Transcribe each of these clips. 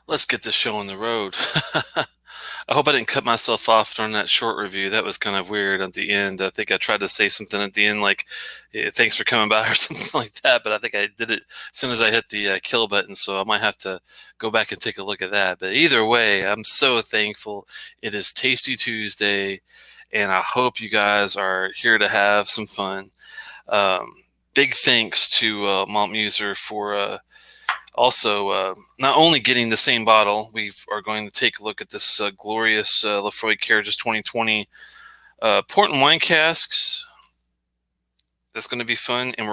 Let's get this show on the road. I hope I didn't cut myself off during that short review. That was kind of weird at the end. I think I tried to say something at the end like, thanks for coming by or something like that, but I think I did it as soon as I hit the kill button, so I might have to go back and take a look at that. But either way, I'm so thankful. It is Tasty Tuesday, and I hope you guys are here to have some fun. Um, Big thanks to Malt Muser for also, not only getting the same bottle, we are going to take a look at this glorious Laphroaig Cairdeas 2020 Port Wine Casks. That's going to be fun. And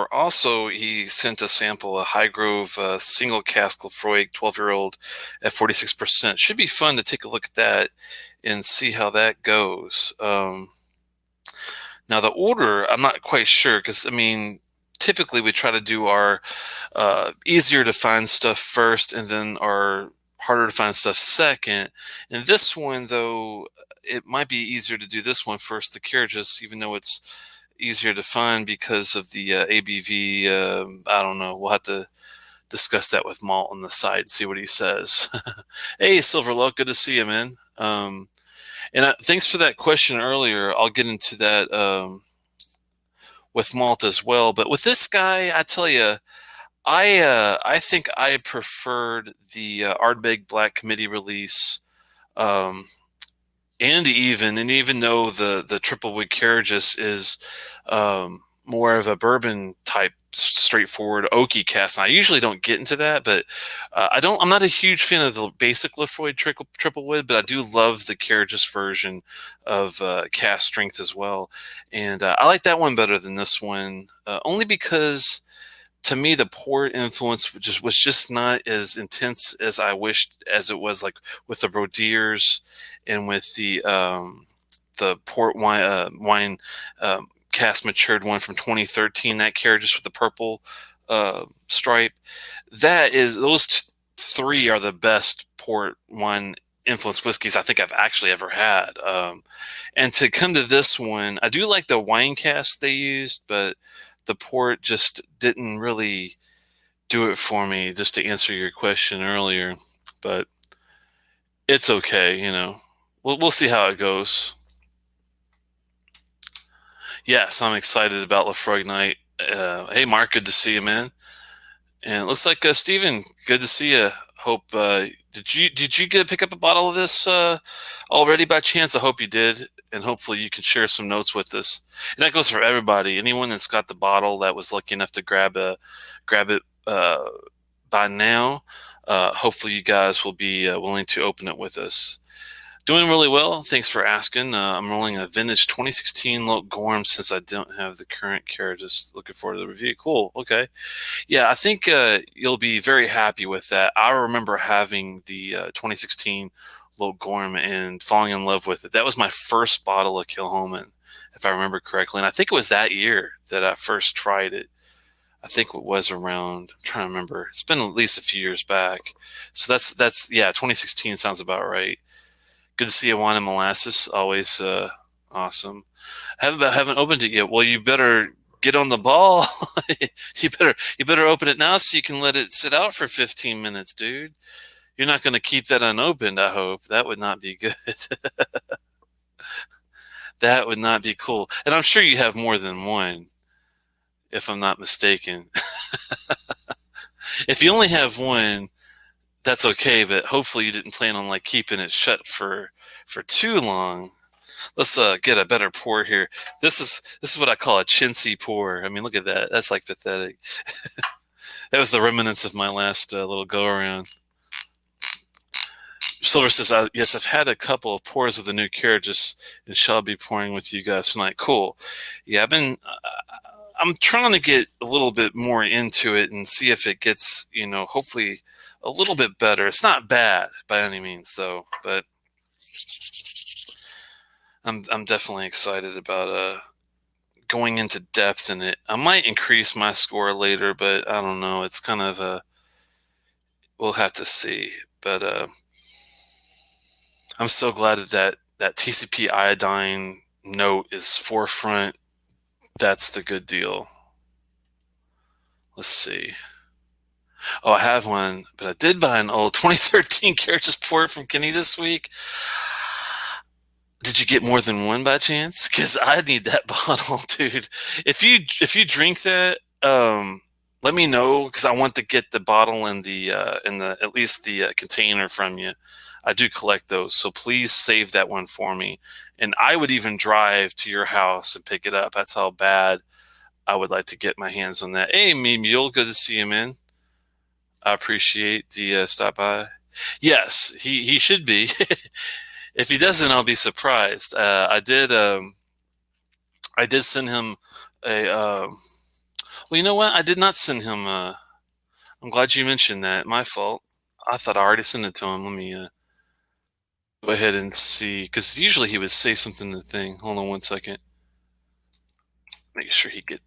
he sent a sample, a Highgrove Single Cask Laphroaig 12-year-old at 46%. Should be fun to take a look at that and see how that goes. Now, the order, I'm not quite sure because, I mean, typically we try to do our easier to find stuff first and then our harder to find stuff second. And this one, though, it might be easier to do this one first, the Cairdeas, even though it's easier to find because of the ABV. I don't know. We'll have to discuss that with Malt on the side, see what he says. Hey, Silverlock, good to see you, man. And thanks for that question earlier. I'll get into that with Malt as well. But with this guy, I tell you, I think I preferred the Ardbeg Black Committee release, um, and even though the Triple Wig Cairdeas is more of a bourbon type, straightforward oaky cast. And I usually don't get into that, but I'm not a huge fan of the basic Laphroaig triple wood, but I do love the Cairdeas version of cast strength as well, and I like that one better than this one, only because to me the port influence was just not as intense as I wished, as it was like with the Rodiers and with the port wine cast matured one from 2013, that Cairdeas with the purple stripe. Three are the best port wine influenced whiskeys I think I've actually ever had. And to come to this one, I do like the wine cast they used, but the port just didn't really do it for me, just to answer your question earlier. But it's okay, you know. We'll see how it goes. Yes, I'm excited about Laphroaig night. Hey, Mark, good to see you, man. And it looks like Steven, good to see you. Hope did you get to pick up a bottle of this already by chance? I hope you did, and hopefully you can share some notes with us. And that goes for everybody. Anyone that's got the bottle that was lucky enough to grab it by now. Hopefully you guys will be willing to open it with us. Doing really well. Thanks for asking. I'm rolling a vintage 2016 Loch Gorham since I don't have the current carriage. Just looking forward to the review. Cool. Okay. Yeah, I think you'll be very happy with that. I remember having the 2016 Loch Gorham and falling in love with it. That was my first bottle of Kilhoman, if I remember correctly. And I think it was that year that I first tried it. I think it was around, I'm trying to remember. It's been at least a few years back. So yeah, 2016 sounds about right. Good to see you, wine and molasses. Always awesome. Haven't opened it yet. Well, you better get on the ball. You better open it now so you can let it sit out for 15 minutes, dude. You're not going to keep that unopened, I hope. That would not be good. That would not be cool. And I'm sure you have more than one, if I'm not mistaken. If you only have one, that's okay, but hopefully you didn't plan on like keeping it shut for too long. Let's get a better pour here. This is what I call a chintzy pour. I mean, look at that. That's like pathetic. That was the remnants of my last little go around. Silver says, yes, I've had a couple of pours of the new Cairdeas and shall be pouring with you guys tonight. Cool. Yeah, I'm trying to get a little bit more into it and see if it gets, hopefully a little bit better. It's not bad by any means, though, but I'm definitely excited about going into depth in it. I might increase my score later, but I don't know. It's kind of we'll have to see. But I'm so glad that TCP iodine note is forefront. That's the good deal. Let's see. Oh, I have one, but I did buy an old 2013 Cairdeas port from Kenny this week. Did you get more than one by chance? Because I need that bottle, dude. If you drink that, let me know because I want to get the bottle and the at least the container from you. I do collect those, so please save that one for me. And I would even drive to your house and pick it up. That's how bad I would like to get my hands on that. Hey, me Mule, good to see you, man. I appreciate the stop by. Yes, he should be. If he doesn't, I'll be surprised. I did send him a. Well, you know what? I did not send him. I'm glad you mentioned that. My fault. I thought I already sent it to him. Let me go ahead and see, because usually he would say something in the thing. Hold on one second. Make sure he get.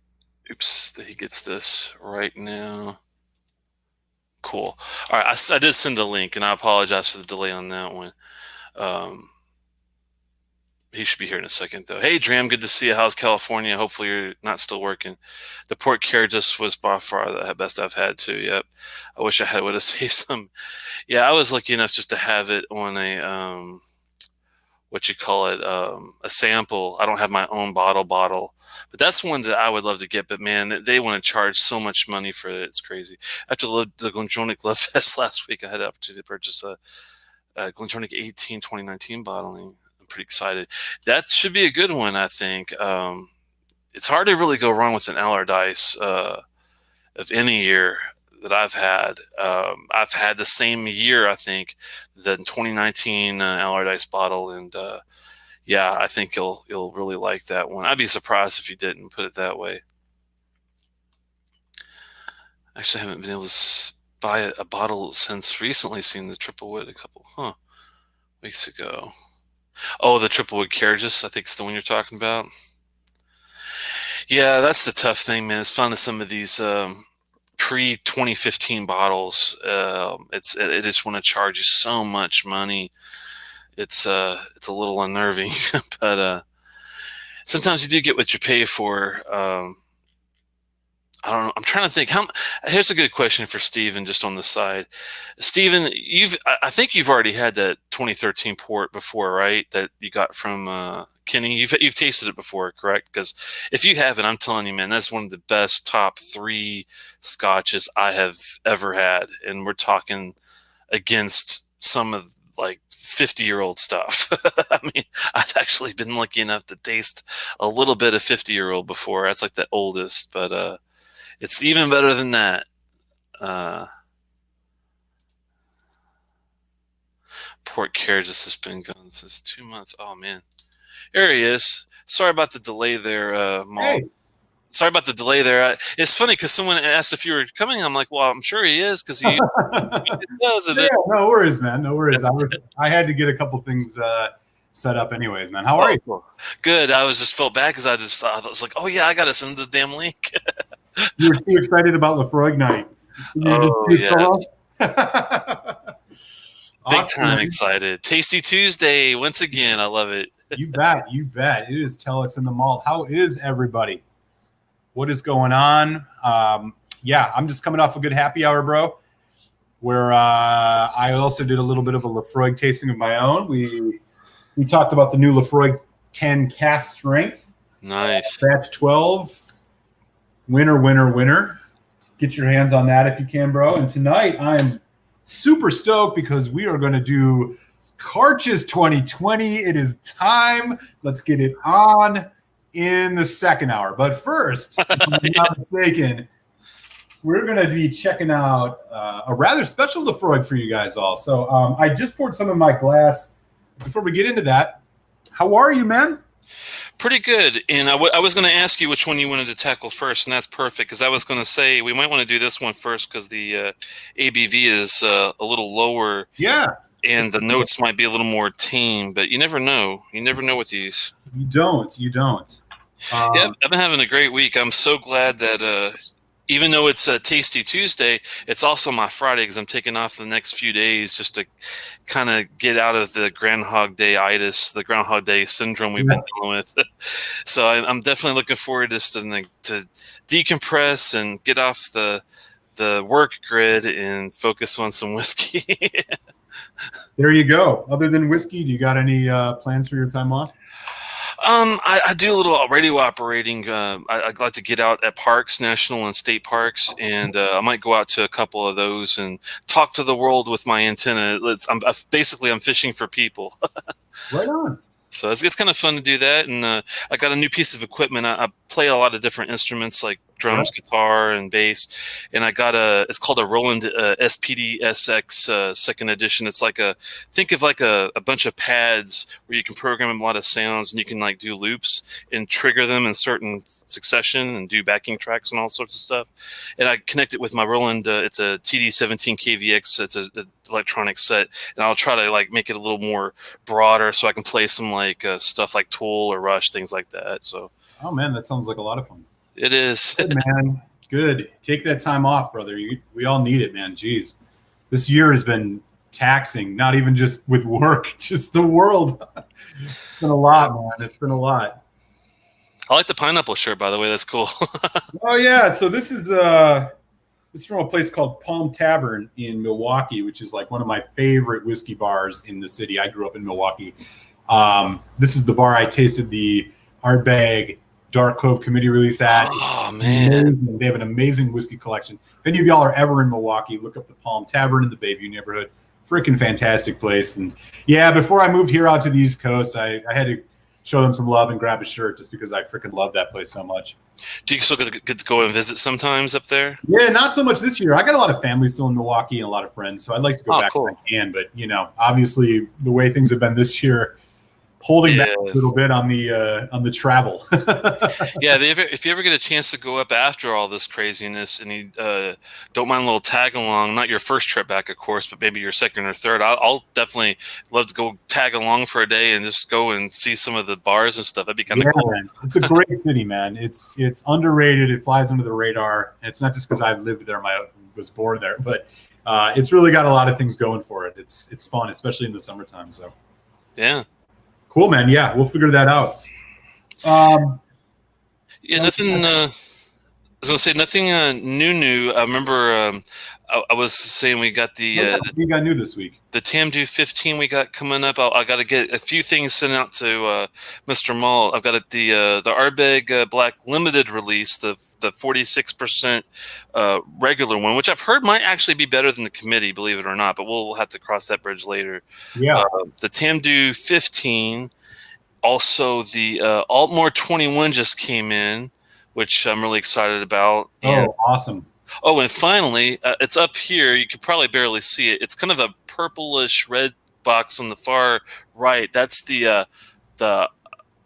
Oops, that he gets this right now. Cool. All right, I did send a link, and I apologize for the delay on that one. He should be here in a second, though. Hey, Dram, good to see you. How's California? Hopefully you're not still working. The Port Cairdeas was by far the best I've had, too. Yep. I wish I would have saved some. Yeah, I was lucky enough just to have it on a, what you call it, a sample. I don't have my own bottle, but that's one that I would love to get. But, man, they want to charge so much money for it. It's crazy. After the Glendronach Love Fest last week, I had the opportunity to purchase a Glendronach 18 2019 bottling. Pretty excited. That should be a good one, I think. It's hard to really go wrong with an Allardyce of any year that I've had. I've had the same year, I think, the 2019 Allardyce bottle, and yeah, I think you'll really like that one. I'd be surprised if you didn't, put it that way. Actually, I haven't been able to buy a bottle since recently seeing the Triple Wood a couple weeks ago. Oh, the Triple Wood Cairdeas, I think it's the one you're talking about. Yeah, that's the tough thing, man. It's finding some of these pre-2015 bottles. They just want to charge you so much money. It's a little unnerving, but sometimes you do get what you pay for. I don't know. I'm trying to think. Here's a good question for Steven, just on the side. Steven, I think you've already had that 2013 port before, right? That you got from Kenny. You've tasted it before, correct? Because if you haven't, I'm telling you, man, that's one of the best top 3 scotches I have ever had, and we're talking against some of like 50-year-old stuff. I mean, I've actually been lucky enough to taste a little bit of 50-year-old before. That's like the oldest, but it's even better than that. Port Cairdeas has been gone since 2 months. Oh, man. There he is. Sorry about the delay there, Malt. Hey. Sorry about the delay there. It's funny because someone asked if you were coming. I'm like, well, I'm sure he is because he does. Yeah, no worries, man. No worries. I had to get a couple things set up anyways, man. How are you? Cool. Good. I just felt bad because I was like, oh, yeah, I got to send the damn link. You were too excited about Laphroaig night. Oh, yes. Big time excited. Tasty Tuesday once again. I love it. You bet. You bet. It is Telex in the Malt. How is everybody? What is going on? Yeah, I'm just coming off a good happy hour, bro, where I also did a little bit of a Laphroaig tasting of my own. We talked about the new Laphroaig 10 cask strength. Nice. Batch 12. Winner. Get your hands on that if you can, bro. And tonight I am super stoked because we are going to do Cairdeas 2020. It is time. Let's get it on in the second hour. But first, if I'm not mistaken, we're going to be checking out a rather special Laphroaig for you guys all. So I just poured some in my glass. Before we get into that, how are you, man? Pretty good. And I was going to ask you which one you wanted to tackle first, and that's perfect because I was going to say we might want to do this one first because the ABV is a little lower. Yeah. And the notes might be a little more tame, but you never know. You never know with these. You don't. Yeah, I've been having a great week. I'm so glad that even though it's a Tasty Tuesday, it's also my Friday because I'm taking off the next few days just to kind of get out of the Groundhog Day-itis, the Groundhog Day syndrome we've been dealing with. So I'm definitely looking forward to decompress and get off the the work grid and focus on some whiskey. There you go. Other than whiskey, do you got any plans for your time off? I do a little radio operating. I like to get out at parks, national and state parks, and I might go out to a couple of those and talk to the world with my antenna. I'm fishing for people. Right on. So it's kind of fun to do that. And I got a new piece of equipment. I play a lot of different instruments like drums, guitar, and bass. And I got it's called a Roland SPD SX second edition. It's like think of like a bunch of pads where you can program a lot of sounds and you can like do loops and trigger them in certain succession and do backing tracks and all sorts of stuff. And I connect it with my Roland. It's a TD17 KVX. It's a electronic set, and I'll try to like make it a little more broader so I can play some like stuff like Tool or Rush, things like that. So oh man, that sounds like a lot of fun. It is. Good, man. Good. Take that time off, brother. We all need it, man. Jeez, this year has been taxing, not even just with work, just the world. It's been a lot, man. It's been a lot. I like the pineapple shirt, by the way. That's cool. Oh yeah, so this is from a place called Palm Tavern in Milwaukee, which is like one of my favorite whiskey bars in the city. I grew up in Milwaukee. This is the bar I tasted the Ardbeg Dark Cove committee release at. Oh man, they have an amazing whiskey collection. If any of y'all are ever in Milwaukee, look up the Palm Tavern in the Bayview neighborhood. Freaking fantastic place. And yeah, before I moved here out to the East Coast, I had to show them some love and grab a shirt just because I freaking love that place so much. Do you still get to go and visit sometimes up there? Yeah, not so much this year. I got a lot of family still in Milwaukee and a lot of friends, so I'd like to go back if I can. But obviously the way things have been this year, holding back a little bit on the travel. Yeah, if you ever get a chance to go up after all this craziness and you don't mind a little tag along, not your first trip back, of course, but maybe your second or third, I'll definitely love to go tag along for a day and just go and see some of the bars and stuff. That'd be kind of cool. Man. It's a great city, man. It's underrated. It flies under the radar. And it's not just because I've lived there, was born there, but it's really got a lot of things going for it. It's fun, especially in the summertime. So yeah. Cool, man. Yeah, we'll figure that out. Yeah, nothing. I was gonna say nothing new. I remember I was saying we got we got new this week. The Tamdu 15 we got coming up. I got to get a few things sent out to Mr. Malt. I've got the Ardbeg Black Limited release, the 46% regular one, which I've heard might actually be better than the committee, believe it or not. But we'll have to cross that bridge later. Yeah. The Tamdu 15, also the Altmore 21 just came in, which I'm really excited about. Oh, awesome. Oh, and finally, it's up here. You could probably barely see it. It's kind of a purplish red box on the far right. That's the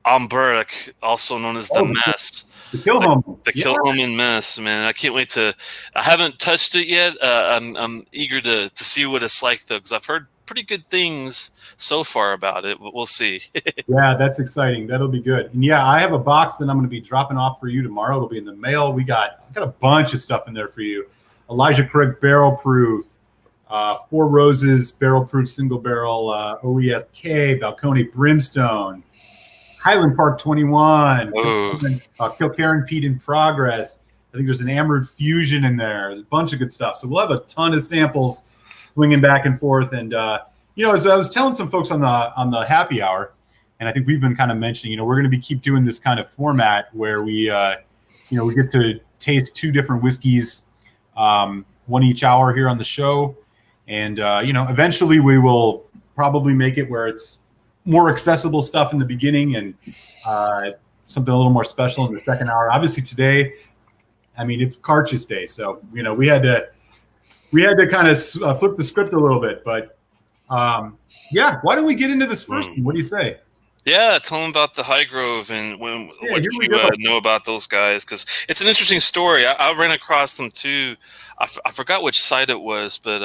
Amberg, also known as the Mess. The Kilhoman. The Kilhoman Mess, man. I can't wait to. I haven't touched it yet. I'm eager to see what it's like though, because I've heard pretty good things so far about it. But we'll see. Yeah, that's exciting. That'll be good. And yeah, I have a box that I'm going to be dropping off for you tomorrow. It'll be in the mail. I got a bunch of stuff in there for you. Elijah Craig Barrel Proof, Four Roses Barrel Proof Single Barrel OESK, Balcony Brimstone, Highland Park 21, Kilkerran Pete in Progress. I think there's an Emerald Fusion in there. There's a bunch of good stuff. So we'll have a ton of samples swinging back and forth. And as I was telling some folks on the happy hour, and I think we've been kind of mentioning, we're going to keep doing this kind of format where we get to taste two different whiskeys, one each hour here on the show. And, eventually we will probably make it where it's more accessible stuff in the beginning and something a little more special in the second hour. Obviously today, it's Carches Day. So, we had to kind of flip the script a little bit. But, why don't we get into this first one? What do you say? Yeah, tell them about the Highgrove and what you know about those guys, because it's an interesting story. I ran across them too. I forgot which site it was, but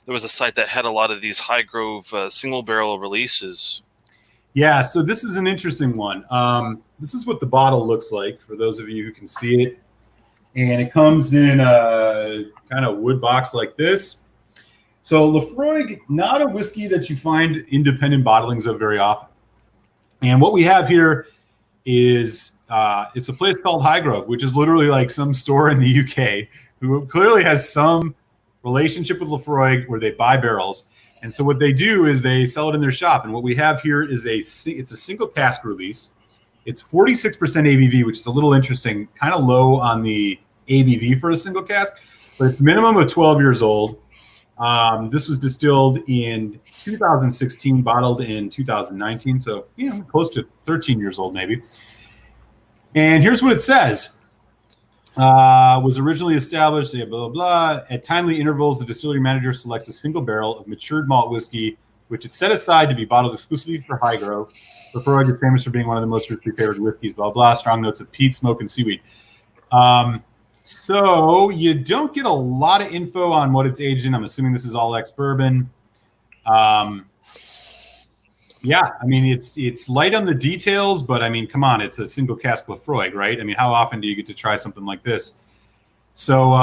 there was a site that had a lot of these Highgrove single barrel releases. Yeah, so this is an interesting one. This is what the bottle looks like for those of you who can see it. And it comes in a kind of wood box like this. So Laphroaig, not a whiskey that you find independent bottlings of very often. And what we have here is it's a place called Highgrove, which is literally like some store in the UK who clearly has some relationship with Laphroaig where they buy barrels. And so what they do is they sell it in their shop. And what we have here is it's a single cask release. It's 46% ABV, which is a little interesting, kind of low on the ABV for a single cask, but it's minimum of 12 years old. This was distilled in 2016, bottled in 2019, so close to 13 years old maybe. And here's what it says. Was originally established, blah, blah, blah. At timely intervals, the distillery manager selects a single barrel of matured malt whiskey, which it's set aside to be bottled exclusively for Highgrove. Laphroaig is famous for being one of the most richly flavored whiskeys, blah, blah, strong notes of peat, smoke, and seaweed. So you don't get a lot of info on what it's aged in. I'm assuming this is all ex-bourbon. Yeah, I mean, it's light on the details, but I mean, come on, it's a single cask Laphroaig, right? I mean, how often do you get to try something like this? So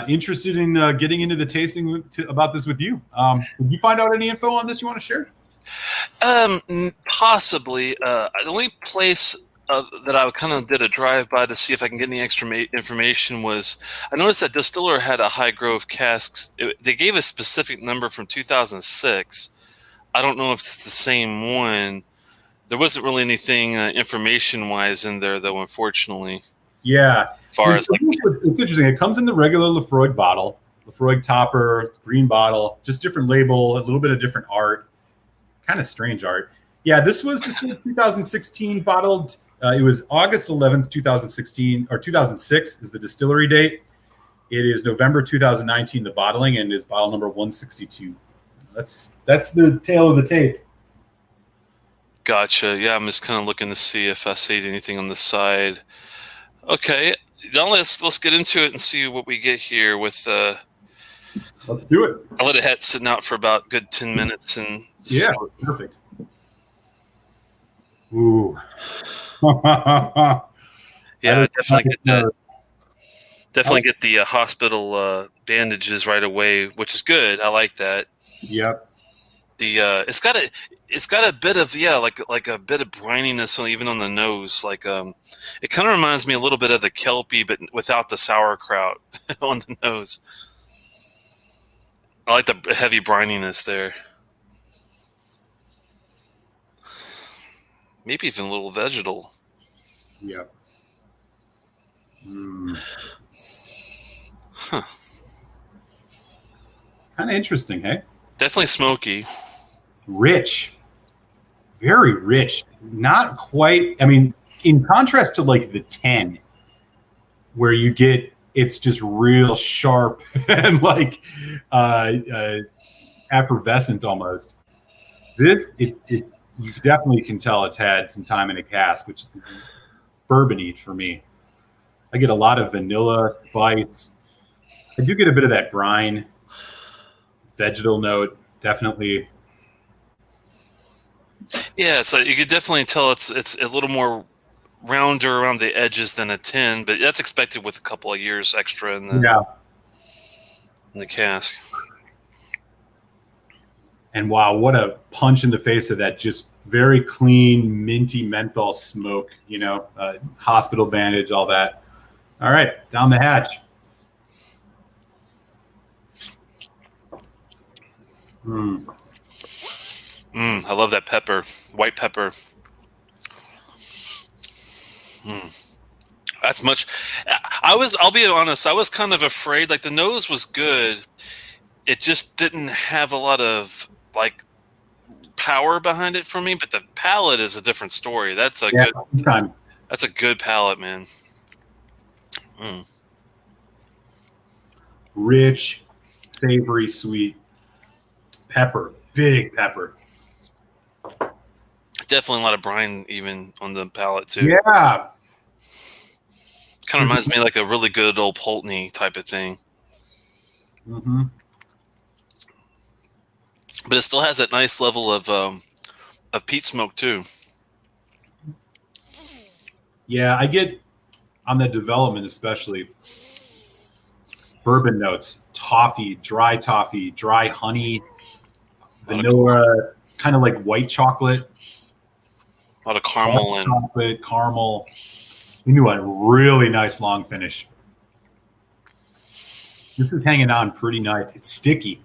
interested in getting into the tasting about this with you. Did you find out any info on this you want to share? Possibly. The only place that I kind of did a drive-by to see if I can get any extra information was, I noticed that distiller had a Highgrove casks. They gave a specific number from 2006. I don't know if it's the same one. There wasn't really anything information-wise in there, though, unfortunately. Yeah. As far as it's interesting. It comes in the regular Laphroaig bottle, Laphroaig topper, green bottle, just different label, a little bit of different art. Kind of strange art. Yeah, this was just in 2016 bottled. It was August 11th, 2016, or 2006 is the distillery date. It is November 2019, the bottling, and is bottle number 162. That's the tail of the tape. Gotcha. Yeah, I'm just kind of looking to see if I see anything on the side. Okay, now let's get into it and see what we get here with. Let's do it. I let it sitting out for about good 10 minutes and. Yeah, perfect. Ooh. Yeah, definitely get the hospital bandages right away, which is good. I like that. Yep. It's got a bit of like a bit of brininess even on the nose. Like it kind of reminds me a little bit of the Kelpie, but without the sauerkraut on the nose. I like the heavy brininess there. Maybe even a little vegetal. Yep. Mm. Huh. Kind of interesting, hey? Definitely smoky. Rich. Very rich. Not quite, I mean, in contrast to like the 10, where you get, it's just real sharp and like effervescent almost. This, you definitely can tell it's had some time in a cask, which is bourbon-y for me. I get a lot of vanilla, spice. I do get a bit of that brine, vegetal note, definitely. Yeah, so you could definitely tell it's a little more rounder around the edges than a 10, but that's expected with a couple of years extra in the cask. And wow, what a punch in the face of that just very clean, minty menthol smoke, hospital bandage, all that. All right, down the hatch. I love that pepper, white pepper. That's much. I'll be honest, I was kind of afraid, like the nose was good. It just didn't have a lot of like power behind it for me, but the palate is a different story. That's a good palate, man. Rich, savory, sweet pepper, big pepper. Definitely a lot of brine even on the palate too. Yeah. Kind of reminds me of like a really good old Pulteney type of thing. Mm-hmm. But it still has that nice level of peat smoke too. Yeah, I get on the development especially bourbon notes, toffee, dry honey, vanilla, kind of like white chocolate. A lot of caramel and chocolate, caramel. You knew a really nice long finish. This is hanging on pretty nice. It's sticky.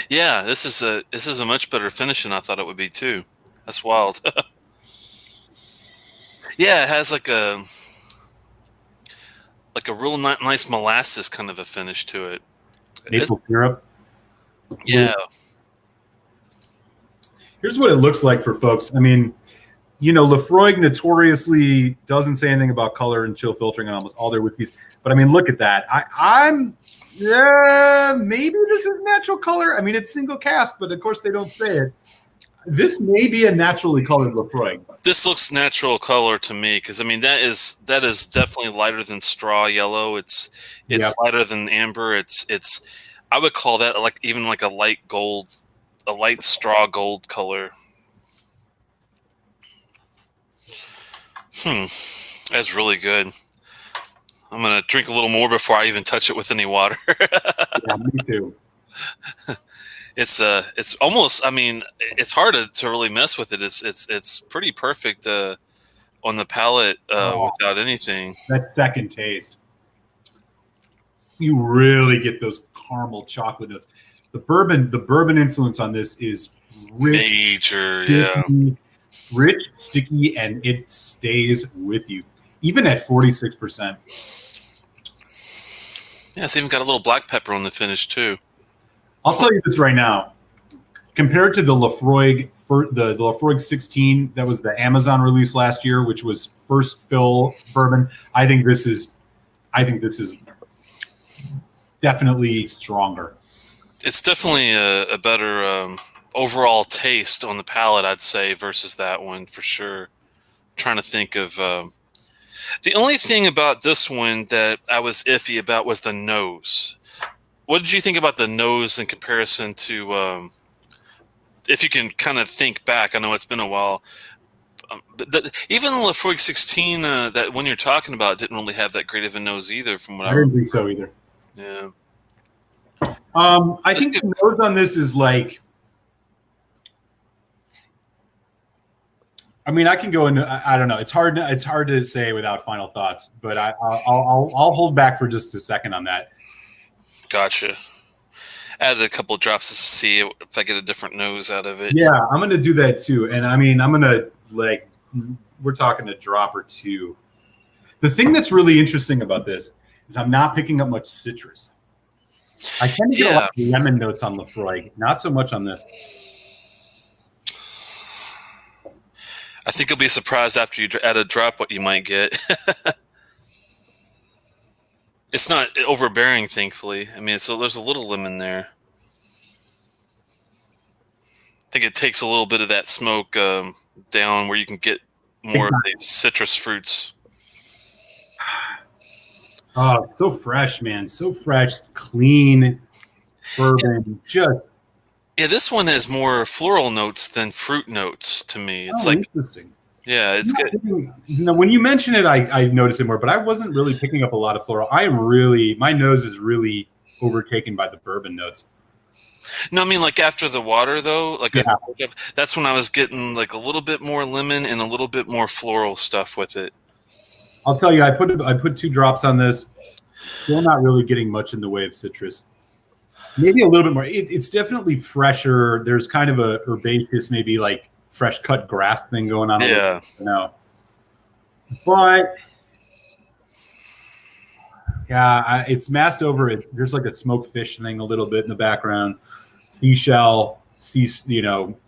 Yeah, this is a much better finish than I thought it would be too. That's wild. Yeah, it has like a real nice molasses kind of a finish to it. Maple syrup. Yeah. Here's what it looks like for folks. I mean, Laphroaig notoriously doesn't say anything about color and chill filtering on almost all their whiskeys. But I mean, look at that. Maybe this is natural color. I mean, it's single cask, but of course they don't say it. This may be a naturally colored Laphroaig. This looks natural color to me because I mean that is definitely lighter than straw yellow. It's lighter than amber. It's I would call that even like a light gold, a light straw gold color. That's really good. I'm gonna drink a little more before I even touch it with any water. Yeah, me too. It's almost. I mean, it's hard to really mess with it. It's pretty perfect on the palate without anything. That second taste, you really get those caramel chocolate notes. The bourbon influence on this is rich, rich, sticky, and it stays with you, even at 46%. Yeah, it's even got a little black pepper on the finish too. I'll tell you this right now. Compared to the Laphroaig, the Laphroaig 16, that was the Amazon release last year, which was first fill bourbon. I think this is definitely stronger. It's definitely a better overall taste on the palate, I'd say, versus that one for sure. I'm trying to think of the only thing about this one that I was iffy about was the nose. What did you think about the nose in comparison to, if you can kind of think back? I know it's been a while. But even the Laphroaig 16 that one you're talking about didn't really have that great of a nose either. From what I didn't think so either. Yeah. I think the nose on this is like, I mean, I can go into, I don't know. It's hard to say without final thoughts, but I'll hold back for just a second on that. Gotcha. Added a couple drops to see if I get a different nose out of it. Yeah, I'm going to do that too. And I mean, I'm going to we're talking a drop or two. The thing that's really interesting about this is I'm not picking up much citrus. I tend to get a lot of lemon notes on Laphroaig, not so much on this. I think you'll be surprised after you add a drop what you might get. It's not overbearing, thankfully. I mean, so there's a little lemon there. I think it takes a little bit of that smoke down where you can get more of these citrus fruits. Oh, so fresh, man. So fresh, clean bourbon. Just this one has more floral notes than fruit notes to me. It's interesting. Yeah, it's good. When you mention it, I noticed it more, but I wasn't really picking up a lot of floral. My nose is really overtaken by the bourbon notes. No, I mean like after the water though, that's when I was getting like a little bit more lemon and a little bit more floral stuff with it. I'll tell you, I put 2 drops on this. Still not really getting much in the way of citrus. Maybe a little bit more. It's definitely fresher. There's kind of a herbaceous, maybe like fresh cut grass thing going on. Yeah. No. But yeah, it's masked over. There's like a smoked fish thing a little bit in the background. Seashell,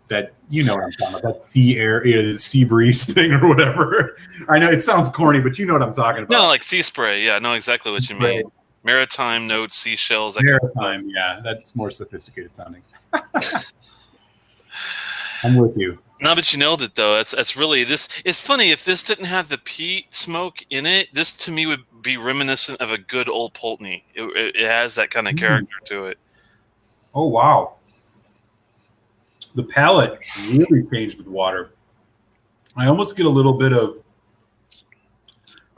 that what I'm talking about. That sea air, the sea breeze thing or whatever. I know it sounds corny, but you know what I'm talking about. No, like sea spray. Yeah, I know exactly what you mean. Maritime notes, seashells. Maritime, yeah, that's more sophisticated sounding. I'm with you. No, but you nailed it though. That's really this. It's funny if this didn't have the peat smoke in it. This to me would be reminiscent of a good old Pulteney. It has that kind of character to it. Oh wow. The palate really changed with water. I almost get a little bit of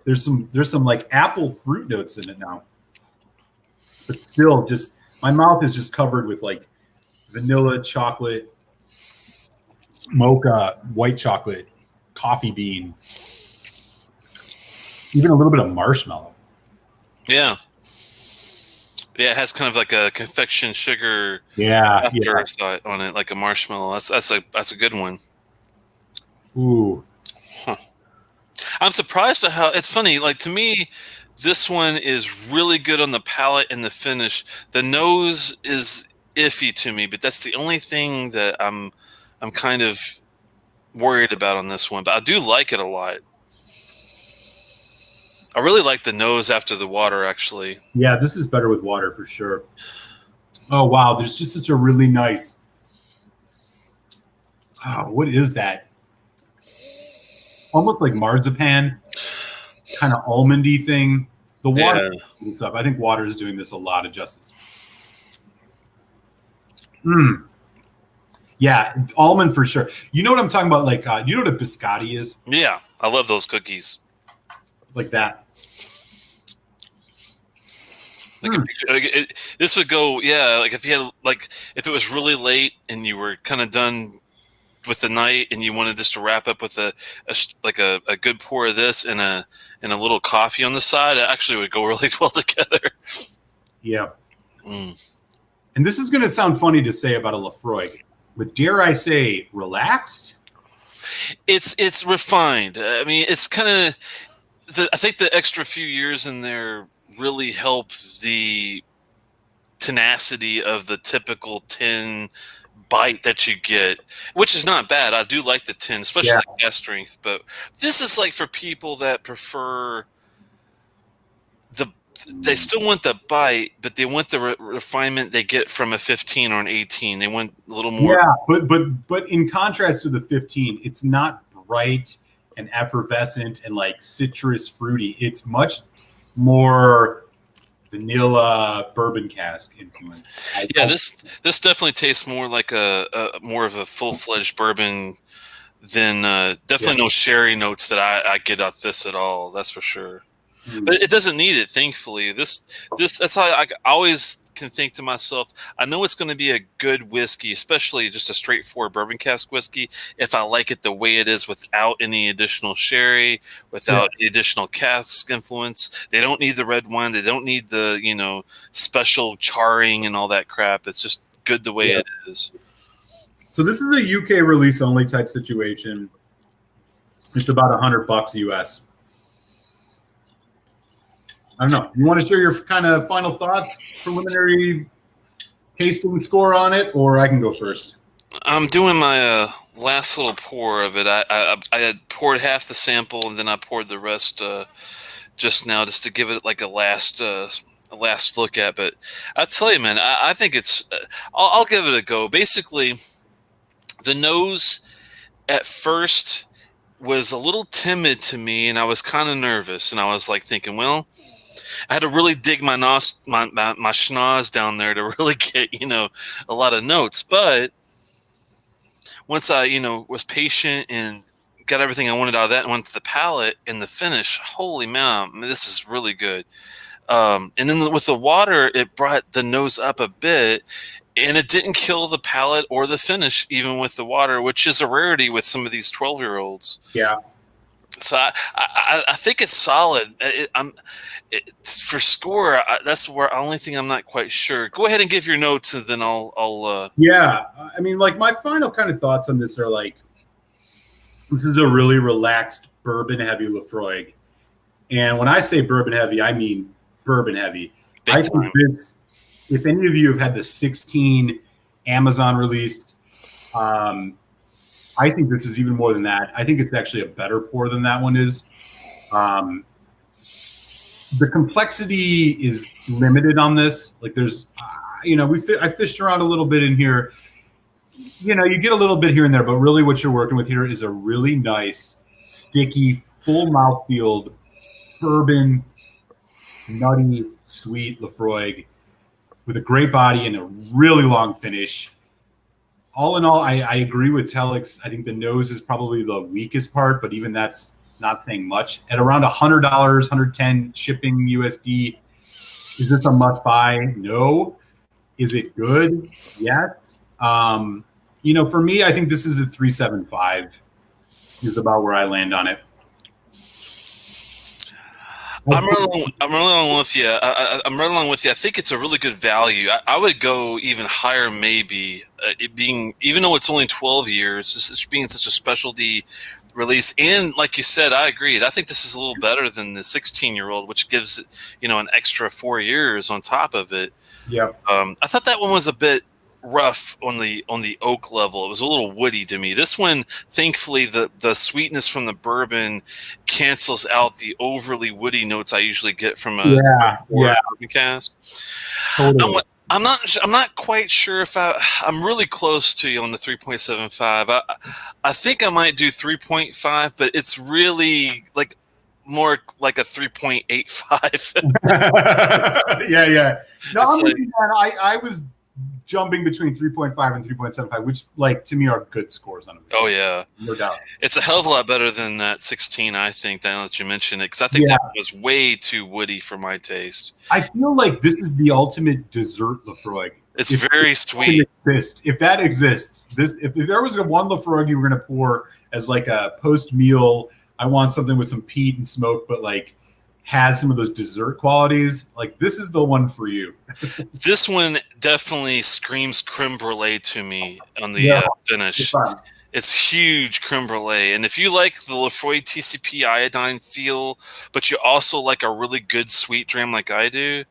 there's some like apple fruit notes in it now. But still just my mouth is just covered with like vanilla, chocolate, mocha, white chocolate, coffee bean, even a little bit of marshmallow. Yeah. Yeah, it has kind of like a confection sugar Yeah, yeah. afterthought on it, like a marshmallow. That's a good one. Ooh. Huh. I'm surprised at how it's funny. Like to me, this one is really good on the palate and the finish. The nose is iffy to me, but that's the only thing that I'm kind of worried about on this one. But I do like it a lot. I really like the nose after the water, actually. Yeah, this is better with water for sure. Oh wow, there's just such a really nice. Oh, what is that? Almost like marzipan, kind of almondy thing. The water and stuff. I think water is doing this a lot of justice. Yeah, almond for sure. You know what I'm talking about? Like, you know what a biscotti is? Yeah, I love those cookies. Like that. This would go, yeah. Like if you had, like, if it was really late and you were kind of done with the night and you wanted this to wrap up with a good pour of this and a little coffee on the side, it actually would go really well together. Yeah. And this is going to sound funny to say about a Laphroaig, but dare I say, relaxed? It's refined. I mean, it's kind of. I think the extra few years in there really help the tenacity of the typical tin bite that you get, which is not bad. I do like the tin, especially the gas strength. But this is like for people that prefer they still want the bite, but they want the refinement they get from a 15 or an 18. They want a little more. Yeah, but in contrast to the 15, it's not bright and effervescent and like citrus fruity. It's much more vanilla bourbon cask influence. Yeah, this definitely tastes more like a more of a full-fledged bourbon than definitely no sherry notes that I get out this at all. That's for sure. But it doesn't need it, thankfully. That's how I always can think to myself, I know it's going to be a good whiskey, especially just a straightforward bourbon cask whiskey, if I like it the way it is without any additional sherry, without any additional cask influence. They don't need the red wine. They don't need the, special charring and all that crap. It's just good the way it is. So this is a UK release only type situation. It's about $100 US. I don't know. You want to share your kind of final thoughts, preliminary tasting score on it, or I can go first? I'm doing my last little pour of it. I had poured half the sample, and then I poured the rest just now, just to give it like a last look at. But I tell you, man, I think it's. I'll give it a go. Basically, the nose at first was a little timid to me, and I was kind of nervous, and I was like thinking, well, I had to really dig my schnoz down there to really get, a lot of notes. But once I, was patient and got everything I wanted out of that and went to the palate and the finish, holy man, this is really good. And then with the water, it brought the nose up a bit, and it didn't kill the palate or the finish, even with the water, which is a rarity with some of these 12-year-olds. Yeah. So I think it's solid. For score, that's where only thing I'm not quite sure. Go ahead and give your notes, and then I'll. Yeah, I mean, like my final kind of thoughts on this are like, this is a really relaxed bourbon heavy Laphroaig, and when I say bourbon heavy, I mean bourbon heavy. I think this, if any of you have had the 16 Amazon released, I think this is even more than that. I think it's actually a better pour than that one is. The complexity is limited on this. Like there's, I fished around a little bit in here. You get a little bit here and there, but really what you're working with here is a really nice, sticky, full mouthfeel, bourbon, nutty, sweet Laphroaig with a great body and a really long finish. All in all, I agree with Telex. I think the nose is probably the weakest part, but even that's not saying much. At around $100, $110 shipping USD, is this a must buy? No. Is it good? Yes. For me, I think this is a 3.75 is about where I land on it. I'm really along with you. I'm right along with you. I think it's a really good value. I would go even higher, maybe. It being, even though it's only 12 years, just being such a specialty release, and like you said, I agree. I think this is a little better than the 16-year-old, which gives it, an extra 4 years on top of it. Yep. I thought that one was a bit rough on the oak level. It was a little woody to me. This one, thankfully, the sweetness from the bourbon cancels out the overly woody notes I usually get from a bourbon cask. Totally. I'm not quite sure if I'm really close to you on the 3.75. I think I might do 3.5, but it's really like more like a 3.85. Yeah. No, It's like, I was jumping between 3.5 and 3.75, which, like, to me are good scores on it. oh yeah, No doubt. it's a hell of a lot better than that 16. I think, now that you mention it, because I think that was way too woody for my taste. I feel like this is the ultimate dessert Laphroaig. It's very sweet. If that exists, if there was one Laphroaig you were going to pour as like a post meal, I want something with some peat and smoke, but like has some of those dessert qualities, like this is the one for you. This one definitely screams creme brulee to me on the finish. It's huge creme brulee. And if you like the Laphroaig TCP iodine feel, but you also like a really good sweet dram like I do,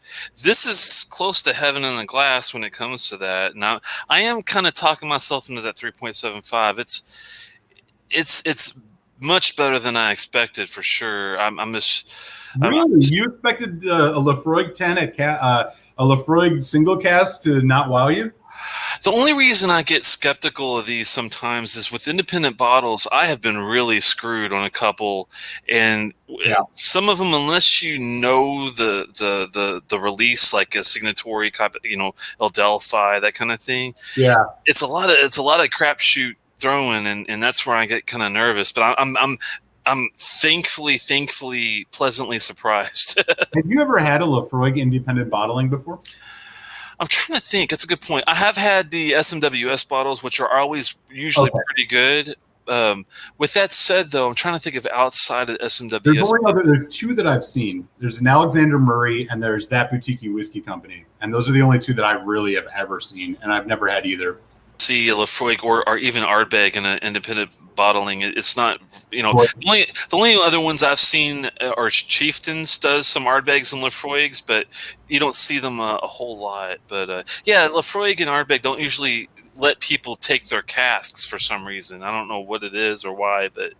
this is close to heaven in a glass when it comes to that. Now, I am kind of talking myself into that 3.75. It's much better than I expected, for sure. Really? You expected a Laphroaig 10, a Laphroaig single cask to not wow you? The only reason I get skeptical of these sometimes is with independent bottles, I have been really screwed on a couple, and some of them, unless you know the release, like a signatory copy, El Delphi, that kind of thing. Yeah, it's a lot of crapshoot throwing, and that's where I get kind of nervous. But I'm thankfully pleasantly surprised. Have you ever had a Laphroaig independent bottling before? I'm trying to think. That's a good point. I have had the SMWS bottles, which are always usually pretty good. With that said, though, I'm trying to think of outside of SMWS. There's two that I've seen. There's an Alexander Murray, and there's that boutique whiskey company, and those are the only two that I really have ever seen, and I've never had either. See a Laphroaig or even Ardbeg in an independent bottling. It's not, the only other ones I've seen are Chieftains does some Ardbegs and Laphroaigs, but you don't see them a whole lot. But Laphroaig and Ardbeg don't usually let people take their casks for some reason. I don't know what it is or why, but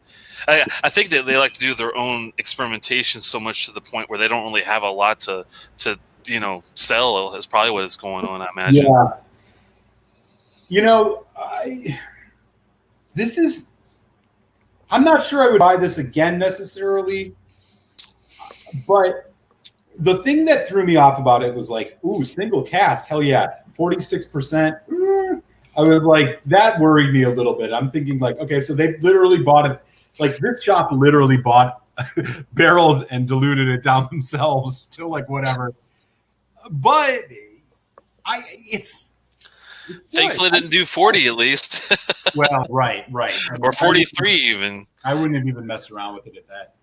I think that they like to do their own experimentation so much to the point where they don't really have a lot to sell. Is probably what is going on, I imagine. Yeah. I'm not sure I would buy this again necessarily, but the thing that threw me off about it was like, ooh, single cask, hell yeah, 46%. I was like, that worried me a little bit. I'm thinking like, okay, so they literally bought it. Like this shop literally bought barrels and diluted it down themselves to like whatever. But thankfully, it didn't do 40 at least. Well, right. Or 43 even. I wouldn't have even messed around with it at that.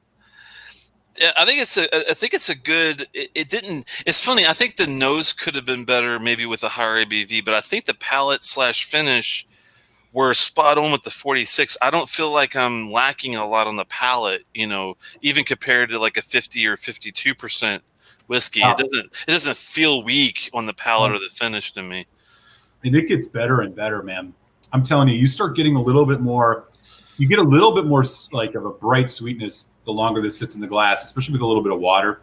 Yeah, I think it's a good. It didn't. It's funny. I think the nose could have been better, maybe with a higher ABV. But I think the palate / finish were spot on with the 46. I don't feel like I'm lacking a lot on the palate. Even compared to like a 50 or 52% whiskey, it doesn't feel weak on the palate or the finish to me. And it gets better and better, man. I'm telling you, you start getting a little bit more. You get a little bit more like of a bright sweetness the longer this sits in the glass, especially with a little bit of water.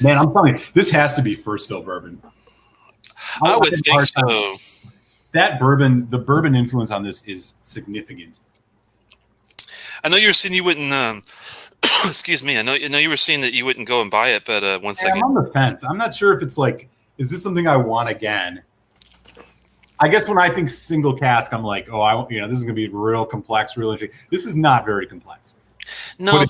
Man, I'm telling you, this has to be first fill bourbon. I would think so. That bourbon, the bourbon influence on this is significant. I know you were saying you wouldn't. Excuse me. I know you were saying that you wouldn't go and buy it, but one second. I'm on the fence. I'm not sure if it's like, is this something I want again? I guess when I think single cask, I'm like, this is going to be real complex, real interesting. This is not very complex. No, but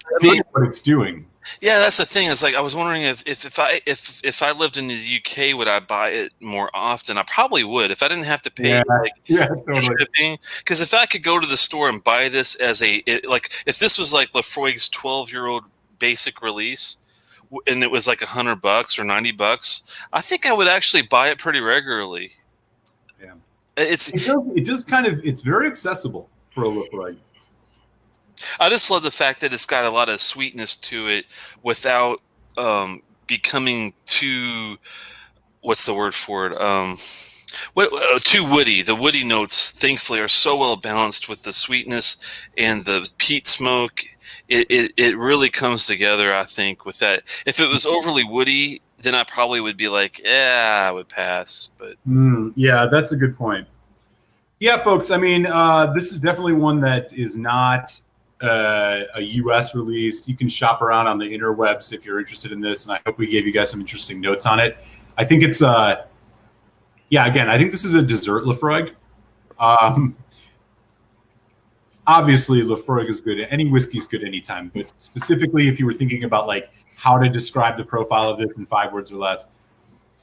what it's doing. Yeah, that's the thing. It's like I was wondering if I lived in the UK, would I buy it more often? I probably would if I didn't have to pay totally. shipping. Because if I could go to the store and buy this as if this was like Laphroaig's 12-year-old basic release, and it was like $100 or $90, I think I would actually buy it pretty regularly. Yeah, It's it's very accessible for a Laphroaig. I just love the fact that it's got a lot of sweetness to it without becoming too, what's the word for it? Too woody. The woody notes, thankfully, are so well balanced with the sweetness and the peat smoke. It really comes together, I think, with that. If it was overly woody, then I probably would be like, yeah, I would pass. But yeah, that's a good point. Yeah, folks. I mean, this is definitely one that is not a U.S. release. You can shop around on the interwebs if you're interested in this, and I hope we gave you guys some interesting notes on it. I think it's yeah, again, I think this is a dessert Laphroaig. Obviously, Laphroaig is good. Any whiskey is good anytime, but specifically, if you were thinking about like how to describe the profile of this in 5 words or less,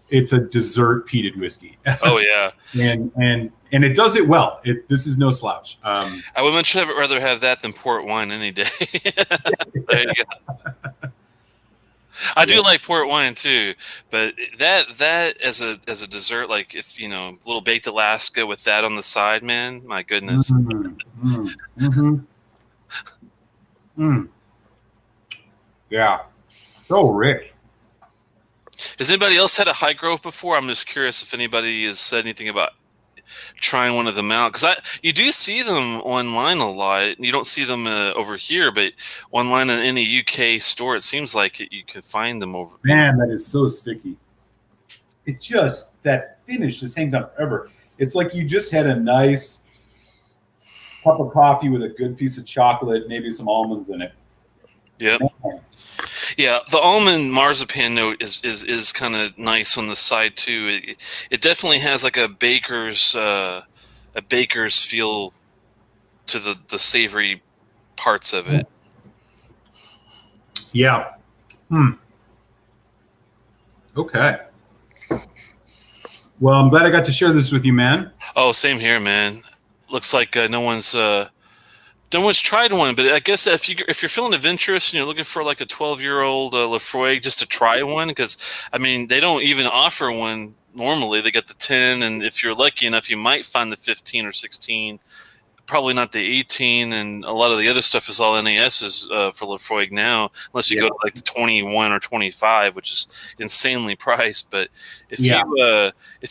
it's a dessert peated whiskey. Oh yeah, and it does it well. This is no slouch. I would much rather have that than port wine any day. There you go. I do like port wine too, but that as a dessert, like if you know, little baked Alaska with that on the side, man, my goodness. Yeah, so rich. Has anybody else had a Highgrove before? I'm just curious if anybody has said anything about trying one of them out, because you do see them online a lot. You don't see them over here, but online in any UK store, it seems like you could find them over. Man, that is so sticky. It just, that finish just hangs on forever. It's like you just had a nice cup of coffee with a good piece of chocolate, maybe some almonds in it. Yeah. Yeah, the almond marzipan note is kind of nice on the side too. It definitely has like a baker's feel to the savory parts of it. Yeah. Okay. Well, I'm glad I got to share this with you, man. Oh, same here, man. Looks like no one's tried one, but I guess if you're feeling adventurous and you're looking for like a 12-year-old Laphroaig just to try one, because I mean they don't even offer one normally. They got the 10, and if you're lucky enough, you might find the 15 or 16. Probably not the 18, and a lot of the other stuff is all NASs for Laphroaig now, unless you go to like the 21 or 25, which is insanely priced. But if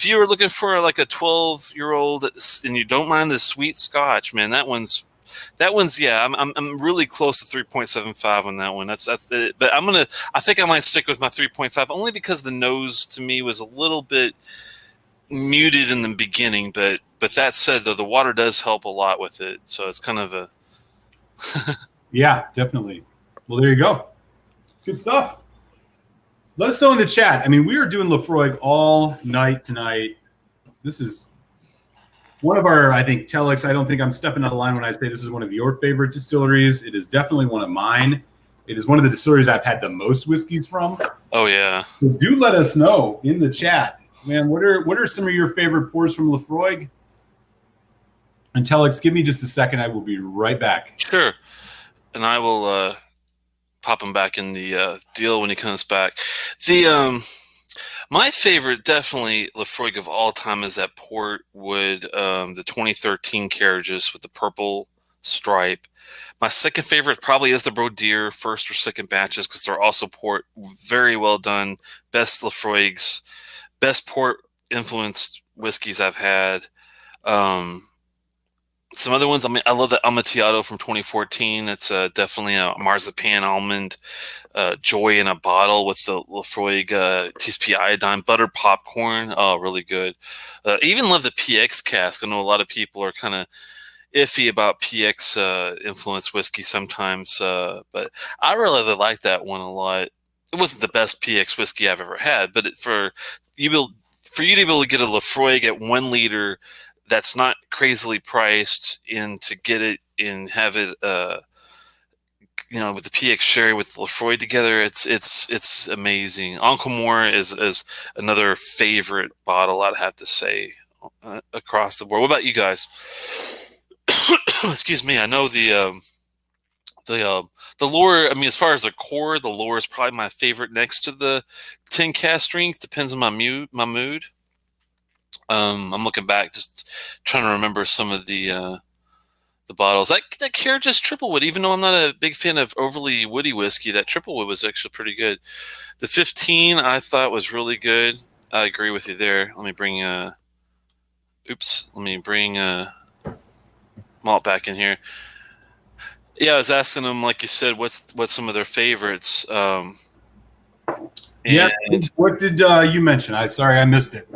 you were looking for like a 12-year-old and you don't mind the sweet Scotch, man, that one's yeah. I'm really close to 3.75 on that one. That's it. But I think I might stick with my 3.5 only because the nose to me was a little bit muted in the beginning, but that said, though, the water does help a lot with it, so it's kind of a yeah, definitely. Well, there you go. Good stuff. Let us know in the chat. I mean, we are doing Laphroaig all night tonight. This is one of our, I think, Telex. I don't think I'm stepping out of line when I say this is one of your favorite distilleries. It is definitely one of mine. It is one of the distilleries I've had the most whiskeys from. Oh yeah. So do let us know in the chat, man. What are some of your favorite pours from Laphroaig? And Telex, give me just a second. I will be right back. Sure. And I will pop him back in the deal when he comes back. My favorite, definitely, Laphroaig of all time is that Portwood, the 2013 Cairdeas with the purple stripe. My second favorite probably is the Brodeer first or second batches because they're also port, very well done. Best Laphroaigs, best port influenced whiskeys I've had. Some other ones, I mean, I love the Amontillado from 2014. It's definitely a marzipan almond joy in a bottle with the Laphroaig TSP iodine butter popcorn. Oh, really good. Even love the PX cask. I know a lot of people are kind of iffy about PX influenced whiskey sometimes, but I really like that one a lot. It wasn't the best PX whiskey I've ever had, but for you to be able to get a Laphroaig at 1 liter that's not crazily priced, and to get it and have it, you know, with the PX sherry with Laphroaig together, it's amazing. Uncle Moore is another favorite bottle, I'd have to say, across the board. What about you guys? Excuse me. I know The lower, I mean, as far as the core, the lower is probably my favorite next to the 10 cask strength. Depends on my mood. I'm looking back, just trying to remember some of the bottles. That Cairdeas triple wood, even though I'm not a big fan of overly woody whiskey, that triple wood was actually pretty good. The 15 I thought was really good. I agree with you there. Let me bring Malt back in here. Yeah, I was asking them, like you said, what's some of their favorites. Yeah. What did you mention? Sorry, I missed it.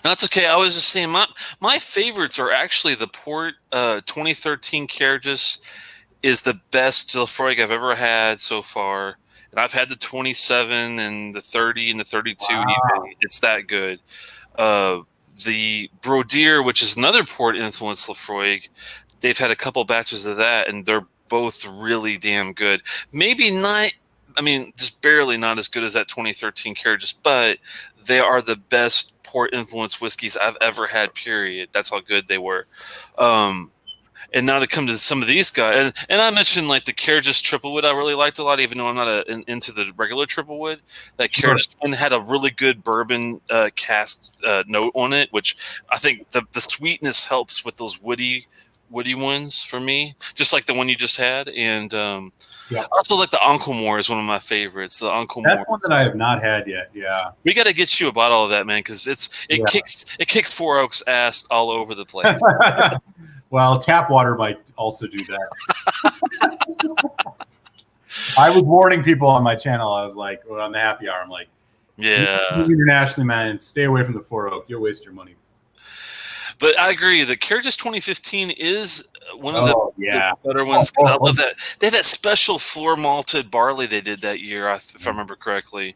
No, that's okay. I was just saying my favorites are actually the Port 2013 Cairdeas is the best Laphroaig I've ever had so far. And I've had the 27 and the 30 and the 32 even. It's that good. The Brodeer, which is another port influence Laphroaig, they've had a couple batches of that, and they're both really damn good. Maybe not, I mean, just barely not as good as that 2013 Cairdeas, but they are the best port influence whiskeys I've ever had, period. That's how good they were. And now to come to some of these guys, and I mentioned like the Cairdeas triple wood I really liked a lot, even though I'm not into the regular triple wood. That Cairdeas one had a really good bourbon cask note on it, which I think the sweetness helps with those woody ones for me, just like the one you just had. And I also like the Uncle Moore is one of my favorites. The Uncle Moore. That's one that I have not had yet. Yeah, we got to get you a bottle of that, man, because it kicks Four Oaks ass all over the place. Well, tap water might also do that. I was warning people on my channel. I was like, on the happy hour, I'm like, yeah, internationally, man, stay away from the Four Oak. You'll waste your money. But I agree. The Cairdeas 2015 is one of the better ones. I love that. They had that special floor malted barley they did that year, if I remember correctly.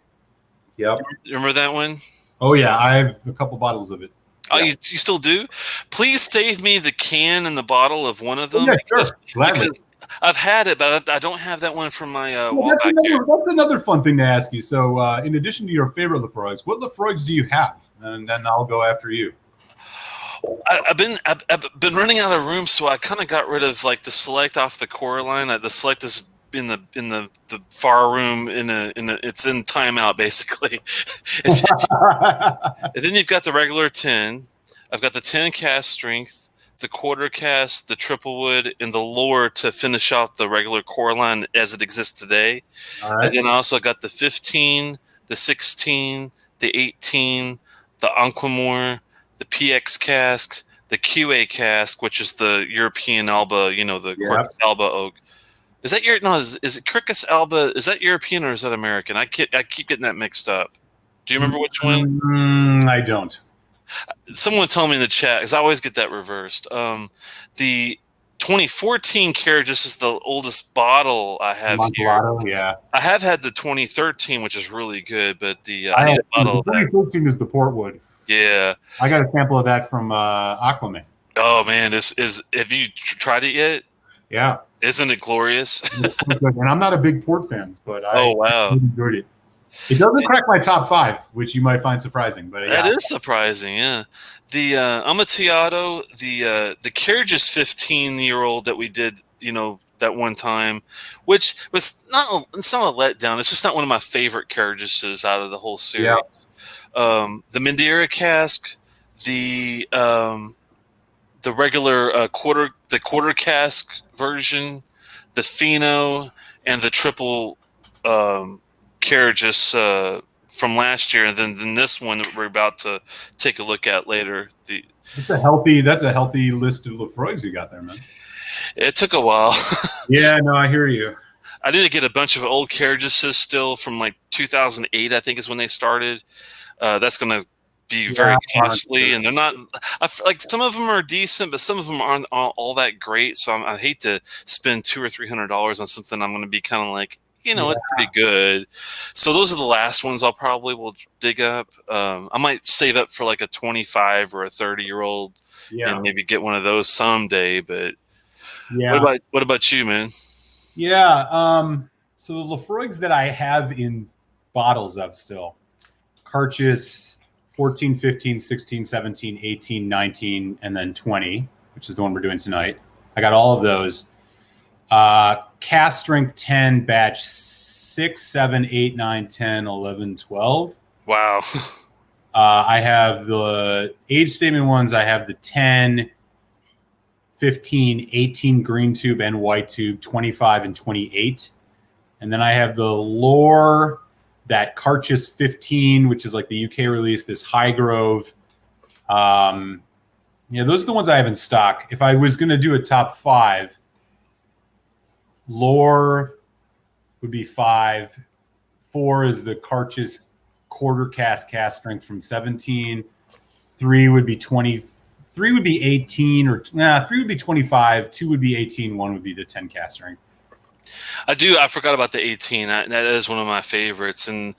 Yep. You remember that one? Oh, yeah. I have a couple bottles of it. Oh, you still do? Please save me the can and the bottle of one of them. Yeah, sure. Because I've had it, but I don't have that one from my wall back here. That's another fun thing to ask you. So in addition to your favorite Laphroaigs, what Laphroaigs do you have? And then I'll go after you. I've been running out of room, so I kind of got rid of like the Select off the core line. The Select is in the far room it's in timeout basically. And then you've got the regular 10. I've got the 10 cask strength, the quarter cask, the triple wood, and the lower to finish off the regular core line as it exists today. All right. And then I also got the 15, the 16, the 18, the Anklamore, the PX cask, the QA cask, which is the European Alba, the Quercus Alba oak. Is that is it Quercus Alba? Is that European or is that American? I keep getting that mixed up. Do you remember which one? I don't. Someone tell me in the chat, because I always get that reversed. The 2014 Cairdeas is the oldest bottle I have here. Yeah. I have had the 2013, which is really good, but the I need a bottle of that. 2014 is the Portwood. Yeah. I got a sample of that from Aquaman. Oh man, have you tried it yet? Yeah. Isn't it glorious? And I'm not a big port fan, but I enjoyed it. It doesn't crack my top 5, which you might find surprising, but that is surprising. Yeah, the Amontillado, the Cairdeas 15-year-old that we did, that one time, which was it's not a letdown. It's just not one of my favorite Cairdeases out of the whole series. Yeah. The Madeira cask, the regular quarter cask version, the Fino, and the triple Cairdeas from last year, and then this one that we're about to take a look at later. That's a healthy list of Laphroaigs you got there, man. It took a while. Yeah, no, I hear you. I need to get a bunch of old Cairdeases still from like 2008, I think is when they started. That's going to be very costly, and they're not. I feel like some of them are decent, but some of them aren't all that great. So I hate to spend $200 or $300 on something I'm going to be kind of like, it's pretty good. So those are the last ones I'll probably will dig up. I might save up for like a 25 or a 30-year-old, and maybe get one of those someday. But what about you, man? Yeah. So the Laphroaigs that I have in bottles of still, Cairdeas 14, 15, 16, 17, 18, 19, and then 20, which is the one we're doing tonight. I got all of those. cask strength 10, batch 6, 7, 8, 9, 10, 11, 12. Wow. I have the age statement ones. I have the 10, 15, 18 green tube and white tube, 25 and 28. And then I have the lore, that Cairdeas 15, which is like the UK release, this Highgrove. Those are the ones I have in stock. If I was going to do a top 5, lore would be 5. 4 is the Cairdeas quarter cask strength from 17. 3 would be 20. 3 would be 18, or 3 would be 25. 2 would be 18. 1 would be the 10 cask strength. I forgot about the 18. That is one of my favorites. And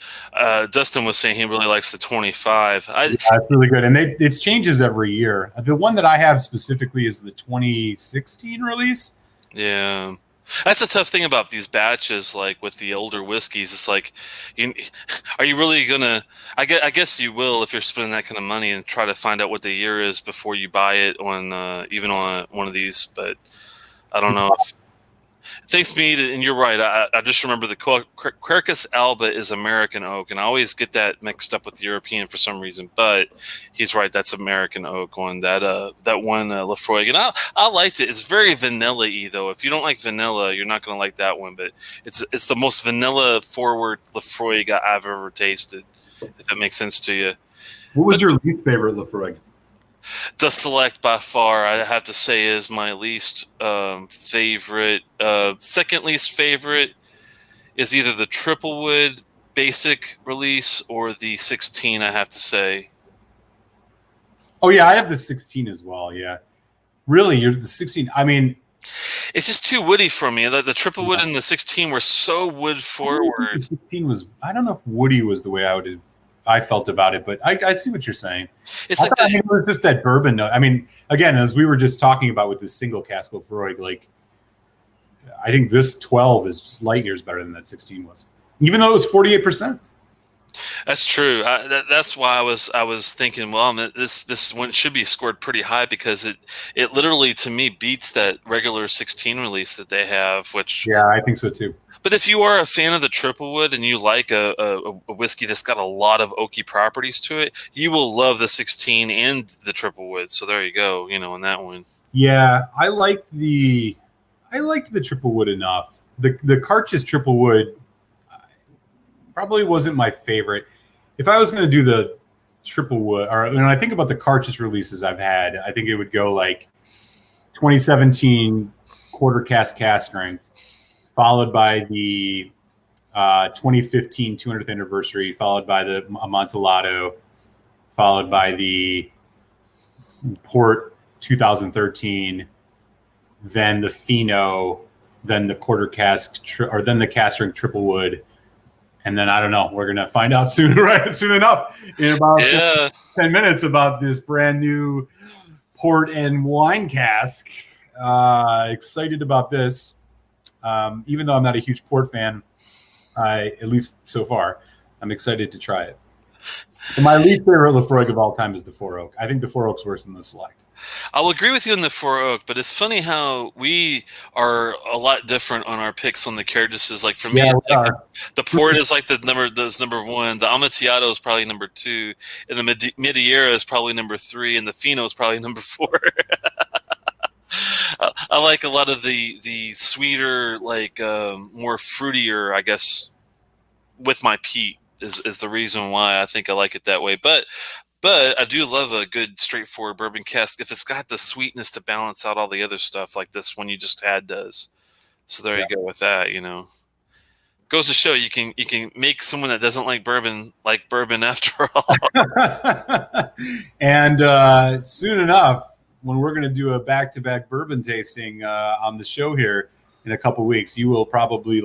Dustin was saying he really likes the 25. It's really good. And it changes every year. The one that I have specifically is the 2016 release. Yeah. That's a tough thing about these batches, like with the older whiskeys. It's like, are you really going to, I guess you will if you're spending that kind of money and try to find out what the year is before you buy it on even on one of these. But I don't know. Thanks, Mead, and you're right. I just remember the Cairdeas Alba is American oak, and I always get that mixed up with European for some reason. But he's right; that's American oak on that one Laphroaig, and I liked it. It's very vanilla-y, though. If you don't like vanilla, you're not going to like that one. But it's the most vanilla forward Laphroaig I've ever tasted. If that makes sense to you. What was your least favorite Laphroaig? The Select, by far, I have to say, is my least favorite. Second least favorite is either the Triple Wood basic release or the 16, I have to say. Oh, yeah, I have the 16 as well, yeah. Really, you're the 16. I mean, it's just too woody for me. The Triple Wood and the 16 were so wood forward. The 16 was, I don't know if woody was the way I felt about it, but I see what you're saying. It's like it was just that bourbon note. I mean, again, as we were just talking about with this single cask Laphroaig, like I think this 12 is just light years better than that 16 was, even though it was 48%. That's true. That's why I was thinking, well, this one should be scored pretty high because it literally to me beats that regular 16 release that they have. Which yeah, I think so too. But if you are a fan of the Triple Wood and you like a whiskey that's got a lot of oaky properties to it, you will love the 16 and the Triple Wood. So there you go, on that one. Yeah, I liked the Triple Wood enough. The Cairdeas Triple Wood probably wasn't my favorite. If I was going to do the Triple Wood, or when I think about the Cairdeas releases I've had, I think it would go like 2017 quarter cask strength, followed by the 2015 200th anniversary, followed by the Amontillado, followed by the Port 2013, then the Fino, then the quarter cask, then the cask strength Triple Wood. And then, I don't know, we're going to find out soon enough in about 10 minutes about this brand new Port and Wine Cask. Excited about this. Even though I'm not a huge port fan, at least so far, I'm excited to try it. And my least favorite Laphroaig of all time is the 4 Oak. I think the 4 Oak's worse than the Select. I'll agree with you on the 4 Oak, but it's funny how we are a lot different on our picks on the Cairdeas. Like for me, it's like the Port is like number 1, the Amontillado is probably number 2, and the Madeira is probably number 3, and the Fino is probably number 4. I like a lot of the sweeter, like more fruitier, I guess, with my peat is the reason why I think I like it that way. But I do love a good straightforward bourbon cask if it's got the sweetness to balance out all the other stuff like this one you just had does. So there you go with that, Goes to show you can make someone that doesn't like bourbon after all. And soon enough, when we're going to do a back-to-back bourbon tasting on the show here in a couple weeks, you will probably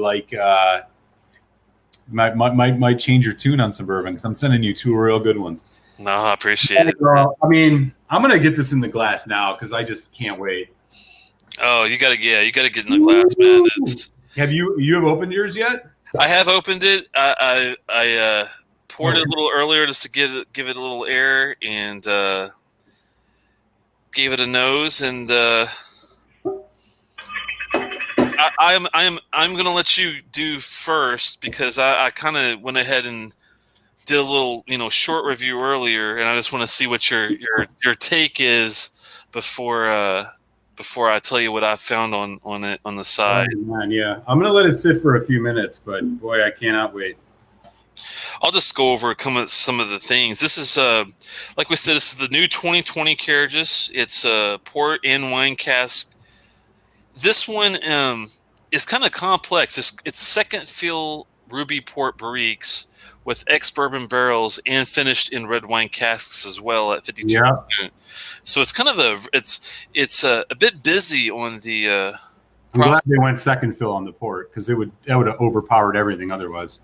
might change your tune on some bourbon because I'm sending you 2 real good ones. No, I appreciate it. I mean, I'm going to get this in the glass now because I just can't wait. Oh, you got to get in the glass, man. Have you opened yours yet? I have opened it. I poured it a little earlier just to give it a little air and gave it a nose, and I I'm gonna let you do first because I kind of went ahead and did a little short review earlier, and I just want to see what your take is before I tell you what I found on it on the side. Oh, man, yeah. I'm gonna let it sit for a few minutes, but boy, I cannot wait. I'll just go over some of the things. This is like we said, this is the new 2020 Cairdeas. It's a Port Wine Cask. This one is kind of complex. It's second fill ruby port barriques with ex-bourbon barrels and finished in red wine casks as well at 52%. Yeah. So it's kind of it's a bit busy on the. I'm glad they went second fill on the port because that would have overpowered everything otherwise.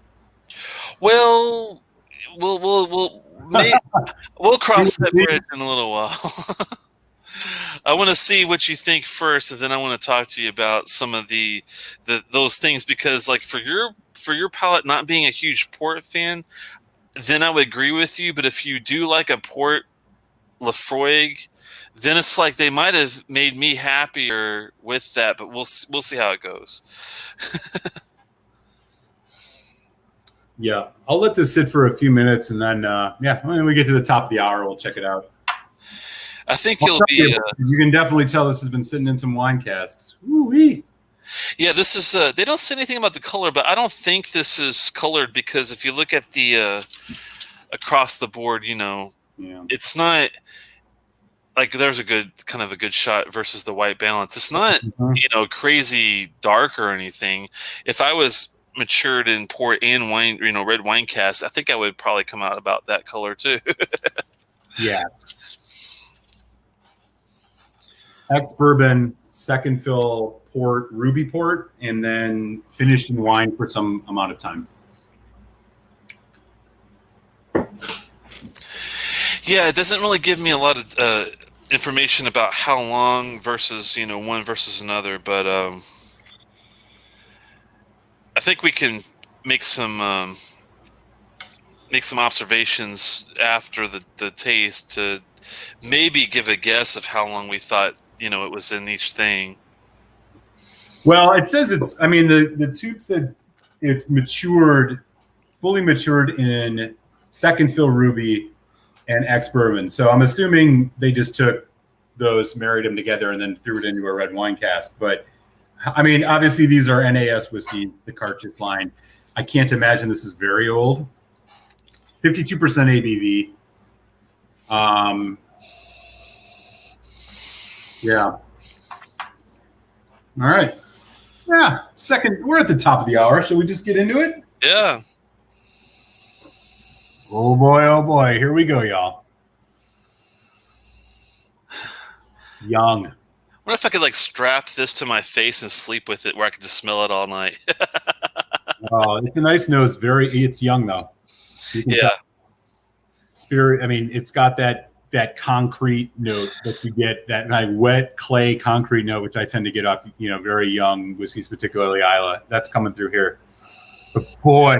Well, we'll cross that bridge in a little while. I want to see what you think first, and then I want to talk to you about some of those things because, like, for your palate not being a huge port fan, then I would agree with you. But if you do like a port Laphroaig, then it's like they might have made me happier with that. But we'll see how it goes. Yeah, I'll let this sit for a few minutes, and then when we get to the top of the hour, we'll check it out. I think you'll be. You can definitely tell this has been sitting in some wine casks. Woo-wee. Yeah, this is. They don't say anything about the color, but I don't think this is colored because if you look at the across the board, it's not like there's a good shot versus the white balance. It's not crazy dark or anything. If I was matured in port and wine, red wine cast, I think I would probably come out about that color too. Yeah. Ex-bourbon, second fill port, ruby port, and then finished in wine for some amount of time. Yeah, it doesn't really give me a lot of information about how long versus one versus another, but I think we can make some observations after the taste to maybe give a guess of how long we thought it was in each thing. Well, it says it's. I mean, the tube said it's fully matured in second fill ruby and ex-bourbon. So I'm assuming they just took those, married them together, and then threw it into a red wine cask. But I mean, obviously these are NAS whiskeys, the Cairdeas line. I can't imagine this is very old. 52% ABV. Yeah. All right. Yeah. Second, we're at the top of the hour. Shall we just get into it? Yeah. Oh boy. Here we go, y'all. Young. What if I could strap this to my face and sleep with it where I could just smell it all night? Oh, it's a nice nose. It's young though. Yeah. Spirit. I mean, it's got that concrete note that you get, that wet clay concrete note, which I tend to get off, very young whiskeys, particularly Islay. That's coming through here. But boy,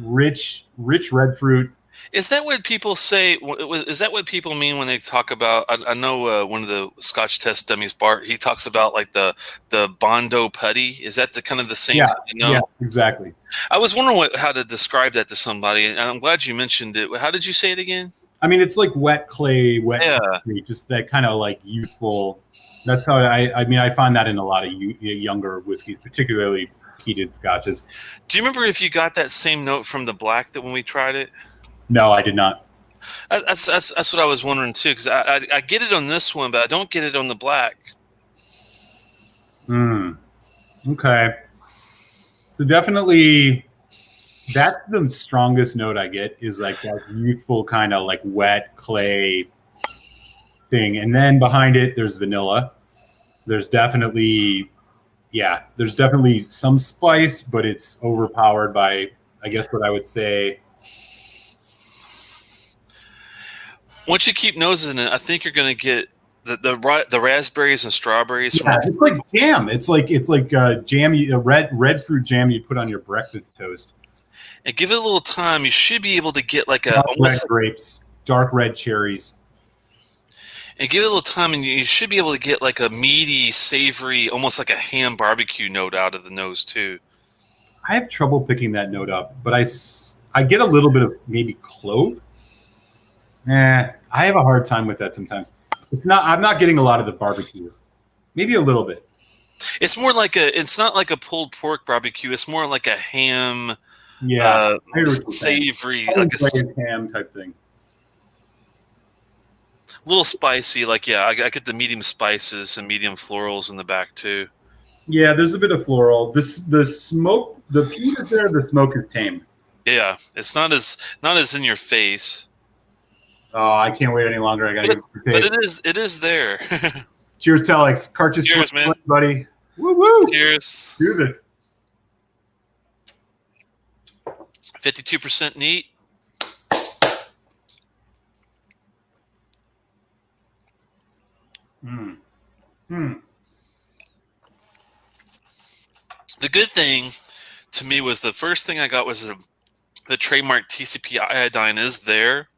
rich red fruit. Is that what people say? Is that what people mean when they talk about? I know one of the Scotch test dummies, Bart. He talks about the Bondo putty. Is that the kind of the same? Yeah, thing? No? Yeah, exactly. I was wondering how to describe that to somebody, and I'm glad you mentioned it. How did you say it again? I mean, it's like wet clay, concrete, just that kind of youthful. That's how I find that in a lot of younger whiskeys, particularly peated scotches. Do you remember if you got that same note from the black that when we tried it? No, I did not. That's what I was wondering too, because I get it on this one, but I don't get it on the black. Okay. So definitely, that's the strongest note I get, is that youthful kind of wet clay thing, and then behind it there's vanilla. There's definitely some spice, but it's overpowered by, I guess, what I would say. Once you keep nosing it, I think you're going to get the raspberries and strawberries. Yeah, it's like jam. It's like jam, a red fruit jam you put on your breakfast toast. And give it a little time. You should be able to get dark red grapes, dark red cherries. And give it a little time, and you should be able to get like a meaty, savory, almost like a ham barbecue note out of the nose too. I have trouble picking that note up, but I get a little bit of maybe clove. I have a hard time with that sometimes. I'm not getting a lot of the barbecue. Maybe a little bit. It's more like it's not like a pulled pork barbecue. It's more like a ham, Yeah, savory, like a ham type thing. A little spicy. Like, yeah, I get the medium spices and medium florals in the back too. Yeah, there's a bit of floral. The smoke, the peat is there. The smoke is tame. Yeah, it's not as in your face. Oh, I can't wait any longer. I gotta get the taste. But it is there. Cheers, Telex. Cartridge. Cheers, man, buddy. Woo woo. Cheers. Do this. 52% neat. The good thing to me was the first thing I got was the trademark TCP iodine is there,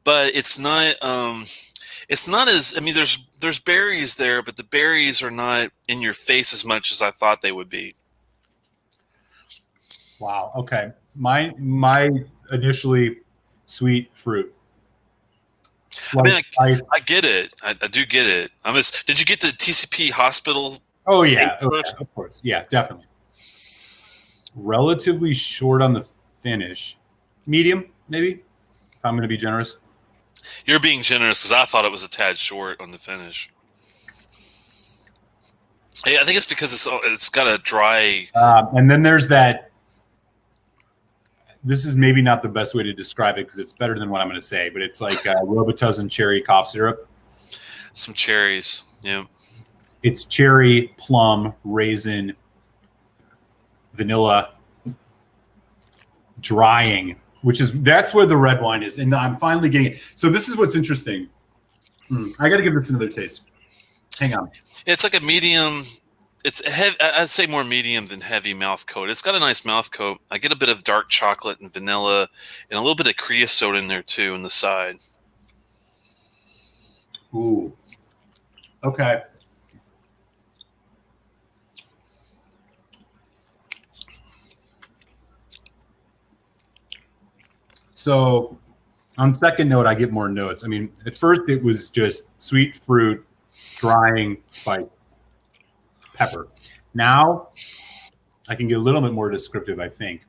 but it's not as, I mean, there's berries there, but the berries are not in your face as much as I thought they would be. Wow. Okay. My initially sweet fruit. I mean, I get it. I do get it. Did you get the TCP hospital? Oh yeah, of course. Yeah, definitely. Relatively short on the finish. Medium, maybe. If I'm going to be generous. You're being generous because I thought it was a tad short on the finish. Yeah, I think it's because it's got a dry. And then there's that. This is maybe not the best way to describe it because it's better than what I'm going to say, but it's like Robitussin cherry cough syrup. Some cherries, yeah. It's cherry, plum, raisin, vanilla, drying, that's where the red wine is, and I'm finally getting it. So this is what's interesting. I got to give this another taste. Hang on. It's like a medium. It's I'd say more medium than heavy mouth coat. It's got a nice mouth coat. I get a bit of dark chocolate and vanilla, and a little bit of creosote in there too on the side. Ooh. Okay. So on second note, I get more notes. I mean, at first it was just sweet fruit, drying, spice, pepper. Now I can get a little bit more descriptive, I think.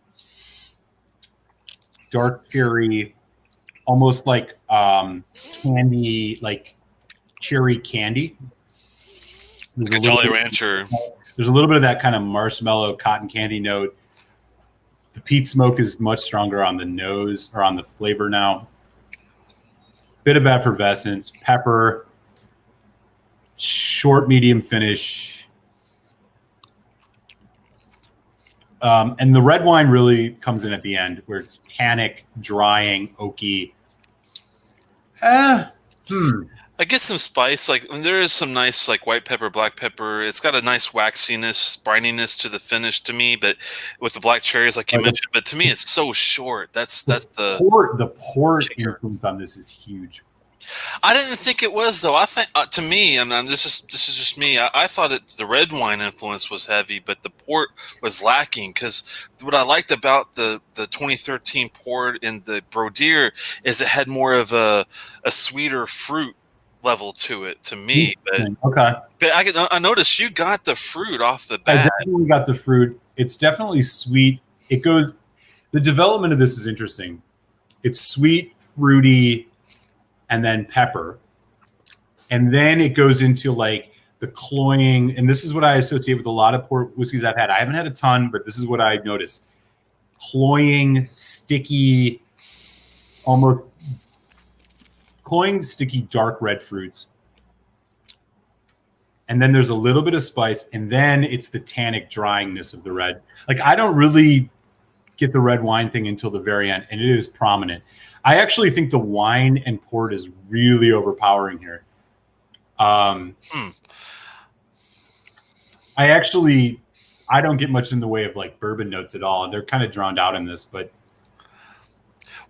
Dark cherry, almost like candy, like cherry candy. Like a Jolly Rancher. There's a little bit of that kind of marshmallow cotton candy note. The peat smoke is much stronger on the nose or on the flavor now. Bit of effervescence, pepper, short, medium finish. And the red wine really comes in at the end where it's tannic, drying, oaky. I get some spice. Like there is some nice like white pepper, black pepper. It's got a nice waxiness, brininess to the finish to me. But with the black cherries, like you mentioned, but to me it's so short. That's the port influence on this is huge. I didn't think it was though. I think to me, and this is just me. I thought the red wine influence was heavy, but the port was lacking. Because what I liked about the 2013 port in the Brodier is it had more of a sweeter fruit level to it to me. But okay, but I noticed you got the fruit off the bat. I definitely got the fruit. It's definitely sweet. The development of this is interesting. It's sweet, fruity, and then pepper. And then it goes into like the cloying. And this is what I associate with a lot of port whiskeys I've had. I haven't had a ton, but this is what I noticed. Cloying, sticky, sticky, dark red fruits. And then there's a little bit of spice. And then it's the tannic dryingness of the red. Like I don't really get the red wine thing until the very end. And it is prominent. I actually think the wine and port is really overpowering here. I don't get much in the way of like bourbon notes at all. And they're kind of drowned out in this, but.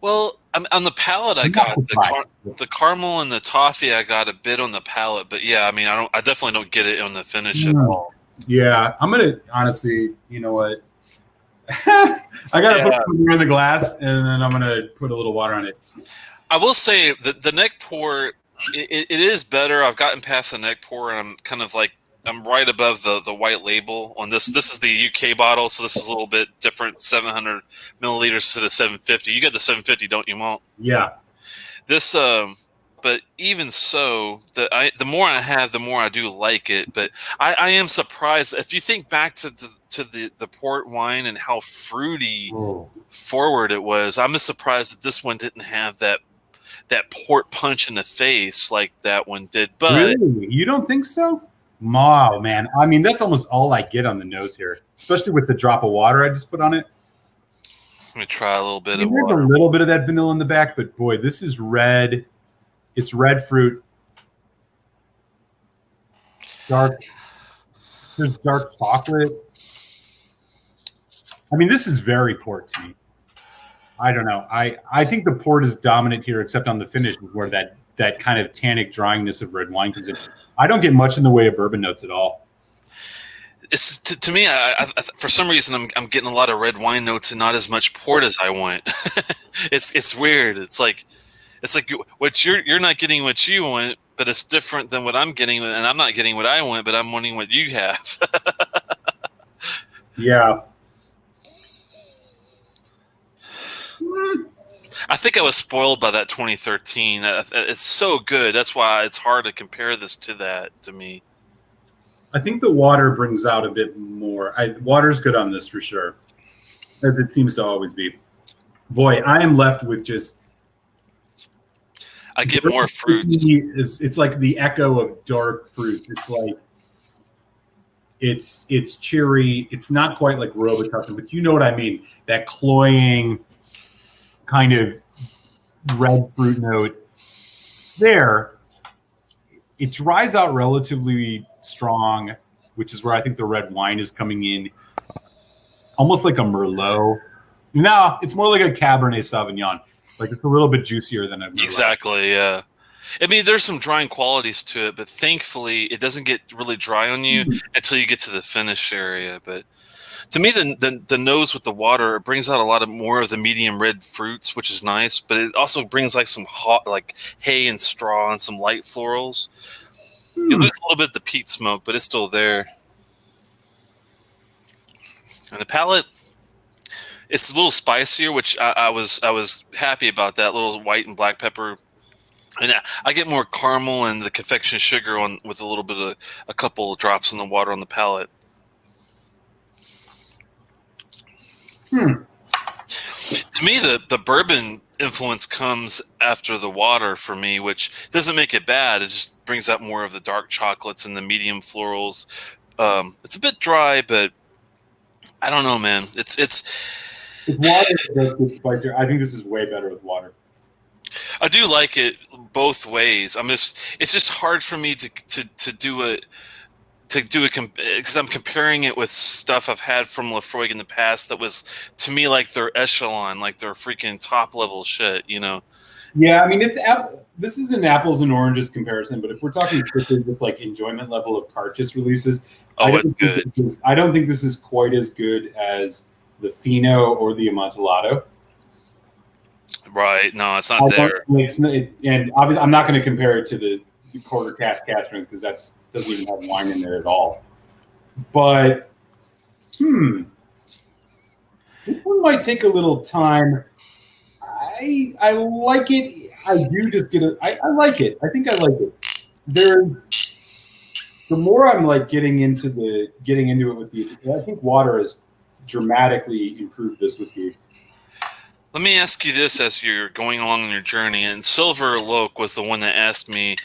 Well, on the palate, I I'm not got surprised. the caramel and the toffee. I got a bit on the palate, but yeah, I mean, I definitely don't get it on the finish at Mm. all. Yeah, I'm gonna honestly. You know what? I gotta put Yeah, some beer in the glass, and then I'm gonna put a little water on it. I will say the neck pour it is better. I've gotten past the neck pour, and I'm kind of like I'm right above the white label on this. This is the UK bottle, so this is a little bit different. 700 milliliters instead of 750. You got the 750, don't you, Malt? Yeah. This but even so, the more I have, the more I do like it. But I am surprised if you think back to the port wine and how fruity Oh. forward it was. I'm just surprised that this one didn't have that port punch in the face like that one did. But Really? You don't think so? Wow, man. I mean, that's almost all I get on the nose here, especially with the drop of water I just put on it. let me try a little I bit mean, of there's water. a little bit of that vanilla in the back, but boy, this is red. It's red fruit. Dark. There's dark chocolate. I mean, this is very port to me. I don't know. I think the port is dominant here, except on the finish, where that kind of tannic dryingness of red wine comes in. I don't get much in the way of bourbon notes at all. It's to me, for some reason, I'm getting a lot of red wine notes and not as much port as I want. It's weird. It's like what you're not getting what you want, but it's different than what I'm getting, and I'm not getting what I want, but I'm wanting what you have. Yeah. I think I was spoiled by that 2013. It's so good. That's why it's hard to compare this to that to me. I think the water brings out a bit more. Water's good on this for sure, as it seems to always be. Boy, I am left with just. I get more fruits. It's like the echo of dark fruit. It's like it's cherry. It's not quite like Robitussin, but you know what I mean. That cloying kind of red fruit note there. It dries out relatively strong, which is where I think the red wine is coming in, almost like a Merlot. No, it's more like a Cabernet Sauvignon. Like it's a little bit juicier than a Merlot. Exactly. Yeah. I mean, there's some drying qualities to it, but thankfully, it doesn't get really dry on you until you get to the finish area. But to me, the nose with the water, it brings out a lot of more of the medium red fruits, which is nice. But it also brings like some hot, like hay and straw and some light florals. You lose a little bit of the peat smoke, but it's still there. And the palate, it's a little spicier, which I was happy about that little white and black pepper. And I get more caramel and the confection sugar on with a little bit of a couple of drops in the water on the palate. To me, the bourbon influence comes after the water for me, which doesn't make it bad. It just brings out more of the dark chocolates and the medium florals. It's a bit dry, but I don't know, man. With water, it does get spicier. I think this is way better with water. I do like it both ways. It's just hard for me to do it because I'm comparing it with stuff I've had from Laphroaig in the past that was to me like their echelon, like their freaking top level shit, you know? Yeah, I mean this is an apples and oranges comparison, but if we're talking strictly just like enjoyment level of Carchis releases, it's good. I don't think this is quite as good as the Fino or the Amontillado. Right? No, it's not there. And obviously, I'm not going to compare it to the quarter cask strength because that doesn't even have wine in there at all. But this one might take a little time. I like it. I do just get it. I like it. I think I like it. The more I'm like getting into it with I think water has dramatically improved this whiskey. Let me ask you this as you're going along on your journey, and Silver Loke was the one that asked me,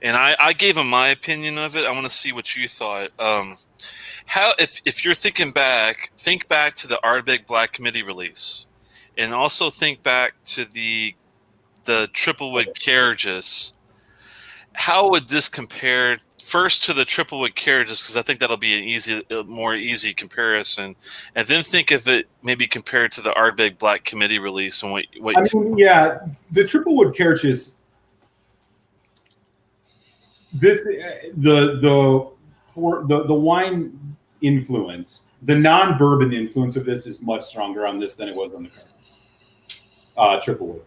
and I gave him my opinion of it. I want to see what you thought. How if you're think back to the Ardbeg Black Committee release, and also think back to the Laphroaig Cairdeas. How would this compare first to the triple wood Cairdeas just because I think that'll be a more easy comparison, and then think of it maybe compared to the Ardbeg Black Committee release and what. Yeah, the triple wood Cairdeas. The wine influence, the non-bourbon influence of this is much stronger on this than it was on the Cairdeas triple wood.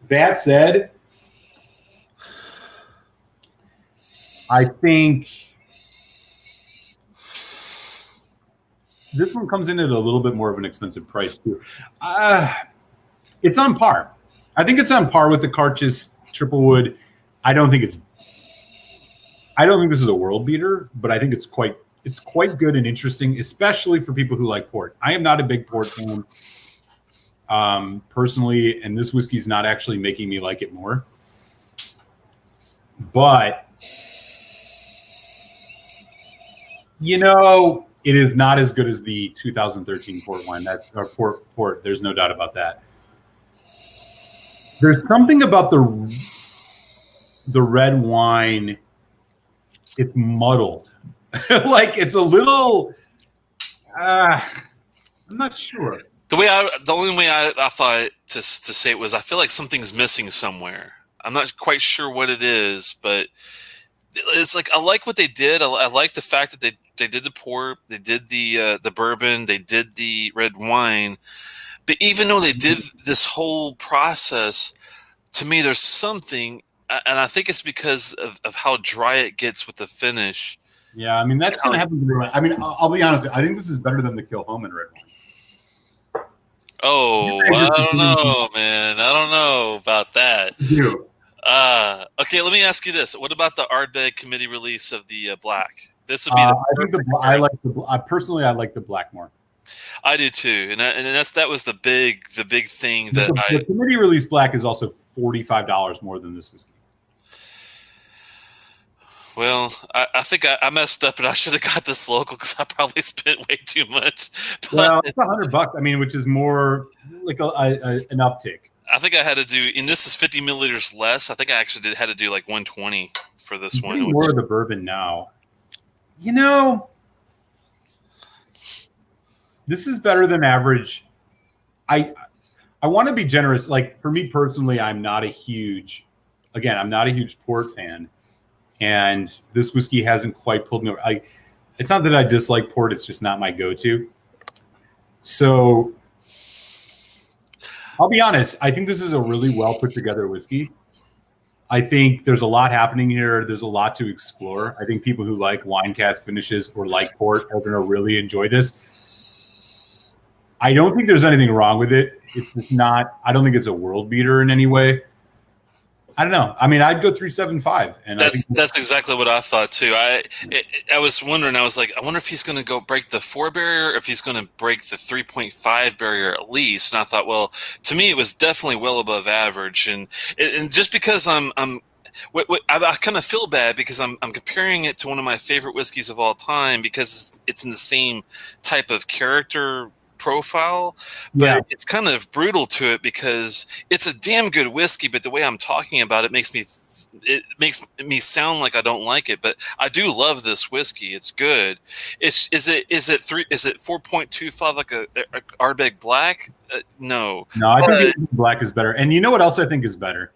That said, I think this one comes in at a little bit more of an expensive price too. It's on par. I think it's on par with the Cairdeas triple wood. I don't think this is a world beater, but I think it's quite good and interesting, especially for people who like port. I am not a big port fan personally, and this whiskey is not actually making me like it more. But it is not as good as the 2013 port wine. That's our port. There's no doubt about that. There's something about the red wine. It's muddled. Like it's a little. I'm not sure. The only way I thought to say it was I feel like something's missing somewhere. I'm not quite sure what it is, but it's like I like what they did. I like the fact that they did the port, they did the bourbon, they did the red wine. But even though they did this whole process, to me, there's something, and I think it's because of how dry it gets with the finish. Yeah, I mean, that's going to happen. I mean, I'll be honest. I think this is better than the Kilhoman red wine. Oh, I don't know, man. I don't know about that. Okay, let me ask you this. What about the Ardbeg Committee release of the black? This would be I like the black more. I do too, and that was the big thing that the committee release black is also $45 more than this whiskey. Well, I think I messed up, and I should have got this local because I probably spent way too much. But, well, it's $100. I mean, which is more like an uptick. I think I had to do, and this is 50 milliliters less. I think I actually had to do like 120 for this one. More of the bourbon now. This is better than average. I want to be generous. Like for me personally, I'm not a huge port fan, and this whiskey hasn't quite pulled me over. It's not that I dislike port; it's just not my go-to. So I'll be honest. I think this is a really well put together whiskey. I think there's a lot happening here. There's a lot to explore. I think people who like wine cask finishes or like port are going to really enjoy this. I don't think there's anything wrong with it. It's just not. I don't think it's a world beater in any way. I don't know. I mean, I'd go 3.75, and that's exactly what I thought too. I was wondering. I was like, I wonder if he's going to go break the 4 barrier, or if he's going to break the 3.5 barrier at least. And I thought, well, to me, it was definitely well above average. And just because I kind of feel bad because I'm comparing it to one of my favorite whiskeys of all time because it's in the same type of character profile, but it's kind of brutal to it because it's a damn good whiskey, but the way I'm talking about it makes me sound like I don't like it, but I do love this whiskey. It's good. Is it 4.25 like a Ardbeg Black? No, I think black is better. And you know what else I think is better,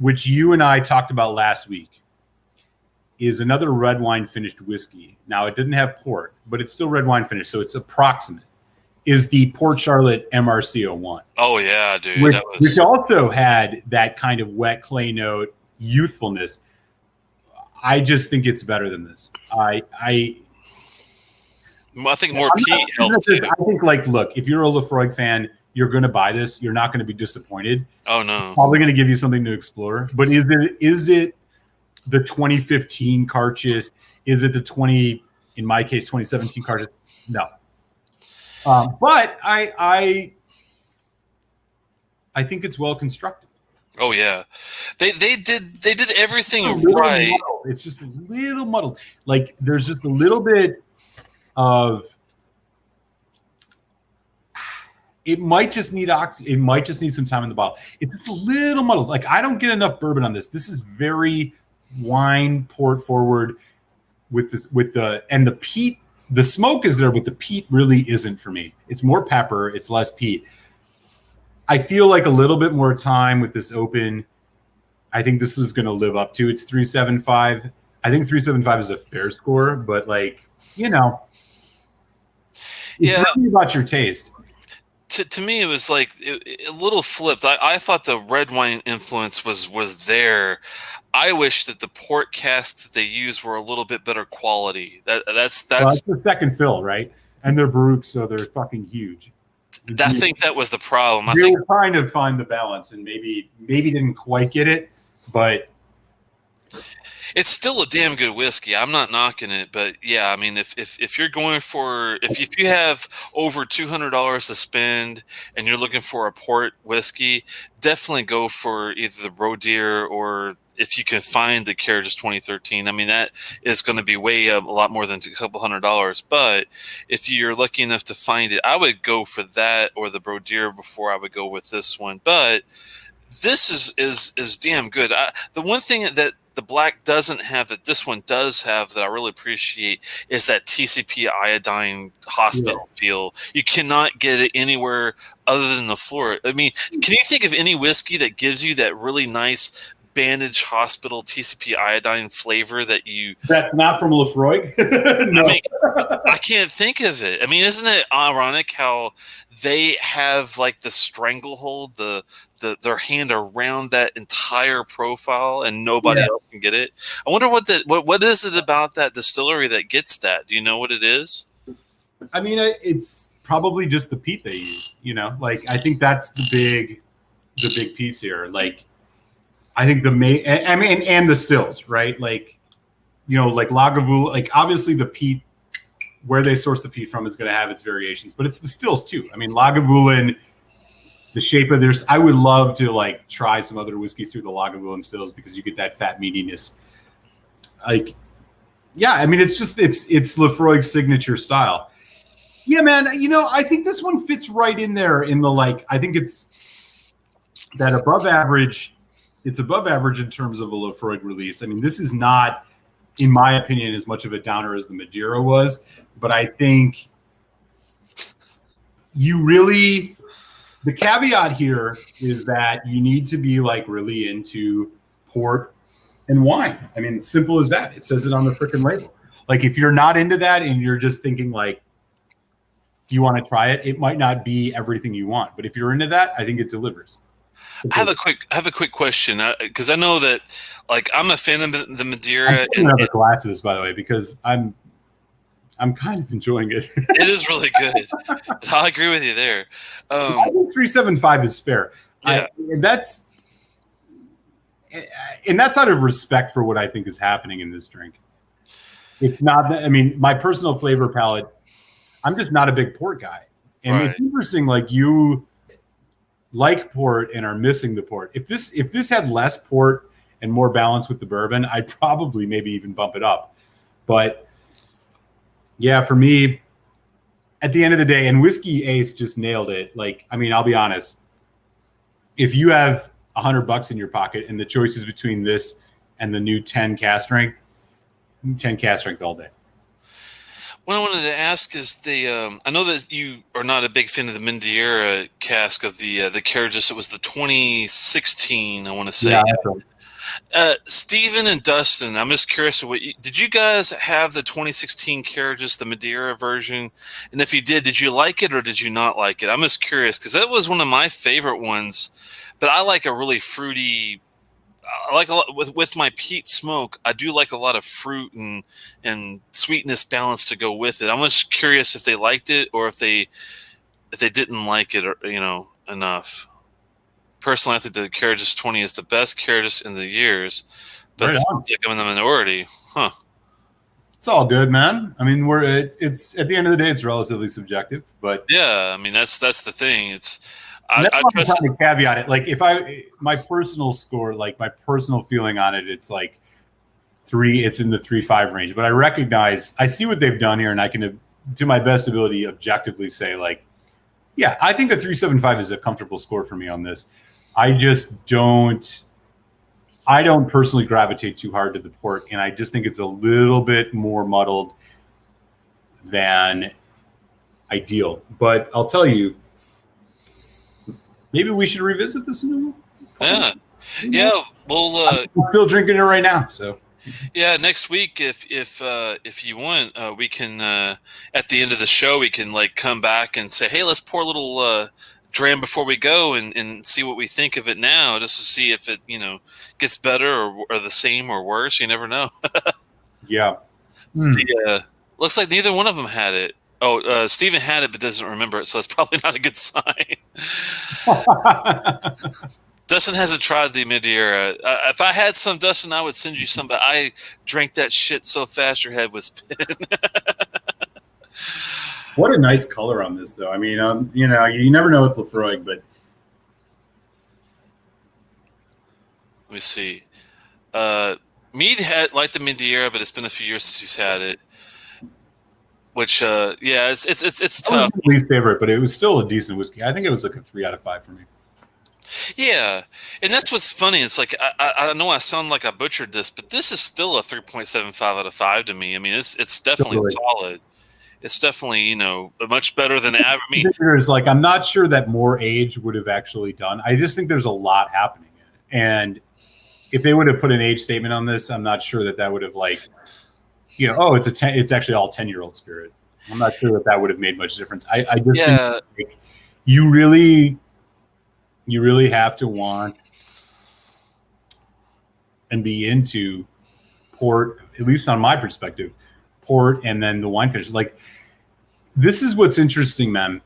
which you and I talked about last week, is another red wine finished whiskey. Now it didn't have port, but it's still red wine finished, so it's approximate. Is the Port Charlotte MRC01. Oh, yeah, dude. Which also had that kind of wet clay note, youthfulness. I just think it's better than this. I think more peat helped too. I think, look, if you're a Laphroaig fan, you're going to buy this. You're not going to be disappointed. Oh, no. It's probably going to give you something to explore. But is it the 2015 Cairdeas? Is it the in my case, 2017 Cairdeas? No. But I think it's well constructed. Oh yeah, they did everything right. Muddled. It's just a little muddled. Like there's just a little bit of. It might just need It might just need some time in the bottle. It's just a little muddled. Like I don't get enough bourbon on this. This is very wine port forward. with the peat. The smoke is there, but the peat really isn't for me. It's more pepper. It's less peat. I feel like a little bit more time with this open. I think this is going to live up to its 3.75. I think 3.75 is a fair score, but like, it's really about your taste. To me, it was like a little flipped. I thought the red wine influence was there. I wish that the port casks that they use were a little bit better quality. That's the second fill, right? And they're Baruch, so they're fucking huge. I think that was the problem. They were trying to find the balance, and maybe didn't quite get it, but it's still a damn good whiskey. I'm not knocking it, but yeah, I mean, if you're going for if you have over $200 to spend and you're looking for a port whiskey, definitely go for either the Roe or if you can find the Cairdeas 2013. I mean, that is going to be way up a lot more than a couple $100. But if you're lucky enough to find it, I would go for that or the Roe before I would go with this one. But this is damn good. The one thing that the black doesn't have that this one does have that I really appreciate is that TCP iodine hospital feel. You cannot get it anywhere other than the floor. I mean, can you think of any whiskey that gives you that really nice Bandage Hospital TCP iodine flavor that's not from Laphroaig? No. I mean, I can't think of it. I mean, isn't it ironic how they have like the stranglehold, their hand around that entire profile, and nobody else can get it? I wonder what is it about that distillery that gets that? Do you know what it is? I mean, it's probably just the peat they use. Like I think that's the big piece here. Like I think and the stills, right? Like like Lagavulin, like obviously the peat, where they source the peat from is going to have its variations, but it's the stills too. I mean, Lagavulin, the shape of theirs. I would love to like try some other whiskeys through the Lagavulin stills because you get that fat meatiness. Like, yeah, I mean, it's Laphroaig's signature style. Yeah, man. I think this one fits right in there in the like. I think it's that above average. It's above average in terms of a Laphroaig release. I mean, this is not, in my opinion, as much of a downer as the Madeira was, but I think the caveat here is that you need to be like really into port and wine. I mean, simple as that. It says it on the freaking label. Like if you're not into that and you're just thinking like you want to try it, it might not be everything you want. But if you're into that, I think it delivers. I have a quick question because I know that like I'm a fan of the Madeira. I'm and other glasses, by the way, because I'm kind of enjoying it. It is really good. I agree with you there. I think 3.75 is fair. Yeah. And that's out of respect for what I think is happening in this drink. It's not that, I mean, my personal flavor palette, I'm just not a big port guy. And It's interesting, like you like port and are missing the port. If this had less port and more balance with the bourbon, I'd probably maybe even bump it up. But yeah, for me, at the end of the day, and Whiskey Ace just nailed it. Like, I mean, I'll be honest. If you have $100 in your pocket and the choice is between this and the new 10 cask strength, 10 cask strength all day. What I wanted to ask is I know that you are not a big fan of the Madeira cask of the Cairdeas. It was the 2016, I want to say. Yeah, that's right. Stephen and Dustin, I'm just curious, did you guys have the 2016 Cairdeas, the Madeira version? And if you did you like it or did you not like it? I'm just curious because that was one of my favorite ones. But I like a really fruity. I like a lot with my peat smoke. I do like a lot of fruit and sweetness balance to go with it. I'm just curious if they liked it or if they didn't like it, or enough. Personally, I think the Cairdeas 20 is the best Cairdeas in the years, but it's like I'm in the minority, huh? It's all good, man. I mean, it's at the end of the day, it's relatively subjective, but yeah, I mean that's the thing. I'm trying to caveat it. Like my personal score, like my personal feeling on it, it's like 3. It's in the 3.5 range. But I see what they've done here, and I can, to my best ability, objectively say like, yeah, I think a 3.75 is a comfortable score for me on this. I just don't. I don't personally gravitate too hard to the port, and I just think it's a little bit more muddled than ideal. But I'll tell you, maybe we should revisit this in Yeah. Yeah. Well, I'm still drinking it right now, so. yeah, next week, if you want, we can at the end of the show we can like come back and say, hey, let's pour a little dram before we go and see what we think of it now, just to see if it gets better or the same or worse. You never know. Yeah. Looks like neither one of them had it. Oh, Steven had it but doesn't remember it, so that's probably not a good sign. Dustin hasn't tried the Madeira. If I had some, Dustin, I would send you some, but I drank that shit so fast your head would spin. What a nice color on this, though. I mean, you never know with Laphroaig, but Let me see. Mead had liked the Madeira, but it's been a few years since he's had it. Which, yeah, it's tough. My least favorite, but it was still a decent whiskey. I think it was like a 3 out of 5 for me. Yeah, and that's what's funny. It's like I know I sound like I butchered this, but this is still a 3.75 out of 5 to me. I mean, it's definitely solid. It's definitely much better than average. I mean, like I'm not sure that more age would have actually done. I just think there's a lot happening in it, and if they would have put an age statement on this, I'm not sure that would have it's actually all 10-year-old spirit. I'm not sure that would have made much difference. I just think like, you really have to want and be into port, at least on my perspective, port and then the wine finish. Like, this is what's interesting, man.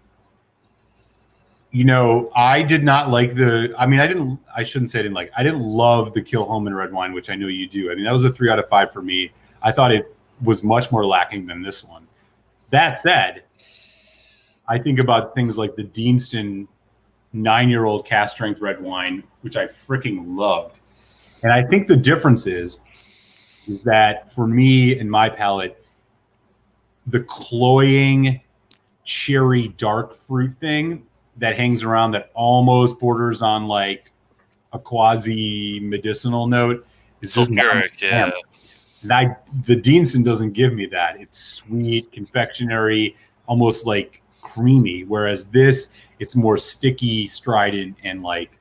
I did not like I shouldn't say I didn't like, I didn't love the Kilchoman red wine, which I know you do. I mean, that was a 3 out of 5 for me. I thought it was much more lacking than this one. That said, I think about things like the Deanston 9-year-old cast strength red wine, which I freaking loved. And I think the difference is that for me and my palate, the cloying cherry dark fruit thing that hangs around that almost borders on like a quasi medicinal note is just sulfuric. Yeah. And the Deanston doesn't give me that. It's sweet, confectionery, almost like creamy. Whereas this, it's more sticky, strident, and like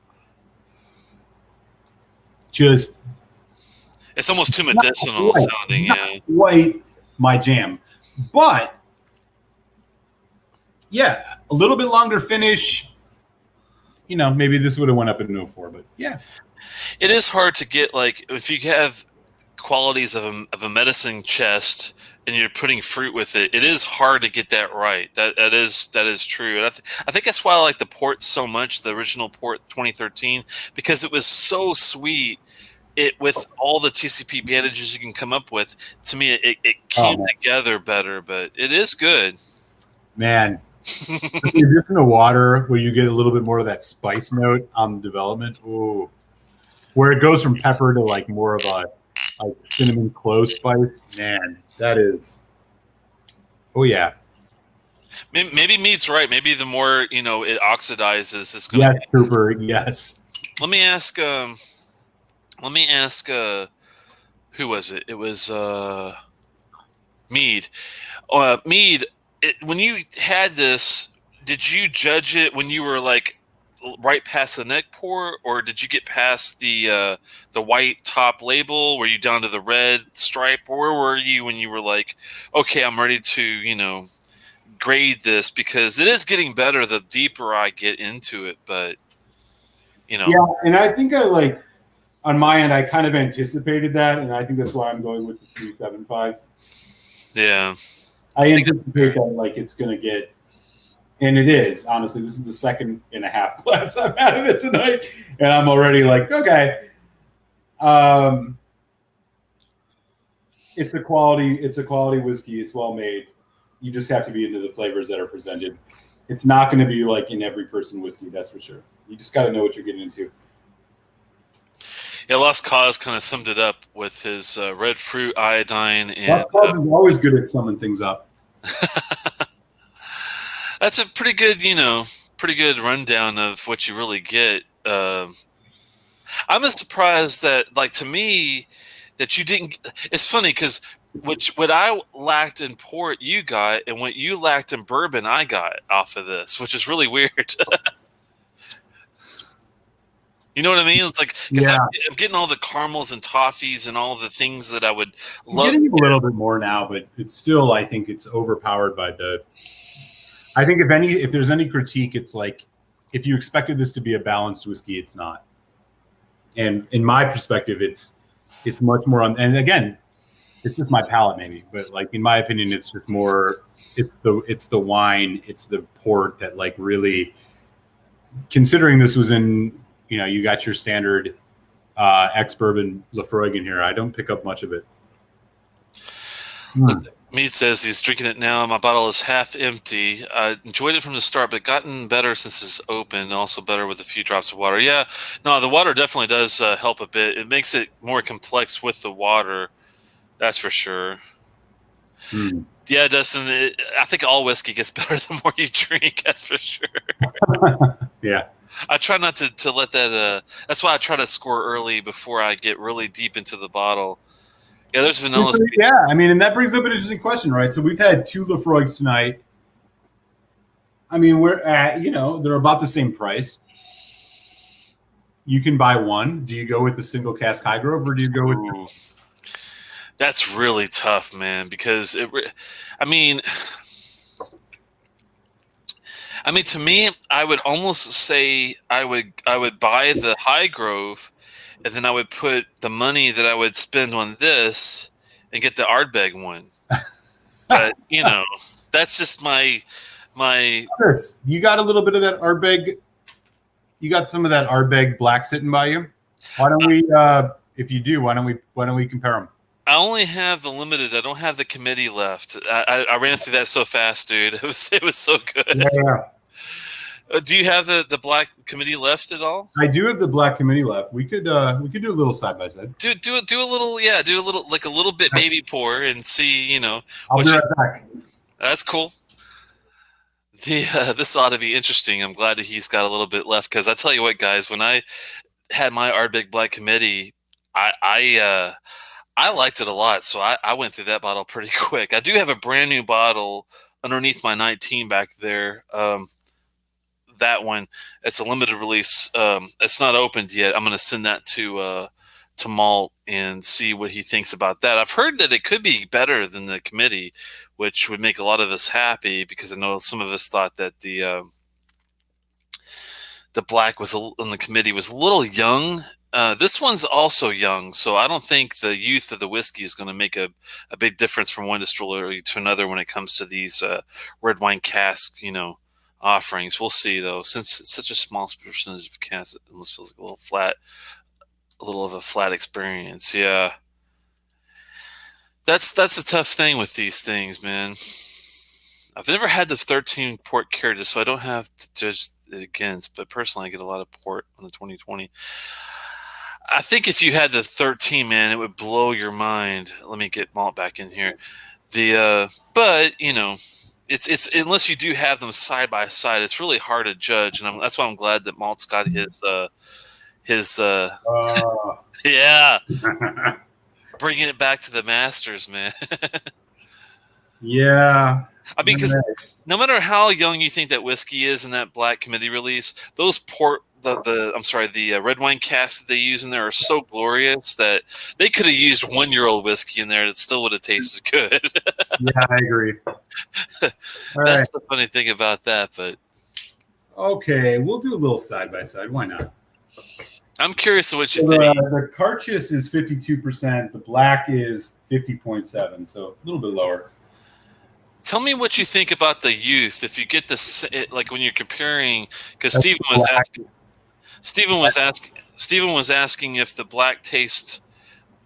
just. It's almost too medicinal sounding. Yeah. Quite my jam, but yeah, a little bit longer finish. Maybe this would have went up in 04, but yeah, it is hard to get like if you have qualities of a medicine chest and you're putting fruit with it. It is hard to get that right. That is true. And I think that's why I like the port so much, the original port 2013, because it was so sweet. It with all the TCP advantages you can come up with. To me, it came together better, but it is good. Man, just in the water where you get a little bit more of that spice note on the development. Ooh, where it goes from pepper to like more of a like cinnamon clove spice. Man, that is. Oh yeah. Maybe meat's right. Maybe the more it oxidizes, it's going. Yes, Cooper. Yes. Let me ask. Who was it? It was Mead. Mead. When you had this, did you judge it when you were like right past the neck pour, or did you get past the white top label? Were you down to the red stripe? Where were you when you were like, okay, I'm ready to grade this, because it is getting better the deeper I get into it, but Yeah, and I think I like. On my end, I kind of anticipated that, and I think that's why I'm going with the 3.75. Yeah. I anticipate that like it's going to get, and it is, honestly, this is the 2.5 glass I've had of it tonight, and I'm already like, okay. It's a quality whiskey. It's well made. You just have to be into the flavors that are presented. It's not going to be like in every person whiskey, that's for sure. You just got to know what you're getting into. Yeah, Lost Cause kind of summed it up with his red fruit, iodine, and Lost Cause is always good at summing things up. That's a pretty good rundown of what you really get. I'm as surprised that, like, to me, that you didn't. It's funny because what I lacked in port, you got, and what you lacked in bourbon, I got off of this, which is really weird. You know what I mean? It's like because Yeah, I'm getting all the caramels and toffees and all the things that I would I'm love. getting a little bit more now, but it's still, I think it's overpowered by the. I think if there's any critique, it's like if you expected this to be a balanced whiskey, it's not. And in my perspective, it's much more on. And again, it's just my palate, maybe, but like in my opinion, it's just more. It's the wine, it's the port that like really. Considering this was in, you got your standard ex bourbon Laphroaig in here. I don't pick up much of it. Mead says he's drinking it now. My bottle is half empty. I enjoyed it from the start, but gotten better since it's open. Also better with a few drops of water. Yeah, no, the water definitely does help a bit. It makes it more complex with the water. That's for sure. Yeah, Dustin, I think all whiskey gets better the more you drink. That's for sure. Yeah. I try not to let that. That's why I try to score early before I get really deep into the bottle. Yeah, there's vanilla. Yeah, I mean, and that brings up an interesting question, right? So we've had 2 Laphroaigs tonight. I mean, we're at, they're about the same price. You can buy one. Do you go with the Single Cask Highgrove, or do you go with? That's really tough, man. Because I mean, to me, I would almost say I would buy the Highgrove, and then I would put the money that I would spend on this and get the Ardbeg one. But that's just my. You got a little bit of that Ardbeg. You got some of that Ardbeg black sitting by you. Why don't we? If you do, why don't we compare them? I only have the limited. I don't have the committee left. I ran through that so fast, dude. It was so good. Yeah. Do you have the black committee left at all? I do have the black committee left. We could do a little side by side. Do a little, like a little bit baby pour and see, I'll be right back. That's cool. This ought to be interesting. I'm glad that he's got a little bit left, because I tell you what, guys, when I had my Ardbeg Black Committee, I liked it a lot, so I went through that bottle pretty quick. I do have a brand new bottle underneath my 19 back there. That one, it's a limited release. It's not opened yet. I'm going to send that to Malt and see what he thinks about that. I've heard that it could be better than the committee, which would make a lot of us happy, because I know some of us thought that the black was in the committee was a little young. This one's also young, so I don't think the youth of the whiskey is going to make a big difference from one distillery to another when it comes to these red wine cask, offerings. We'll see, though. Since it's such a small percentage of casks, it almost feels like a little of a flat experience. Yeah, that's a tough thing with these things, man. I've never had the 13 Port Cairdeas, so I don't have to judge it against. But personally, I get a lot of port on the 2020. I think if you had the 13, man, it would blow your mind. Let me get Malt back in here. But it's unless you do have them side by side, it's really hard to judge, and that's why I'm glad that Malt's got his yeah, bringing it back to the masters, man. Yeah, I mean, because no matter how young you think that whiskey is in that black committee release, those the red wine casks that they use in there are so glorious that they could have used 1-year-old whiskey in there and it still would have tasted good. Yeah, I agree. That's the funny thing about that. But okay, we'll do a little side by side. Why not? I'm curious of what you So think. The Cairdeas is 52%. The black is 50.7, so a little bit lower. Tell me what you think about the youth. If you get this, like when you're comparing, because Stephen was asking if the black tastes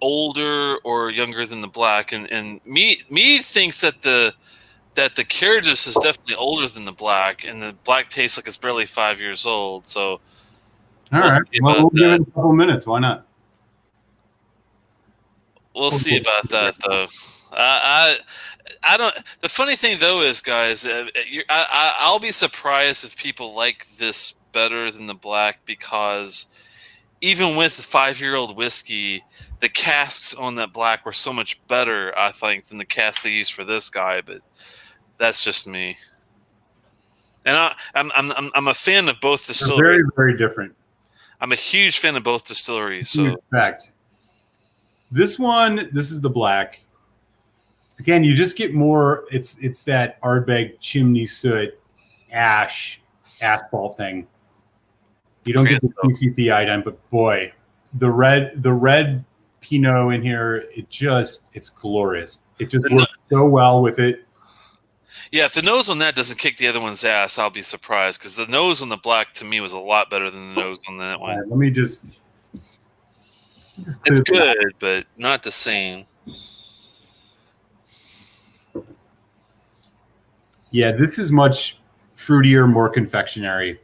older or younger than the black, and me thinks that the Cairdeas is definitely older than the black, and the black tastes like it's barely 5 years old. So, all right, we'll give it a couple minutes. Why not? We'll see about that, though. I don't. The funny thing, though, is, guys, I'll be surprised if people like this better than the black, because even with the 5-year-old whiskey, the casks on that black were so much better, I think, than the cask they used for this guy. But that's just me. And I'm a fan of both They're distilleries. very, very different. I'm a huge fan of both distilleries. In So fact, this is the black. Again, you just get more. It's that Ardbeg chimney soot ash asphalt thing. You don't get the PCP item, but boy, the red Pinot in here, it's glorious. It just works so well with it. Yeah, if the nose on that doesn't kick the other one's ass, I'll be surprised, because the nose on the black to me was a lot better than the nose on that one. Right, let me just it's good, but not the same. Yeah, this is much fruitier, more confectionery.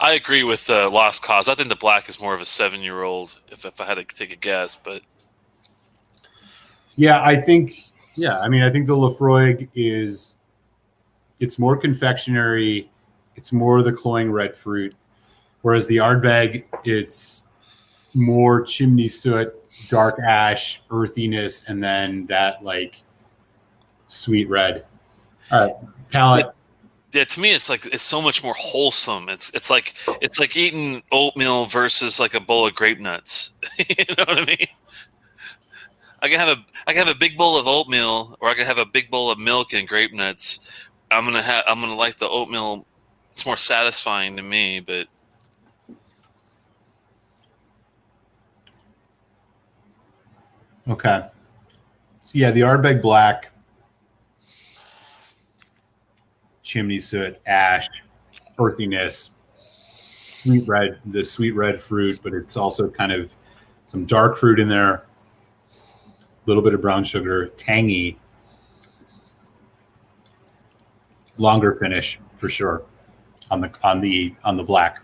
I agree with Lost Cause. I think the black is more of a 7-year-old, if I had to take a guess. But yeah, I think the Laphroaig it's more confectionery, it's more the cloying red fruit, whereas the Ardbeg, it's more chimney soot, dark ash, earthiness, and then that like sweet red. All right, palate. Yeah, to me, it's so much more wholesome. It's like eating oatmeal versus like a bowl of grape nuts. You know what I mean? I can have a big bowl of oatmeal, or I can have a big bowl of milk and grape nuts. I'm gonna like the oatmeal. It's more satisfying to me, but okay. So yeah, the Ardbeg black, chimney soot, ash, earthiness, the sweet red fruit, but it's also kind of some dark fruit in there, a little bit of brown sugar, tangy, longer finish for sure on the black.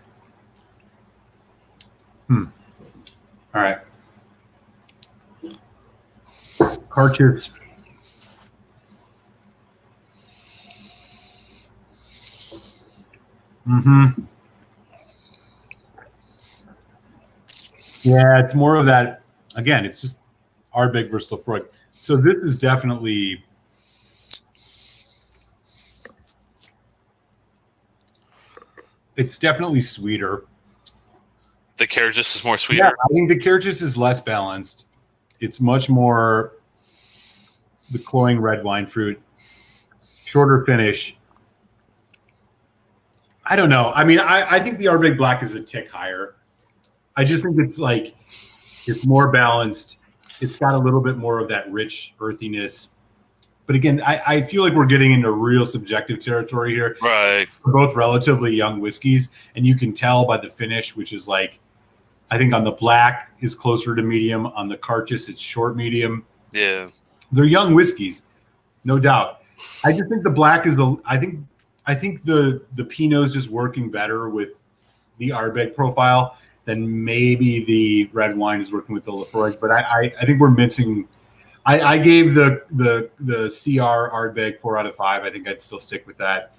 All right. Carcass. Yeah, it's more of that. Again, it's just Ardbeg versus Laphroaig. So this is definitely sweeter. the Cairdeas is more sweeter. Yeah, I think the Cairdeas is less balanced. It's much more the cloying red wine fruit, shorter finish. I don't know. I mean, I think the Ardbeg black is a tick higher. I just think it's more balanced. It's got a little bit more of that rich earthiness. But again, I feel like we're getting into real subjective territory here. Right. We're both relatively young whiskeys, and you can tell by the finish, which is like, I think on the black is closer to medium. On the Cairdeas, it's short medium. Yeah. They're young whiskeys, no doubt. I just think the black is I think the Pinot's just working better with the Ardbeg profile than maybe the red wine is working with the Laphroaig. But I think we're mincing. I gave the CR Ardbeg 4 out of 5. I think I'd still stick with that.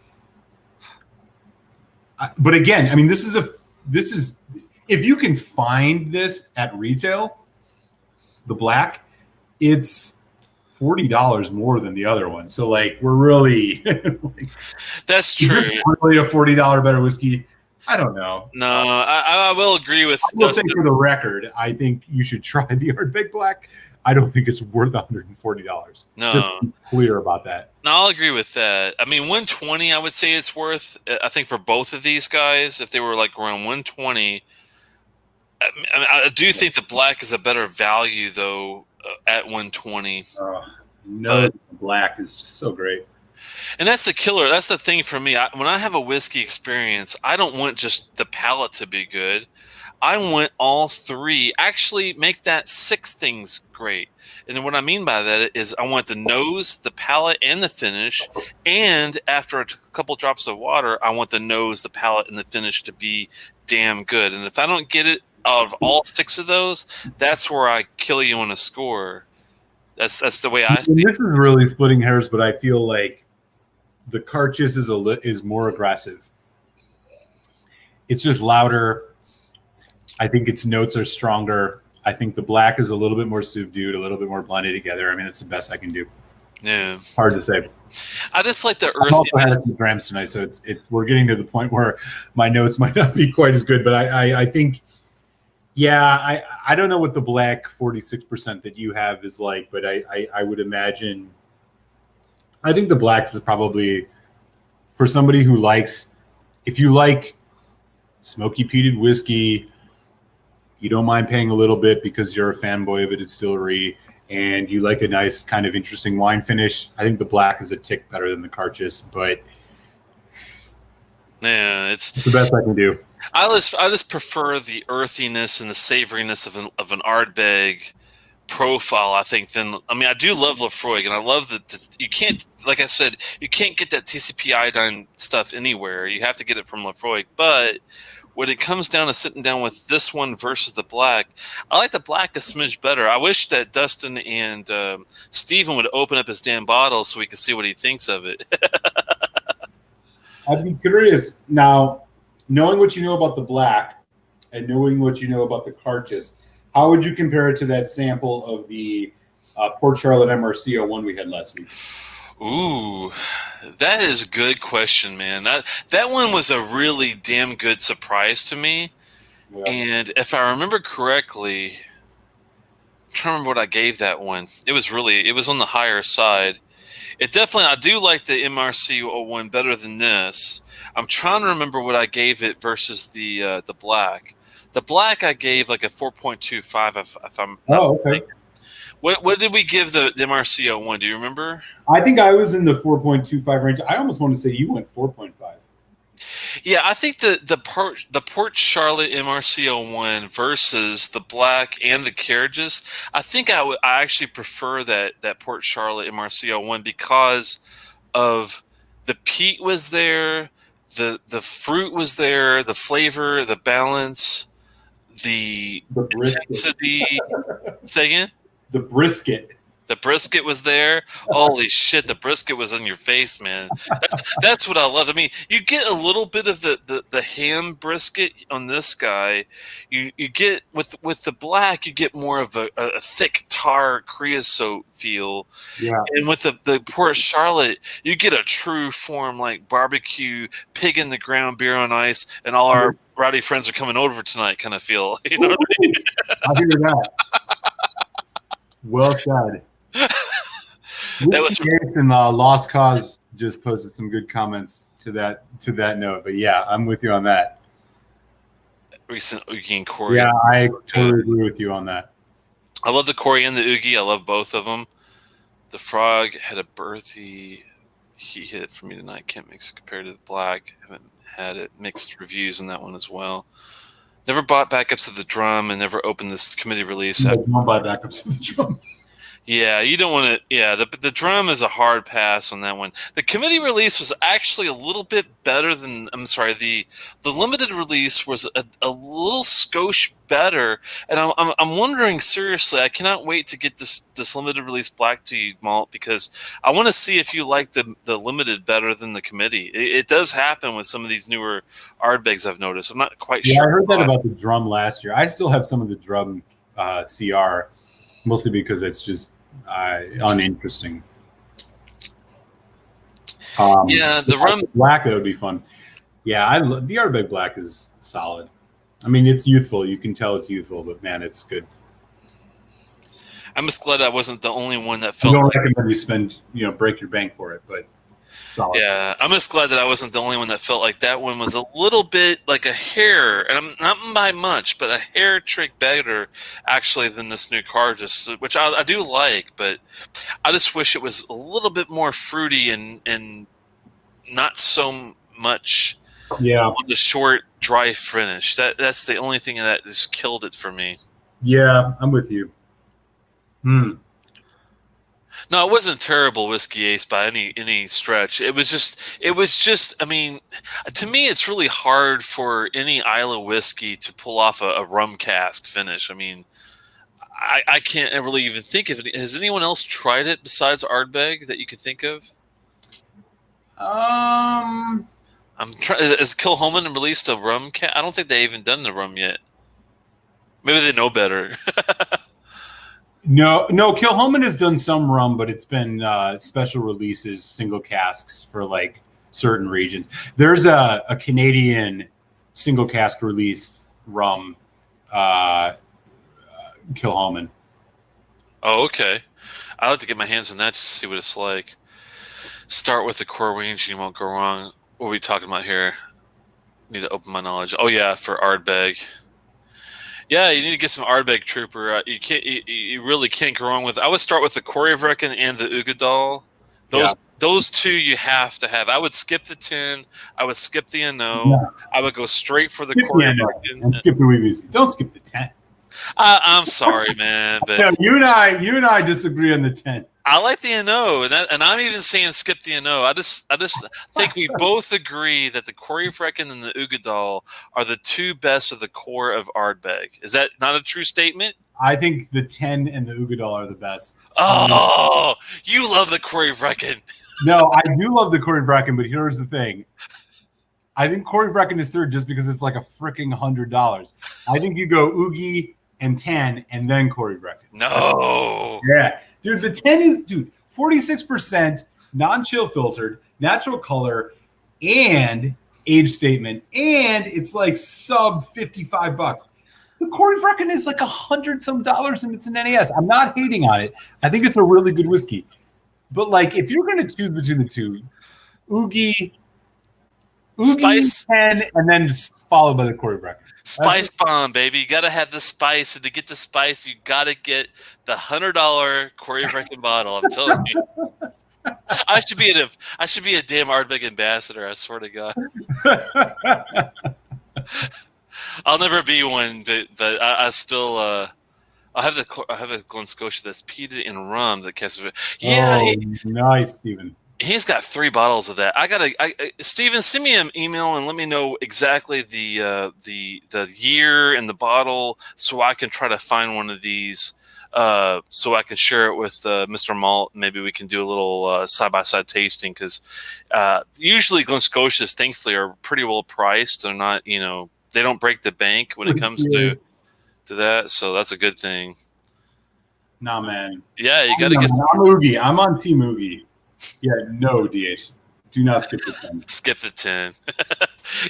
But again, I mean, this is if you can find this at retail, the black, it's $40 more than the other one. So like, we're really that's true. Really a $40 better whiskey. I don't know. No, I will agree with. I will say for the record, I think you should try the Ardbeg black. I don't think it's worth $140. No, just be clear about that. No, I'll agree with that. I mean, 120, I would say it's worth. I think for both of these guys, if they were like around 120, I do think the black is a better value though at 120. The black is just so great. And that's the killer. That's the thing for me. When I have a whiskey experience, I don't want just the palate to be good. I want all three. Actually, make that 6 things great. And what I mean by that is I want the nose, the palate, and the finish. And after a couple drops of water, I want the nose, the palate, and the finish to be damn good. And if I don't get it out of all 6 of those, that's where I kill you on a score. That's the way I see it. This is really splitting hairs, but I feel like the Cairdeas is more aggressive. It's just louder. I think its notes are stronger. I think the black is a little bit more subdued, a little bit more blended together. I mean, it's the best I can do. Yeah. Hard to say. I just like the I also had earthiness. some grams tonight, so we're getting to the point where my notes might not be quite as good, but I think, yeah, I don't know what the black 46% that you have is like, but I would imagine, I think the blacks is probably, for somebody who likes, if you like smoky peated whiskey, you don't mind paying a little bit because you're a fanboy of a distillery, and you like a nice kind of interesting wine finish, I think the black is a tick better than the Cairdeas, but Yeah, it's the best I can do. I just prefer the earthiness and the savoriness of an Ardbeg profile, I think. I mean, I do love Laphroaig, and I love that you can't, like I said, you can't get that TCP iodine stuff anywhere. You have to get it from Laphroaig. But when it comes down to sitting down with this one versus the black, I like the black a smidge better. I wish that Dustin and Steven would open up his damn bottle so we could see what he thinks of it. I'd be curious now, knowing what you know about the black and knowing what you know about the Cairdeas, how would you compare it to that sample of the Port Charlotte MRC01 we had last week? Ooh, that is a good question, man. That one was a really damn good surprise to me. Yeah. And if I remember correctly, I'm trying to remember what I gave that one. It was on the higher side. It definitely, I do like the MRC01 better than this. I'm trying to remember what I gave it versus the black. The black I gave like a 4.25 if I'm not okay. What did we give the MRC01? Do you remember? I think I was in the 4.25 range. I almost want to say you went 4.5. Yeah, I think the Port Charlotte MRC01 versus the black and the Cairdeas, I think I actually prefer that Port Charlotte MRC01 because of the peat was there, the fruit was there, the flavor, the balance, the intensity. Say again? The brisket. The brisket was there. Holy shit, the brisket was in your face, man. That's what I love. I mean, you get a little bit of the ham brisket on this guy. You get with the black, you get more of a thick tar creosote feel. Yeah. And with the Port Charlotte, you get a true form like barbecue, pig in the ground, beer on ice, and all our rowdy friends are coming over tonight kind of feel. You know what I mean? I hear that. Well said. That was and Lost Cause just posted some good comments to that note. But yeah, I'm with you on that. Recent Oogie and Corey. Yeah, I totally agree with you on that. I love the Corey and the Oogie. I love both of them. The Frog had a birthy. He hit it for me tonight. Can't mix it compared to the black. Haven't had it. Mixed reviews on that one as well. Never bought backups of the drum and never opened this committee release. Don't buy backups of the drum. Yeah, you don't want to. Yeah, the drum is a hard pass on that one. The committee release was actually a little bit better than. I'm sorry, the limited release was a little skosh better. And I'm wondering seriously. I cannot wait to get this limited release black to you, Malt, because I want to see if you like the limited better than the committee. It does happen with some of these newer Ardbegs I've noticed. I'm not quite sure. Yeah, I heard that about the drum last year. I still have some of the drum CR, mostly because it's just uninteresting. Yeah, the rum black, that would be fun. Yeah, the Ardbeg black is solid. I mean, it's youthful. You can tell it's youthful, but man, it's good. I'm just glad I wasn't the only one that felt. I don't recommend you break your bank for it, but solid. Yeah, I'm just glad that I wasn't the only one that felt like that one was a little bit like a hair, and I'm not by much, but a hair trick better actually than this new Cairdeas, which I do like, but I just wish it was a little bit more fruity and not so much. Yeah, on the short, dry finish. That's the only thing that just killed it for me. Yeah, I'm with you. No, it wasn't a terrible whiskey ace by any stretch. It was just. I mean, to me, it's really hard for any Islay whiskey to pull off a rum cask finish. I mean, I can't really even think of it. Has anyone else tried it besides Ardbeg that you could think of? I'm trying. Has Kilhoman released a rum cat? I don't think they even done the rum yet. Maybe they know better. No, Kilhoman has done some rum, but it's been special releases, single casks for like certain regions. There's a Canadian single cask release rum, Kilhoman. Oh, okay. I like to get my hands on that just to see what it's like. Start with the core range, you won't go wrong. What are we talking about here? Need to open my knowledge. Oh yeah, for Ardbeg. Yeah, you need to get some Ardbeg Trooper. You can't. You really can't go wrong with. I would start with the Corryvreckan and the Ugadal. Those two you have to have. I would skip the 10. I would skip the NO. No. I would go straight for the Skip Corryvreckan. and skip the Weebies. Don't skip the 10. I'm sorry, man, but No, you and I disagree on the 10. I like the NO, and I'm even saying skip the NO. I just think we both agree that the Corryvreckan and the Ugadal are the two best of the core of Ardbeg. Is that not a true statement? I think the 10 and the Ugadal are the best. Oh, you love the Corryvreckan. No, I do love the Corryvreckan, but here's the thing. I think Corryvreckan is third just because it's like a freaking $100. I think you go Oogie and 10 and then Corryvreckan. No. Yeah. Dude, the 10 is, 46% non-chill filtered, natural color, and age statement, and it's like sub $55. The Corryvreckan is like $100 some and it's an NAS. I'm not hating on it. I think it's a really good whiskey. But like, if you're going to choose between the two, Oogie, Spice 10, and then followed by the Corryvreckan. Spice bomb, baby. You got to have the spice. And to get the spice, you got to get the $100 Corryvreckan bottle. I'm telling you. I should be a damn Ardbeg ambassador. I swear to God. I'll never be one, but I still I have a Glen Scotia that's peated in rum that casts. Yeah, nice, Stephen. He's got 3 bottles of that. Steven, send me an email and let me know exactly the year and the bottle so I can try to find one of these so I can share it with Mr. Malt. Maybe we can do a little side-by-side tasting because usually Glen Scotias, thankfully, are pretty well priced. They're not, they don't break the bank when it comes to that. So that's a good thing. Nah, man. Yeah, you got to get. I'm Oogie. I'm on Team Oogie. Yeah, no DH. Do not skip the 10. Skip the 10.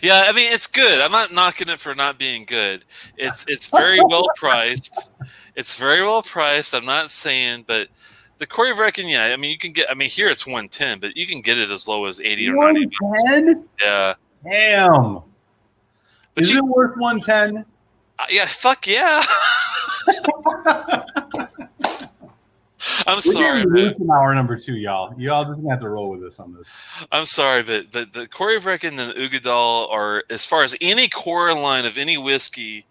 Yeah, I mean, it's good. I'm not knocking it for not being good. It's very well priced. It's very well priced. I'm not saying, but the Corryvreckan, yeah, I mean, you can get. I mean, here it's 110, but you can get it as low as 80 or 90. 110? Yeah. Damn. But is it worth 110? Yeah. Fuck yeah. I'm sorry, man. Hour number 2, y'all. Y'all just gonna have to roll with us on this. I'm sorry, but the Corryvreckan and the Ugadal are, as far as any core line of any whiskey,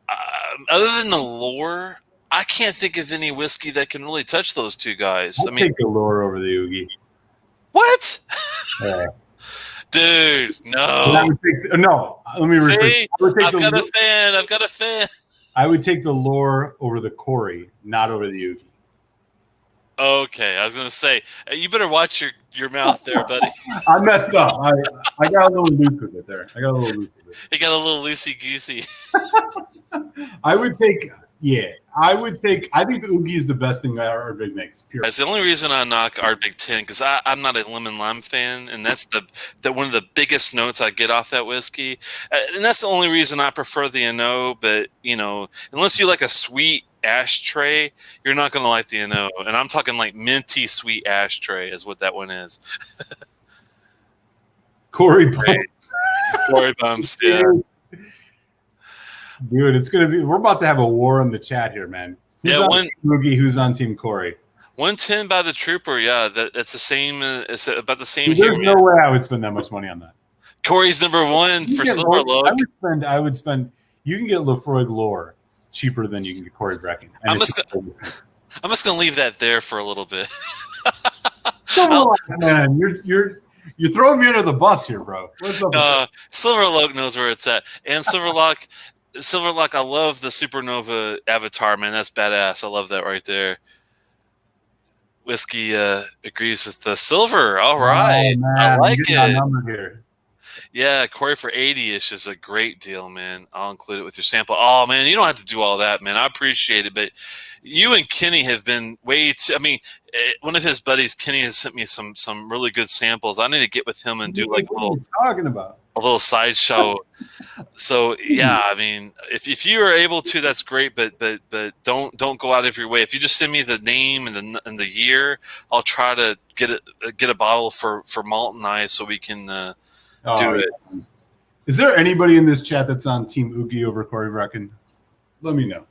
other than the lore, I can't think of any whiskey that can really touch those two guys. I'll take the lore over the Oogie. What? Yeah. Dude, no. Let me rephrase. I've got a fan. I would take the lore over the Corey, not over the Oogie. Okay, I was gonna say you better watch your mouth there, buddy. I messed up. I got a little loose with it there. He got a little loosey goosey. I think the Oogie is the best thing that Ardbeg makes. Period. That's the only reason I knock Ardbeg 10 because I'm not a lemon lime fan, and that's the one of the biggest notes I get off that whiskey, and that's the only reason I prefer the NO. But unless you like a sweet ashtray, you're not going to like the NO, and I'm talking like minty sweet ashtray is what that one is. Corey bumps, yeah. Dude, it's gonna be. We're about to have a war in the chat here, man. Who's on Team Oogie? Who's on Team Corey? 110 by the Trooper. Yeah, that's the same. It's about the same. Dude, there's no way I would spend that much money on that. Corey's number 1 for Silver Log. I would spend. You can get Laphroaig lore cheaper than you can get Corryvreckan. I'm just gonna leave that there for a little bit. Come on, man. You're throwing me under the bus here, bro. What's up? Silverlock knows where it's at, and Silverlock, I love the Supernova avatar, man. That's badass. I love that right there. Whiskey agrees with the silver. All right, I like it. Number here. Yeah, Corey for 80-ish is a great deal, man. I'll include it with your sample. Oh, man, you don't have to do all that, man. I appreciate it, but you and Kenny have been way too. I mean, one of his buddies, Kenny, has sent me some really good samples. I need to get with him and do like What are you talking about? a little sideshow. So yeah, I mean, if you are able to, that's great. But don't go out of your way. If you just send me the name and the year, I'll try to get a bottle for Malt and I so we can do it. Is there anybody in this chat that's on Team Oogie over Corey Vrecken? Let me know.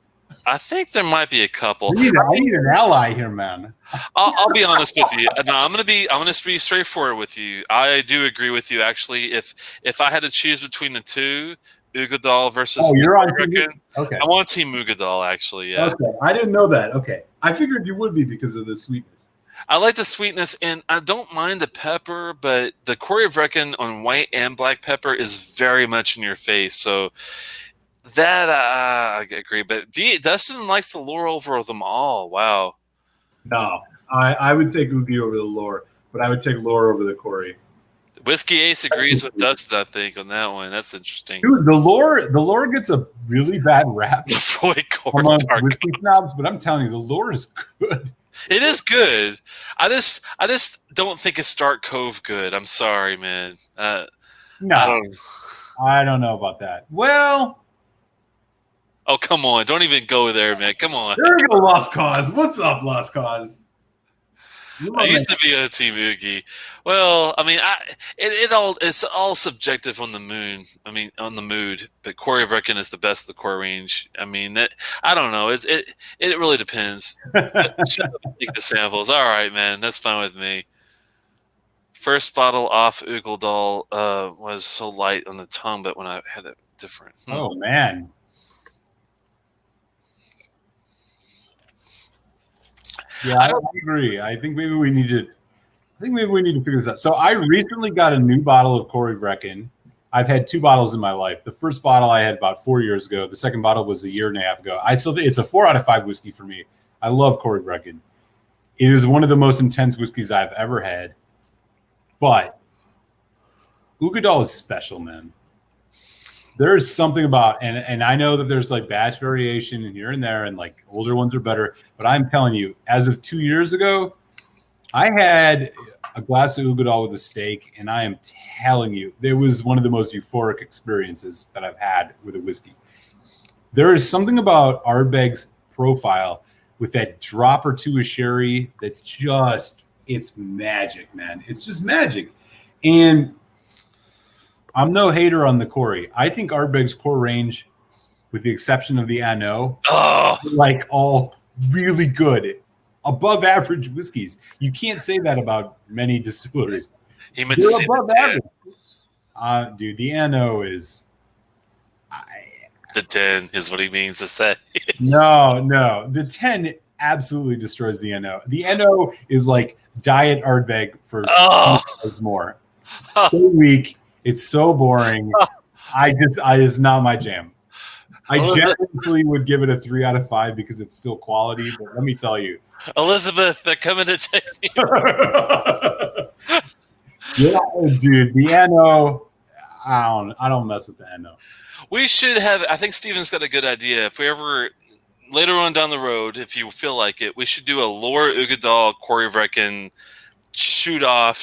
I think there might be a couple. I need an ally here, man. I'll be honest with you. No, I'm gonna be straightforward with you. I do agree with you. Actually, if I had to choose between the two, Ugadal versus you're on Vrecken, okay. I want Team Ugadal. Actually, yeah. Okay, I didn't know that. Okay, I figured you would be because of the sweetness. I like the sweetness, and I don't mind the pepper, but the Corey Vrecken on white and black pepper is very much in your face. So that I agree. But Dustin likes the lore over them all. Wow. No, I would take Oogie over the lore, but I would take lore over the Corey. Whiskey Ace agrees with Dustin, I think, on that one. That's interesting. Dude, the lore gets a really bad rap among whiskey snobs, but I'm telling you, the lore is good. It is good. I just don't think it's Stark Cove good. I'm sorry, man. No, I don't know about that. Well, oh, come on. Don't even go there, man. Come on. There we go, Lost Cause. What's up, Lost Cause? I used to be a Team Oogie. Well, I mean, it's all subjective on the moon. I mean, on the mood. But Corey Vrecken is the best of the core range. I mean, I don't know. It really depends. Take the samples. All right, man. That's fine with me. First bottle off Ugadal was so light on the tongue, but when I had it different. Oh man. Yeah, I agree. I think maybe we need to figure this out. So I recently got a new bottle of Corey Vrecken. I've had 2 bottles in my life. The first bottle I had about 4 years ago. The second bottle was a year and a half ago. I still think it's a 4 out of 5 whiskey for me. I love Corey Vrecken. It is one of the most intense whiskeys I've ever had. But Ugadal is special, man. There is something about, and I know that there's like batch variation and here and there, and like older ones are better. But I'm telling you, as of 2 years ago, I had a glass of Ugadal with a steak, and I am telling you, it was one of the most euphoric experiences that I've had with a whiskey. There is something about Ardbeg's profile with that drop or two of sherry that just, it's magic, man. It's just magic. And I'm no hater on the Corey. I think Ardbeg's core range, with the exception of the Anno, like all really good, above average whiskeys. You can't say that about many distilleries. They're above average. Dude, the Anno is... The 10 is what he means to say. No. The 10 absolutely destroys the Anno. The Anno is like diet Ardbeg for more. So weak. It's so boring. It's not my jam. I generally would give it a 3 out of 5 because it's still quality. But let me tell you, Elizabeth, they're coming to take me. Yeah, dude, the Anno. I don't mess with the Anno. We should have. I think Steven's got a good idea. If we ever later on down the road, if you feel like it, we should do a Laura Ugadal, Corey Vrecken shoot out,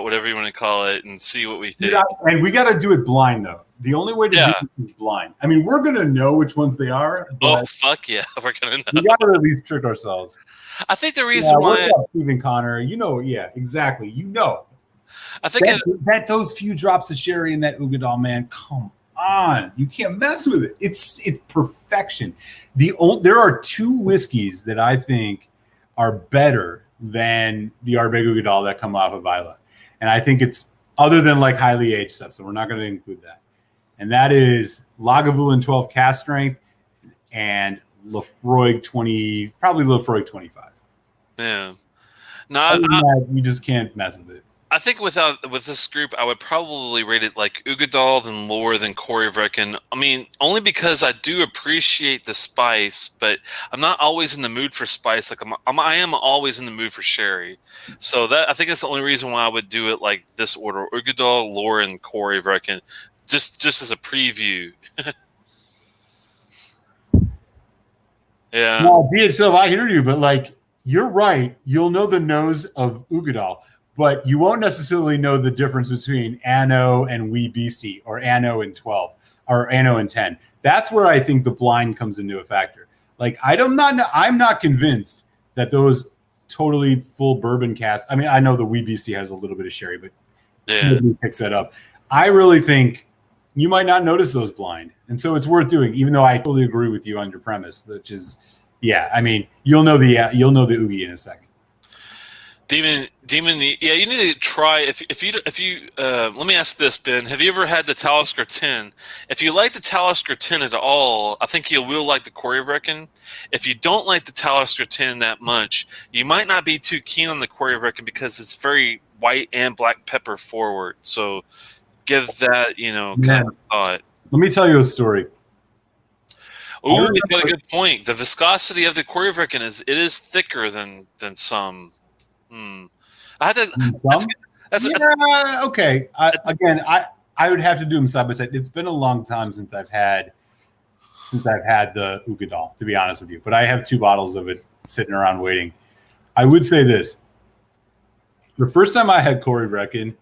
whatever you want to call it, and see what we think. And we got to do it blind, though. The only way to do it is blind. I mean, we're going to know which ones they are. Oh, fuck yeah. We're going to know. We got to at least trick ourselves. I think the reason why... Stephen Connor, exactly. I think that those few drops of sherry in that Ugadal, man, come on. You can't mess with it. It's perfection. There are 2 whiskeys that I think are better than the Ardbeg Ugadal that come off of Isla. And I think it's other than like highly aged stuff, so we're not going to include that. And that is Lagavulin 12 cask strength and Laphroaig 25. Yeah. No, you just can't mess with it. I think with this group, I would probably rate it like Ugadal, then lower than Corey Vrecken. I mean, only because I do appreciate the spice, but I'm not always in the mood for spice. Like I am always in the mood for sherry. So that I think that's the only reason why I would do it like this order: Ugadal, lower, and Corey Vrecken, just as a preview. Yeah. Well, be it so, I hear you, but like you're right. You'll know the nose of Ugadal, but you won't necessarily know the difference between Anno and Wee Beastie, or Anno and 12, or Anno and 10. That's where I think the blind comes into a factor. Like I'm not convinced that those totally full bourbon casks. I mean, I know the Wee Beastie has a little bit of sherry, but nobody picks that up. I really think you might not notice those blind. And so it's worth doing, even though I totally agree with you on your premise, which is, yeah, I mean, you'll know the Oogie in a second. Demon, yeah, you need to try. If you let me ask this, Ben. Have you ever had the Talisker 10? If you like the Talisker 10 at all, I think you will like the Corey Vrecken. If you don't like the Talisker 10 that much, you might not be too keen on the Corey Vrecken because it's very white and black pepper forward. So give that, kind of thought. Let me tell you a story. Oh, he's got a good point. The viscosity of the Corey Vrecken is thicker than some. I had to. Okay. I would have to do them side by side. It's been a long time since I've had the Ugadal, to be honest with you. But I have 2 bottles of it sitting around waiting. I would say this: the first time I had Corey Vrecken,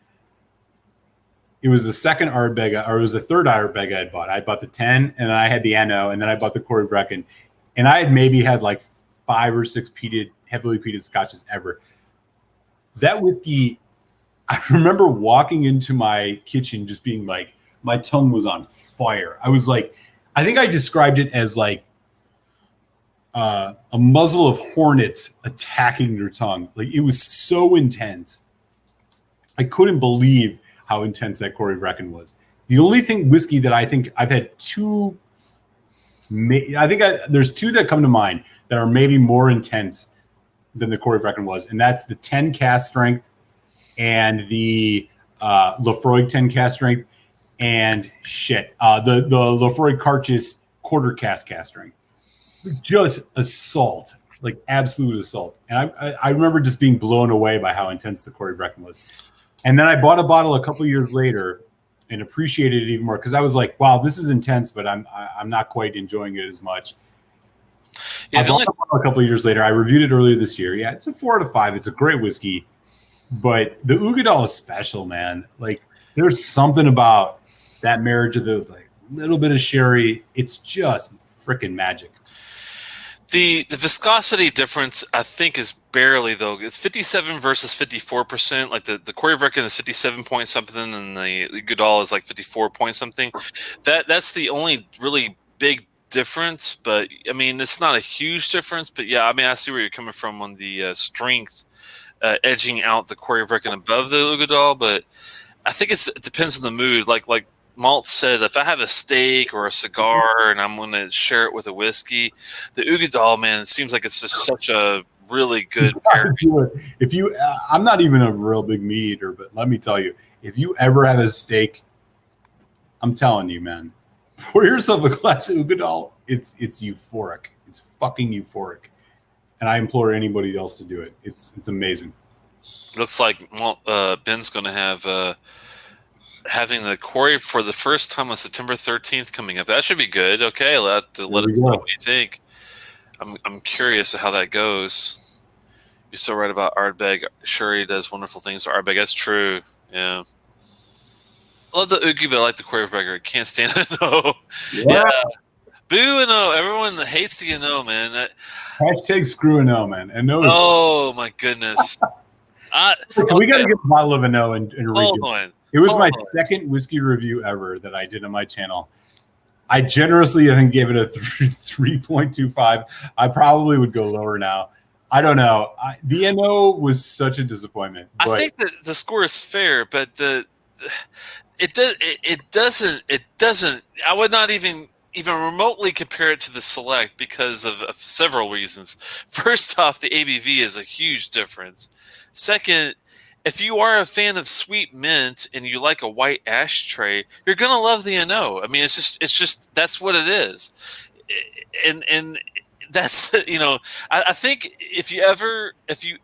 it was the second Ardbeg, or it was the third Ardbeg I had bought. I bought the 10, and then I had the Anno, and then I bought the Corey Vrecken, and I had maybe had like 5 or 6 heavily peated scotches ever. That whiskey, I remember walking into my kitchen just being like, my tongue was on fire. I was like, I think I described it as like a muzzle of hornets attacking your tongue. Like, it was so intense. I couldn't believe how intense that Corey Vrecken was. The only whiskey that I think I've had 2, there's 2 that come to mind that are maybe more intense than the Corey Vrecken was, and that's the 10 cask strength and the Laphroaig 10 cask strength, and the Laphroaig Cairdeas quarter cask strength. Just assault, like absolute assault. And I remember just being blown away by how intense the Corey Vrecken was. And then I bought a bottle a couple years later and appreciated it even more, because I was like, wow, this is intense, but I'm not quite enjoying it as much. Yeah, a couple of years later, I reviewed it earlier this year. Yeah, it's a 4 out of 5. It's a great whiskey, but the Ugadal is special, man. Like, there's something about that marriage of the little bit of sherry. It's just freaking magic. The viscosity difference, I think, is barely, though. It's 57 versus 54%. Like the Corey Vrecken is 57 point something, and the Ugadal is like 54 point something. That's the only really big difference, but I mean, it's not a huge difference. But yeah, I mean, I see where you're coming from on the strength edging out the Corey Vrecken above the Ugadal, but I think it depends on the mood. Like Malt said, if I have a steak or a cigar and I'm going to share it with a whiskey, the Ugadal, man, it seems like it's just such a really good pairing. If you, I'm not even a real big meat eater, but let me tell you, if you ever have a steak, I'm telling you, man, pour yourself a glass of Ugadal. It's euphoric. It's fucking euphoric, and I implore anybody else to do it. It's amazing. Looks like Ben's going to have having the Corey for the first time on September 13th coming up. That should be good. Okay, let us know what you think. I'm curious how that goes. You're so right about Ardbeg. Sure, he does wonderful things to Ardbeg. That's true. Yeah. I love the Oogie, but I like the Corey Vrecken. Can't stand it. No. Yeah. Boo and O. Everyone hates the no, man. Hashtag screw and O, man. And no. Oh my goodness. We got to get a bottle of a no and read it. It was my second whiskey review ever that I did on my channel. I generously, I think, gave it a 3.25. I probably would go lower now. I don't know. The NO was such a disappointment. I think that the score is fair, but it doesn't. I would not even remotely compare it to the Select because of several reasons. First off, the ABV is a huge difference. Second, if you are a fan of sweet mint and you like a white ashtray, you're gonna love the NO. I mean, it's just that's what it is, and that's I think if you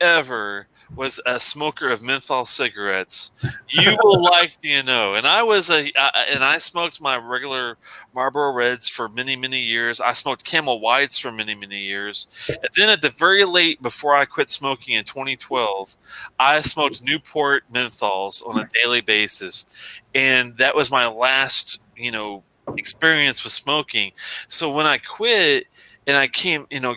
ever was a smoker of menthol cigarettes, you will like the NO. And I smoked my regular Marlboro Reds for many years. I smoked Camel Whites for many years, and then at the very late before I quit smoking in 2012, I smoked Newport menthols on a daily basis, and that was my last experience with smoking. So when I quit and I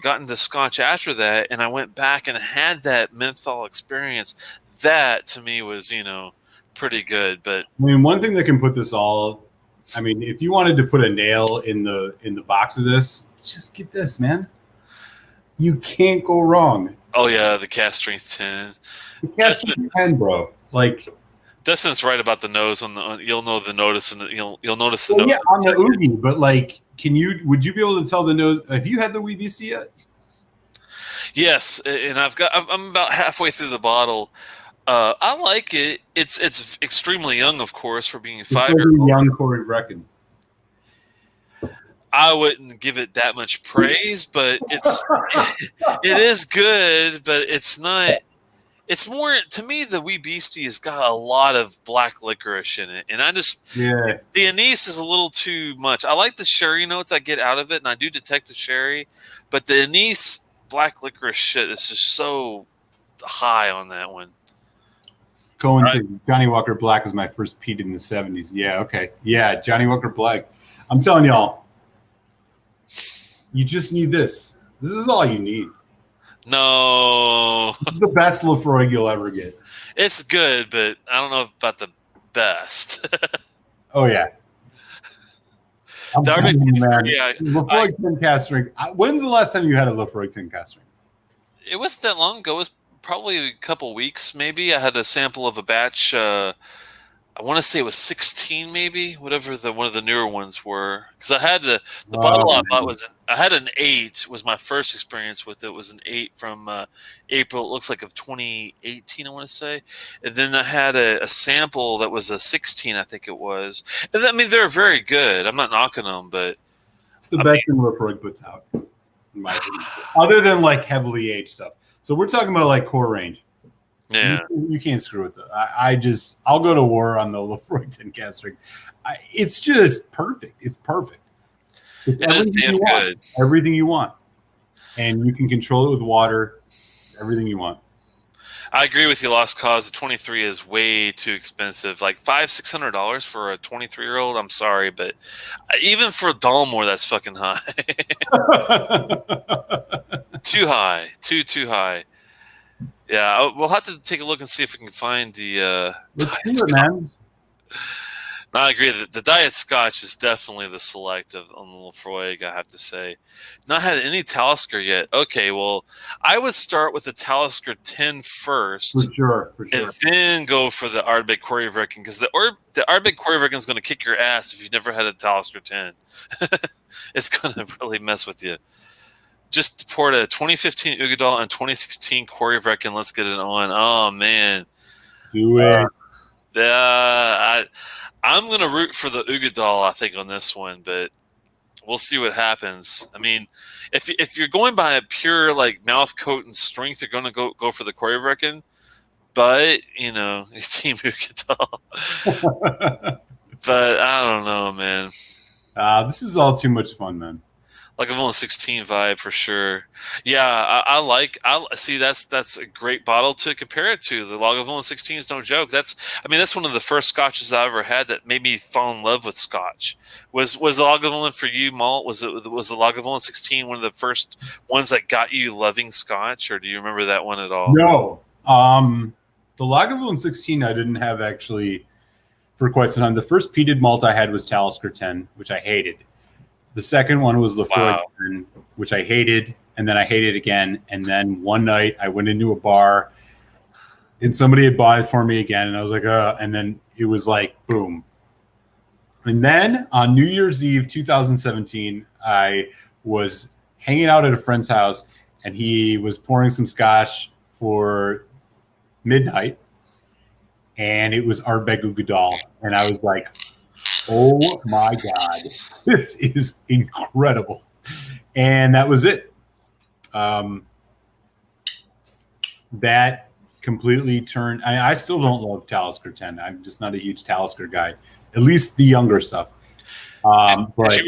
got into Scotch after that, and I went back and had that menthol experience, that to me was pretty good. But I mean, one thing that can put this all, I mean, if you wanted to put a nail in the box of this, just get this, man. You can't go wrong. oh yeah, the Cask Strength 10. The Cask Strength 10, bro. Like, Dustin's right about the nose you'll know the notice, and you'll notice the well, nose. yeah, on the Oogie, but like, would you be able to tell the nose? Have you had the Wee Beastie yet? Yes, and I'm about halfway through the bottle. I like it. It's extremely young, of course, for being 5 years old. Young Corey Brecken. I wouldn't give it that much praise, but it is good, but it's not. It's more, to me, the Wee Beastie has got a lot of black licorice in it, and the anise is a little too much. I like the sherry notes I get out of it, and I do detect the sherry, but the anise black licorice shit is just so high on that one. Going to Johnny Walker Black was my first peat in the 70s. Yeah, okay. Yeah, Johnny Walker Black. I'm telling y'all, you just need this. This is all you need. No. This is the best Laphroaig you'll ever get. It's good, but I don't know about the best. Oh, yeah. Laphroaig 10 Cask Strength. When's the last time you had a Laphroaig 10 Cask Strength? It wasn't that long ago. It was probably a couple weeks, maybe. I had a sample of a batch. I want to say it was 16, maybe, whatever one of the newer ones were. Because I had the bottle I bought I had an 8. Was my first experience with it. It was an 8 from April. It looks like of 2018, I want to say. And then I had a sample that was a 16, I think it was. And I mean, they're very good. I'm not knocking them, but it's the best thing Laphroaig puts out, in my opinion. Other than like heavily aged stuff. So we're talking about like core range. Yeah, you can't screw with it. I'll go to war on the Laphroaig 10 Cask Strength. It's just perfect. It's perfect. It is damn good. Everything you want, and you can control it with water. Everything you want. I agree with you, Lost Cause. The 23 is way too expensive. Like $500-$600 for a 23-year-old. I'm sorry, but even for Dalmore, that's fucking high. Too high. Too high. Yeah, we'll have to take a look and see if we can find the. Let's do it, man. No, I agree. The Diet Scotch is definitely the select on the Laphroaig, I have to say. Not had any Talisker yet. Okay, well, I would start with the Talisker 10 first. For sure. And then go for the Ardbeg Corryvreckan, because the Ardbeg Corryvreckan is going to kick your ass if you've never had a Talisker 10. It's going to really mess with you. Just poured a 2015 Ugadal and 2016 Corryvreckan. Let's get it on. Oh, man. Do it. I'm going to root for the Ugadal, I think, on this one, but we'll see what happens. I mean, if you're going by a pure like mouth coat and strength, you're going to go for the Corryvreckan, but Team Ugadal. But I don't know, man. This is all too much fun, man. Lagavulin 16 vibe for sure. Yeah, I see that's a great bottle to compare it to. The Lagavulin 16 is no joke. That's one of the first scotches I ever had that made me fall in love with Scotch. Was the Lagavulin for you, Malt? Was the Lagavulin 16 one of the first ones that got you loving Scotch, or do you remember that one at all? No. The Lagavulin 16 I didn't have actually for quite some time. The first peated malt I had was Talisker 10, which I hated. The second one was Laphroaig, which I hated, and then I hated again. And then one night I went into a bar, and somebody had bought it for me again, and I was like, and then it was like, boom. And then on New Year's Eve 2017, I was hanging out at a friend's house, and he was pouring some scotch for midnight. and it was Ardbeg Ugadal, and I was like, oh my God, this is incredible. And that was it. That completely turned. I still don't love Talisker 10. I'm just not a huge Talisker guy, at least the younger stuff. Did you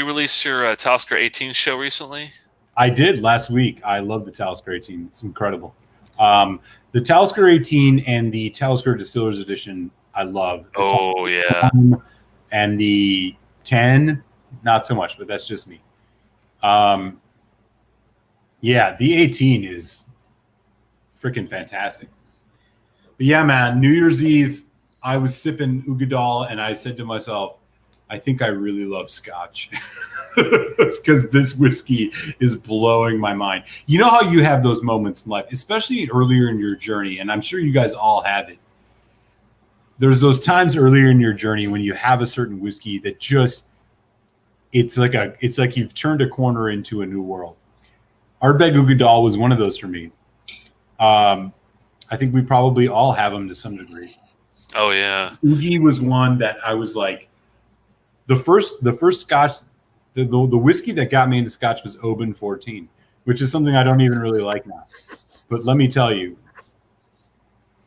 release your Talisker 18 show recently? I did last week. I love the Talisker 18. It's incredible. The Talisker 18 and the Talisker Distillers Edition, I love. Oh, yeah. And the 10, not so much, but that's just me. Yeah, the 18 is freaking fantastic. But yeah, man, New Year's Eve, I was sipping Ugadal, and I said to myself, I think I really love Scotch because this whiskey is blowing my mind. You know how you have those moments in life, especially earlier in your journey, and I'm sure you guys all have it. There's those times earlier in your journey when you have a certain whiskey that just it's like you've turned a corner into a new world. Ardbeg Ugadal was one of those for me. I think we probably all have them to some degree. Oh yeah, Ugi was one that I was like, the first Scotch, the whiskey that got me into Scotch was Oban 14, which is something I don't even really like now. But let me tell you,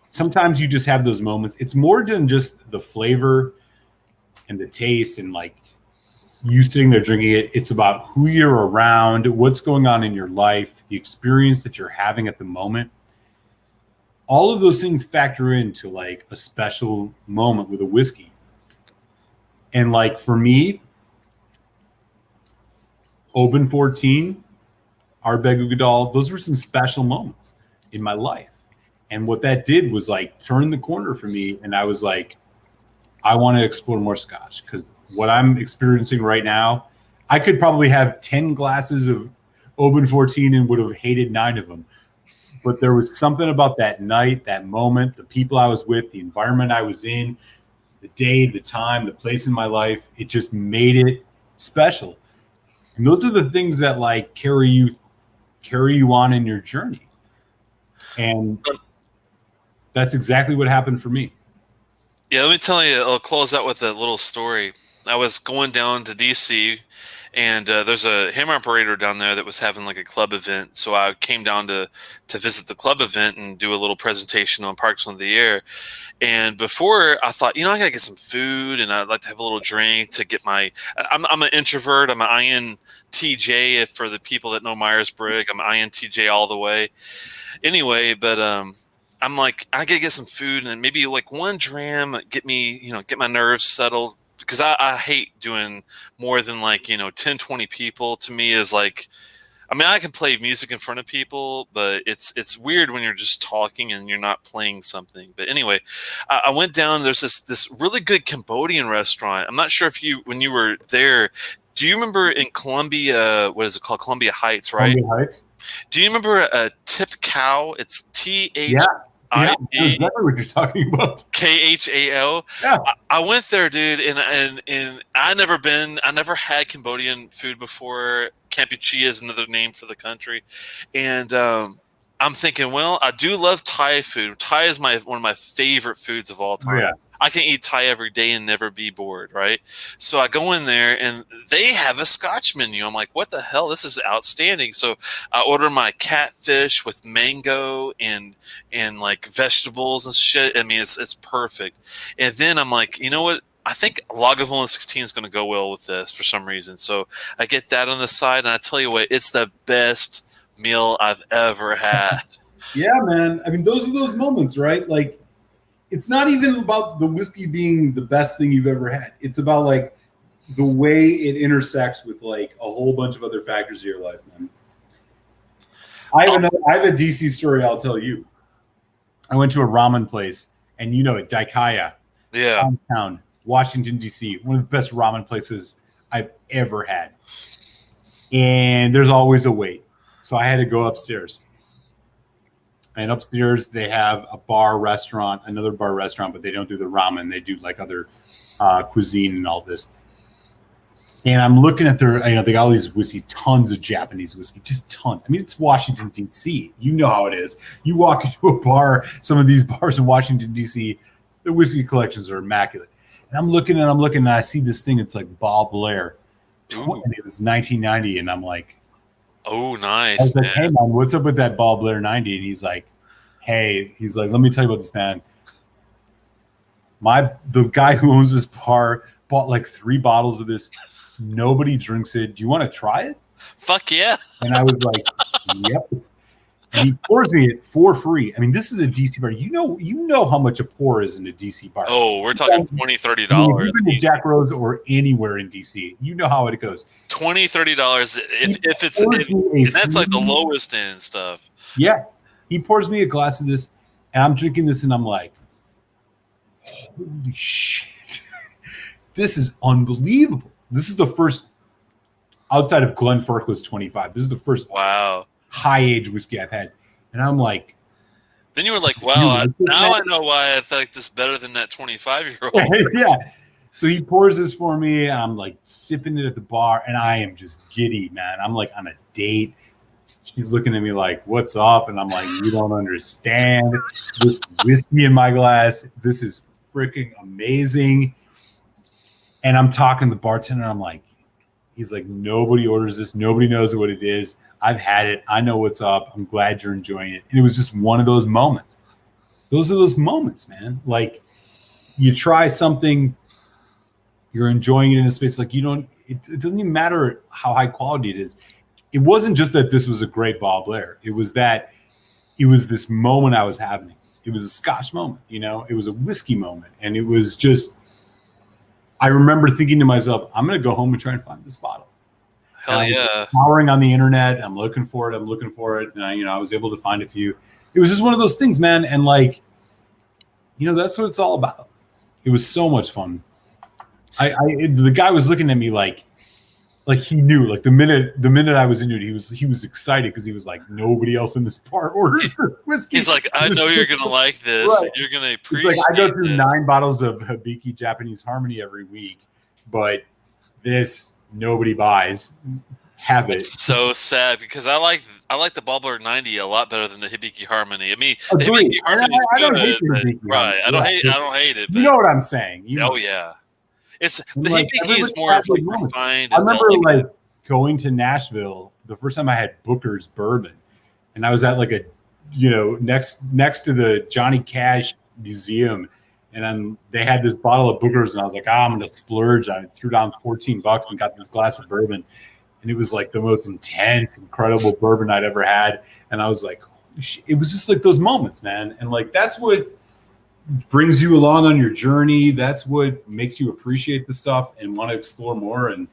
sometimes you just have those moments. It's more than just the flavor and the taste and like you sitting there drinking it. It's about who you're around, what's going on in your life, the experience that you're having at the moment. All of those things factor into like a special moment with a whiskey. And like for me, Oban 14, Ardbeg Ugadal, those were some special moments in my life. And what that did was like turn the corner for me. And I was like, I want to explore more Scotch because what I'm experiencing right now, I could probably have 10 glasses of Oban 14 and would have hated 9 of them. But there was something about that night, that moment, the people I was with, the environment I was in, the day, the time, the place in my life, it just made it special. And those are the things that like carry you on in your journey. And that's exactly what happened for me. Yeah, let me tell you, I'll close out with a little story. I was going down to DC, and there's a hammer operator down there that was having like a club event. So I came down to visit the club event and do a little presentation on Parks of the Year. And before, I thought, I gotta get some food, and I'd like to have a little drink to get my. I'm an introvert. I'm an INTJ. For the people that know Myers-Briggs, I'm INTJ all the way. Anyway, but I'm like, I gotta get some food and maybe like one dram, get me, get my nerves settled. Because I hate doing more than like, 10, 20 people. To me is like, I can play music in front of people, but it's weird when you're just talking and you're not playing something. But anyway, I went down. There's this really good Cambodian restaurant. I'm not sure if when you were there, do you remember in Columbia, what is it called? Columbia Heights, right? Columbia Heights. Do you remember Tip Cow? It's TH. Yeah, exactly what you're talking about. KHAL. Yeah, I went there, dude, and I never had Cambodian food before. Kampuchea is another name for the country, and I'm thinking, well, I do love Thai food. Thai is one of my favorite foods of all time. Yeah. I can eat Thai every day and never be bored, right? So I go in there and they have a Scotch menu. I'm like, what the hell? This is outstanding. So I order my catfish with mango and like vegetables and shit. I mean, it's perfect. And then I'm like, you know what? I think Lagavulin 16 is going to go well with this for some reason. So I get that on the side, and I tell you what, it's the best meal I've ever had. Yeah, man. I mean, those are those moments, right? Like, it's not even about the whiskey being the best thing you've ever had. It's about like the way it intersects with like a whole bunch of other factors of your life, man. I have a DC story I'll tell you. I went to a ramen place, and Daikaya, Yeah, downtown Washington D.C., one of the best ramen places I've ever had. And there's always a wait, so I had to go upstairs. And upstairs, they have another bar restaurant, but they don't do the ramen. They do like other cuisine and all this. And I'm looking at their, they got all these whiskey, tons of Japanese whiskey, just tons. I mean, it's Washington, D.C. You know how it is. You walk into a bar, some of these bars in Washington, D.C., the whiskey collections are immaculate. And I'm looking, and I see this thing. It's like Bob Blair. And it was 1990. And I'm like, oh, nice. I was like, hey, man, what's up with that Bob Blair 90? And he's like, let me tell you about this, man. The guy who owns this bar bought like 3 bottles of this. Nobody drinks it. Do you want to try it? Fuck yeah. And I was like, yep. And he pours me it for free. I mean, this is a DC bar. You know how much a pour is in a DC bar. Oh, we're talking $20, $30. Even in Jack Rose or anywhere in DC, you know how it goes. $20, $30 if it's and that's like the lowest end stuff. Yeah. He pours me a glass of this, and I'm drinking this, and I'm like, holy shit. This is unbelievable. This is the first, outside of Glenfarclas 25, this is the first high-age whiskey I've had. And I'm like... Then you were like, wow, now I know why I like this better than that 25-year-old. Yeah. So he pours this for me, and I'm like sipping it at the bar, and I am just giddy, man. I'm like on a date. She's looking at me like, what's up? And I'm like, you don't understand. This whiskey in my glass. This is freaking amazing. And I'm talking to the bartender. I'm like, he's like, nobody orders this. Nobody knows what it is. I've had it. I know what's up. I'm glad you're enjoying it. And it was just one of those moments. Those are those moments, man. Like, you try something, you're enjoying it in a space. Like, it doesn't even matter how high quality it is. It wasn't just that this was a great Bob Blair. It was this moment I was having. It was a Scotch moment, It was a whiskey moment. And it was just... I remember thinking to myself, I'm going to go home and try and find this bottle. Hell yeah. Powering on the internet. I'm looking for it. And I was able to find a few. It was just one of those things, man. And that's what it's all about. It was so much fun. The guy was looking at me like he knew, like the minute I was into it, he was excited because he was like, nobody else in this bar orders whiskey. He's like, I know you're gonna like this. Right. You're gonna appreciate. I go through 9 bottles of Hibiki Japanese Harmony every week, but this nobody buys. Have it. It's so sad because I like the Bob Blair 90 a lot better than the Hibiki Harmony. I mean, the Hibiki Harmony is good, right? I don't hate it. But, you know what I'm saying? Yeah. It's the Hibiki is more of like refined. I remember going to Nashville the first time I had Booker's bourbon, and I was at like a, next to the Johnny Cash Museum, and then they had this bottle of Booker's, and I was like, I'm gonna splurge. I threw down $14 and got this glass of bourbon, and it was like the most intense, incredible bourbon I'd ever had, and I was like, it was just like those moments, man, and like that's what brings you along on your journey. That's what makes you appreciate the stuff and want to explore more. And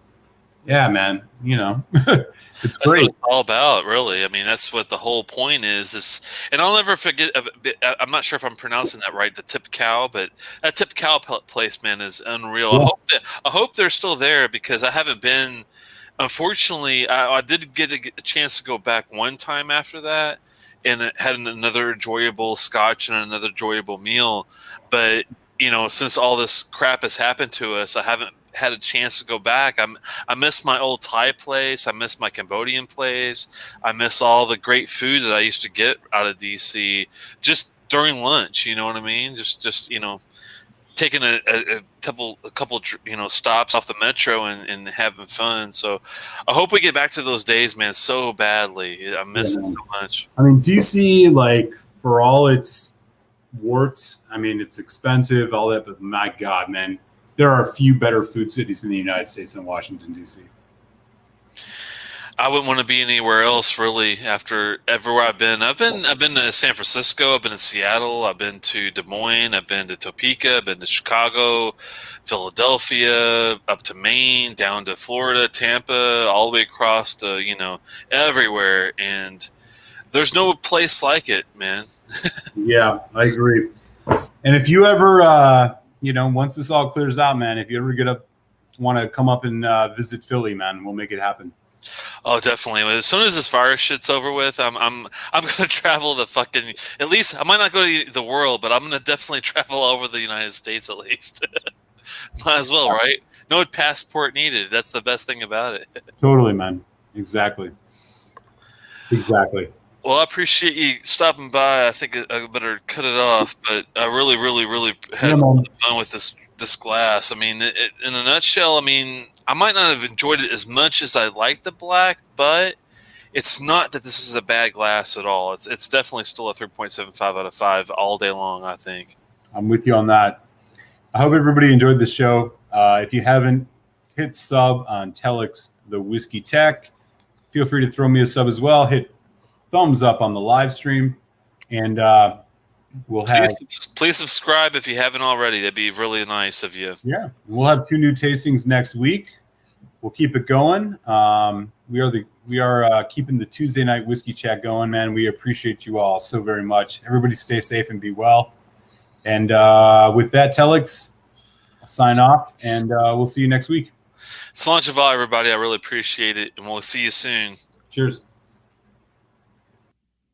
yeah, man, it's that's great. what it's all about, really. I mean, that's what the whole point is, and I'll never forget, I'm not sure if I'm pronouncing that right, the Tip Cow, but that Tip Cow place, man, is unreal. Yeah. I hope they're still there because I haven't been, unfortunately. I did get a chance to go back one time after that, and it had another enjoyable scotch and another enjoyable meal. But, since all this crap has happened to us, I haven't had a chance to go back. I miss my old Thai place. I miss my Cambodian place. I miss all the great food that I used to get out of DC just during lunch. You know what I mean? Just taking a couple stops off the metro and having fun. So I hope we get back to those days, man, so badly. I miss it so much. I mean, DC, like, for all its warts, I mean, it's expensive, all that, but my God, man, there are a few better food cities in the United States than Washington, DC. I wouldn't want to be anywhere else, really. After everywhere I've been to San Francisco, I've been to Seattle, I've been to Des Moines, I've been to Topeka, I've been to Chicago, Philadelphia, up to Maine, down to Florida, Tampa, all the way across to everywhere, and there's no place like it, man. Yeah, I agree. And if you ever, once this all clears out, man, if you ever want to come up and visit Philly, man, we'll make it happen. Oh, definitely. As soon as this virus shit's over with, I'm gonna travel the fucking. At least I might not go to the world, but I'm gonna definitely travel over the United States at least. Might as well, right? No passport needed. That's the best thing about it. Totally, man. Exactly. Well, I appreciate you stopping by. I think I better cut it off, but I really, really, really had a lot of fun with this glass. I mean, in a nutshell, I mean, I might not have enjoyed it as much as I like the black, but it's not that this is a bad glass at all. It's definitely still a 3.75 out of 5 all day long, I think. I'm with you on that. I hope everybody enjoyed the show. If you haven't, hit sub on Telex, the Whiskey Tech. Feel free to throw me a sub as well. Hit thumbs up on the live stream, and we'll have. Please subscribe if you haven't already. That'd be really nice of you. Yeah, we'll have 2 new tastings next week. We'll keep it going. We are keeping the Tuesday night whiskey chat going, man. We appreciate you all so very much. Everybody stay safe and be well. And with that, Telex, I'll sign off, and we'll see you next week. Sláinte mhath, everybody. I really appreciate it, and we'll see you soon. Cheers.